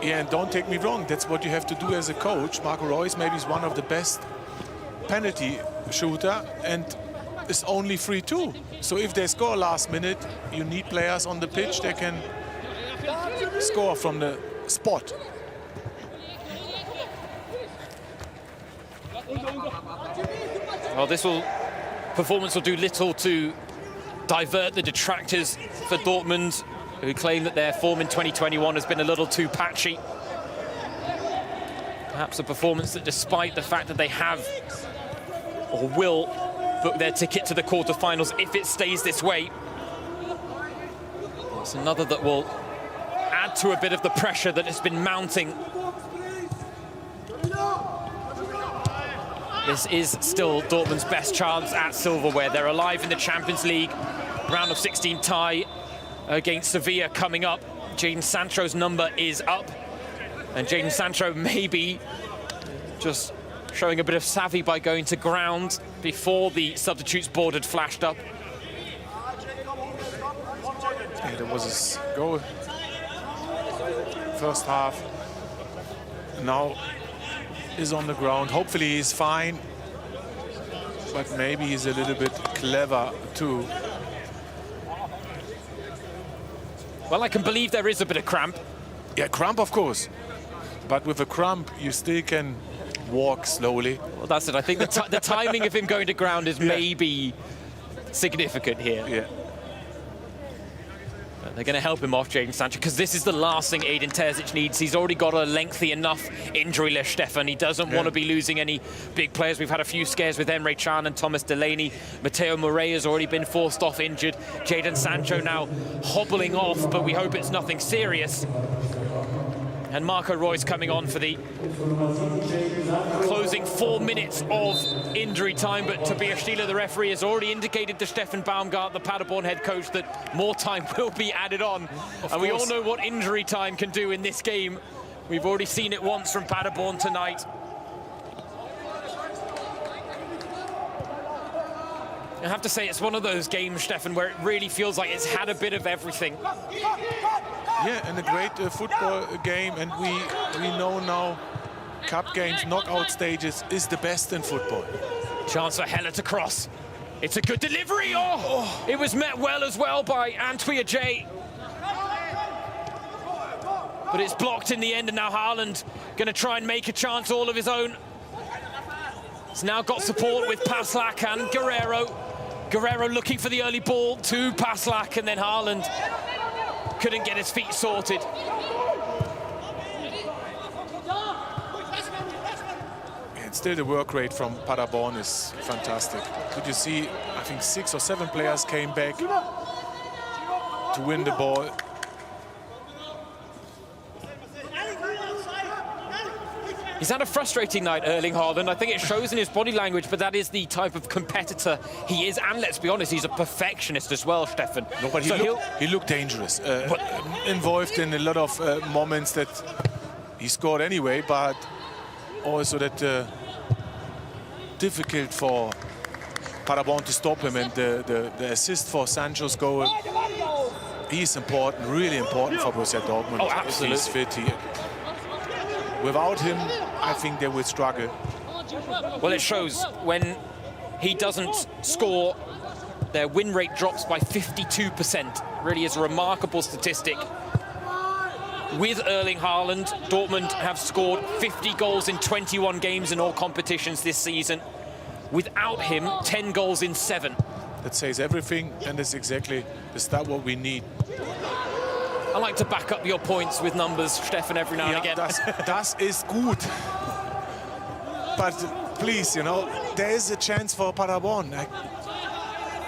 Yeah, and don't take me wrong, that's what you have to do as a coach. Marco Reus maybe is one of the best penalty shooter, and it's only 3-2. So if they score last minute, you need players on the pitch that can score from the spot. Well, performance will do little to divert the detractors for Dortmund, who claim that their form in 2021 has been a little too patchy. Perhaps a performance that, despite the fact that they have or will book their ticket to the quarterfinals if it stays this way, it's another that will add add to a bit of the pressure that has bin mounting. This is still Dortmund's best chance at silverware. They're alive in the Champions League. Round of 16 tie against Sevilla coming up. Jadon Sancho's number is up. And Jadon Sancho maybe just showing a bit of savvy by going to ground before the substitutes board had flashed up. Yeah, there was his goal. First half. Now is on the ground. Hopefully he's fine, but maybe he's a little bit clever too. Well, I can believe there is a bit of cramp. Yeah, cramp, of course. But with a cramp, you still can walk slowly. Well, that's it. I think the timing of him going to ground is maybe significant here. Yeah. They're going to help him off, Jadon Sancho, because this is the last thing Edin Terzic needs. He's already got a lengthy enough injury list, Stefan. He doesn't want to be losing any big players. We've had a few scares with Emre Can and Thomas Delaney. Matteo Morey has already been forced off injured. Jadon Sancho now hobbling off, but we hope it's nothing serious. And Marco Reus coming on for the closing 4 minutes of injury time. But Tobias Stieler, the referee, has already indicated to Stefan Baumgart, the Paderborn head coach, that more time will be added on. And we all know what injury time can do in this game. We've already seen it once from Paderborn tonight. I have to say, it's one of those games, Stefan, where it really feels like it's had a bit of everything. Yeah, and a great football game, and we know now cup games, knockout stages is the best in football. Chance for Heller to cross. It's a good delivery. Oh, it was met well as well by Antwi Ajay. But it's blocked in the end, and now Haaland going to try and make a chance all of his own. He's now got support with Paslak and Guerrero. Guerrero looking for the early ball to Paslak, and then Haaland couldn't get his feet sorted. And still the work rate from Paderborn is fantastic. Could you see, I think 6 or 7 players came back to win the ball. He's had a frustrating night, Erling Haaland. I think it shows in his body language, but that is the type of competitor he is. And let's be honest, he's a perfectionist as well, Stefan. No, but he looked dangerous. Involved in a lot of moments that he scored anyway, but also that difficult for Paderborn to stop him. And the assist for Sancho's goal, he's important, really important for Borussia Dortmund. Oh, absolutely. He's fit here. Without him, I think they will struggle. Well, it shows when he doesn't score, their win rate drops by 52%. Really is a remarkable statistic. With Erling Haaland, Dortmund have scored 50 goals in 21 games in all competitions this season. Without him, 10 goals in 7. That says everything, and it's exactly the start what we need. I like to back up your points with numbers, Stefan, every now and again. Das ist gut. But please, you know, there is a chance for Paderborn.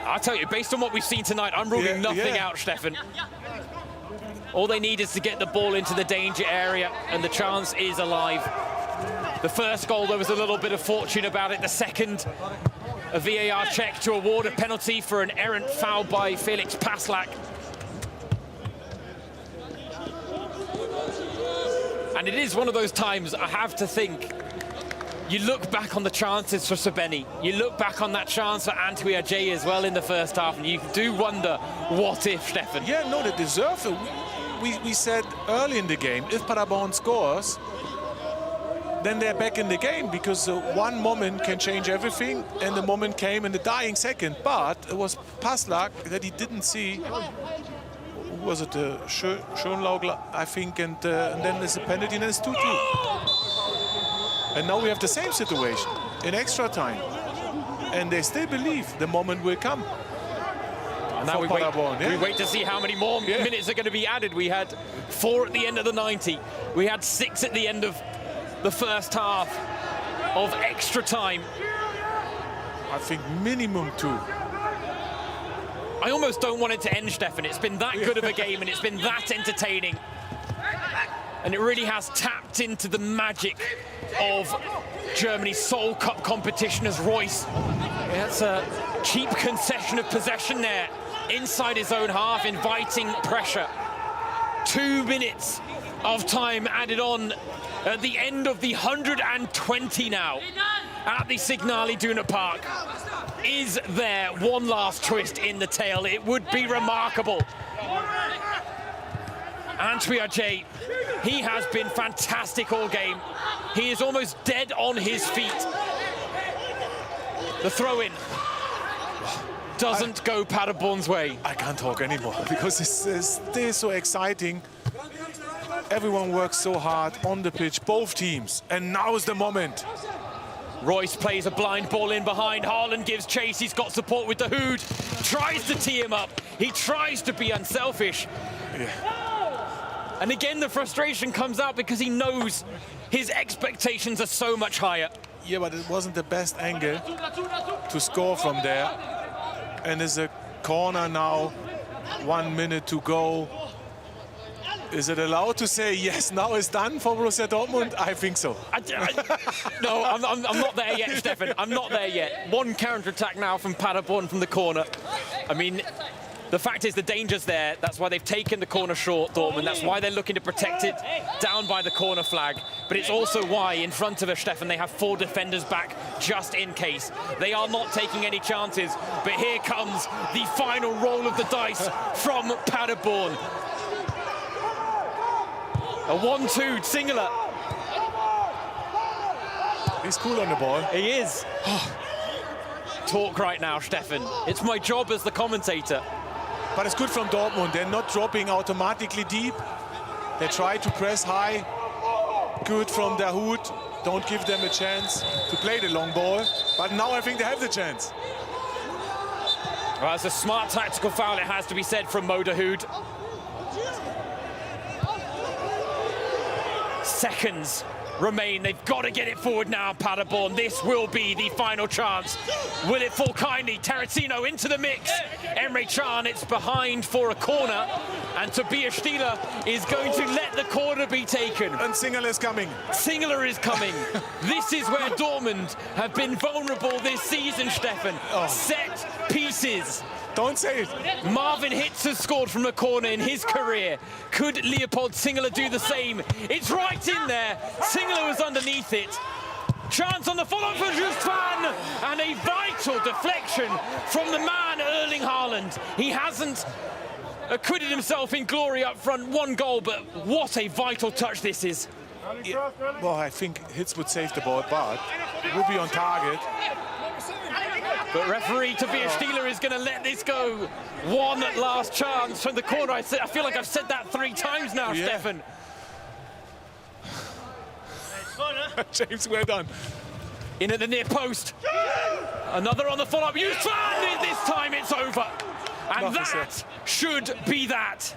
I'll tell you, based on what we've seen tonight, I'm ruling nothing out, Stefan. All they need is to get the ball into the danger area, and the chance is alive. The first goal, there was a little bit of fortune about it. The second, a VAR check to award a penalty for an errant foul by Felix Paslak. And it is one of those times, I have to think, you look back on the chances for Srbeny, you look back on that chance for Antwi Ajay as well in the first half, and you do wonder, what if, Stefan? Yeah, no, they deserve it. We said early in the game, if Paderborn scores, then they're back in the game, because one moment can change everything, and the moment came in the dying second. But it was Paslak that he didn't see. Was it Schönlaugler, I think, and then there's a penalty, and then it's 2-2. And now we have the same situation in extra time. And they still believe the moment will come. And now we wait to see how many more minutes are going to be added. We had 4 at the end of the 90. We had 6 at the end of the first half of extra time. I think minimum 2. I almost don't want it to end, Stefan. It's been that good of a game, and it's been that entertaining. And it really has tapped into the magic of Germany's Soul Cup competition as Royce. That's a cheap concession of possession there, inside his own half, inviting pressure. 2 minutes of time added on at the end of the 120 now at the Signal Iduna Park. Is there one last twist in the tail? It would be remarkable. Antwi Ajay, he has been fantastic all game. He is almost dead on his feet. The throw-in doesn't go Paderborn's way. I can't talk anymore because this is so exciting. Everyone works so hard on the pitch, both teams, and now is the moment. Royce plays a blind ball in behind. Haaland gives chase. He's got support with the Hood. Tries to tee him up. He tries to be unselfish. Yeah. And again, the frustration comes out because he knows his expectations are so much higher. Yeah, but it wasn't the best angle to score from there. And there's a corner now, 1 minute to go. Is it allowed to say, yes, now it's done for Borussia Dortmund? I think so. No, I'm not there yet, Stefan. I'm not there yet. One counter-attack now from Paderborn from the corner. I mean, the fact is the danger's there. That's why they've taken the corner short, Dortmund. That's why they're looking to protect it down by the corner flag. But it's also why, in front of us, Stefan, they have 4 defenders back just in case. They are not taking any chances. But here comes the final roll of the dice from Paderborn. A 1-2, Singular. He's cool on the ball. He is. Talk right now, Stefan. It's my job as the commentator. But it's good from Dortmund. They're not dropping automatically deep. They try to press high. Good from Dahoud. Don't give them a chance to play the long ball. But now I think they have the chance. Well, it's a smart tactical foul, it has to be said, from Mo Dahoud. Seconds remain. They've got to get it forward now, Paderborn. This will be the final chance. Will it fall kindly? Terracino into the mix. Emre Can, it's behind for a corner. And Tobias Stieler is going to let the corner be taken. And Singular is coming. Singular is coming. This is where Dortmund have been vulnerable this season, Stefan. Oh. Set pieces. Don't say it. Marvin Hitz has scored from a corner in his career. Could Leopold Singular do the same? It's right in there. Singular was underneath it. Chance on the follow-up for Justvan. And a vital deflection from the man, Erling Haaland. He hasn't acquitted himself in glory up front. 1 goal, but what a vital touch this is. Yeah. Well, I think Hitz would save the ball, but it would be on target. But referee Tobias Stieler is going to let this go. One last chance from the corner. I feel like I've said that 3 times now, Yeah. Stefan. James, well done. In at the near post. Another on the follow-up. Justvan! This time it's over. And that should be that.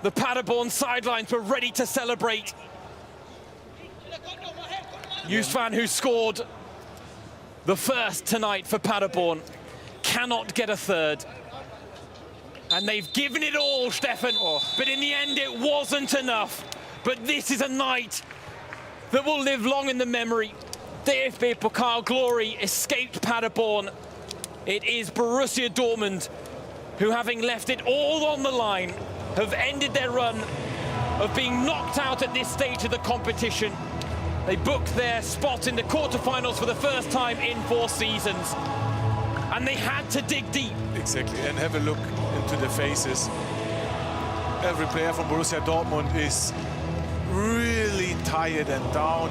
The Paderborn sidelines were ready to celebrate. Justvan, who scored the first tonight for Paderborn, cannot get a third. And they've given it all, Stefan. But in the end, it wasn't enough. But this is a night that will live long in the memory. DFB-Pokal glory escaped Paderborn. It is Borussia Dortmund who, having left it all on the line, have ended their run of being knocked out at this stage of the competition. They booked their spot in the quarterfinals for the first time in 4 seasons. And they had to dig deep. Exactly, and have a look into the faces. Every player from Borussia Dortmund is really tired and down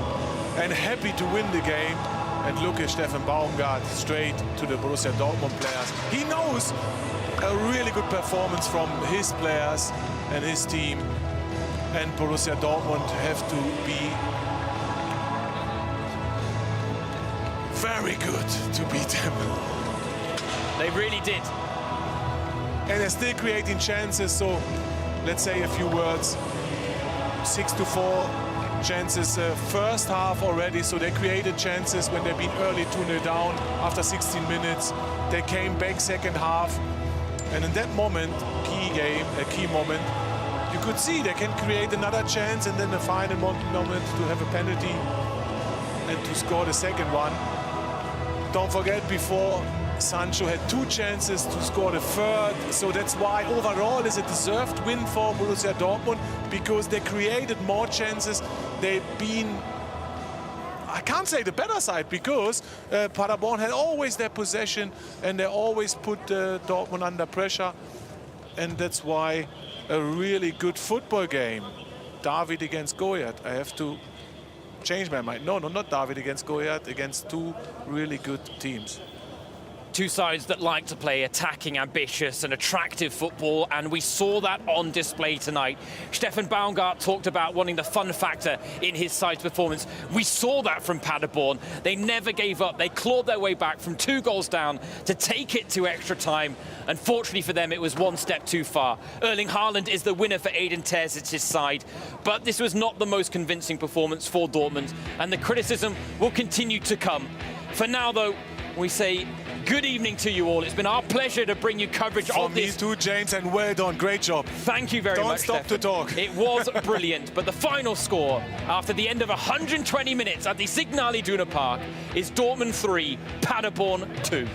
and happy to win the game. And look at Steffen Baumgart straight to the Borussia Dortmund players. He knows a really good performance from his players and his team. And Borussia Dortmund have to be very good to beat them. They really did. And they're still creating chances, so let's say a few words. 6-4 chances first half already, so they created chances when they've been early 2-0 down after 16 minutes. They came back second half, and in that moment, key moment, you could see they can create another chance and then the final moment to have a penalty and to score the second one. Don't forget, before Sancho had 2 chances to score the third, so that's why overall is a deserved win for Borussia Dortmund, because they created more chances. They've been, I can't say the better side, because Paderborn had always their possession and they always put Dortmund under pressure, and that's why a really good football game. David against Goliath. I have to change my mind. No, not David against Goliath, against 2 really good teams. Two sides that like to play attacking, ambitious and attractive football, and we saw that on display tonight. Stefan Baumgart talked about wanting the fun factor in his side's performance. We saw that from Paderborn. They never gave up. They clawed their way back from 2 goals down to take it to extra time. Unfortunately for them, it was 1 step too far. Erling Haaland is the winner for Edin Terzic's side, but this was not the most convincing performance for Dortmund, and the criticism will continue to come. For now, though, we say good evening to you all. It's been our pleasure to bring you coverage of this. For me too, James, and well done. Great job. Thank you very much, Don't stop Stefan. to talk. It was brilliant, but the final score, after the end of 120 minutes at the Signal Iduna Park, is Dortmund 3, Paderborn 2.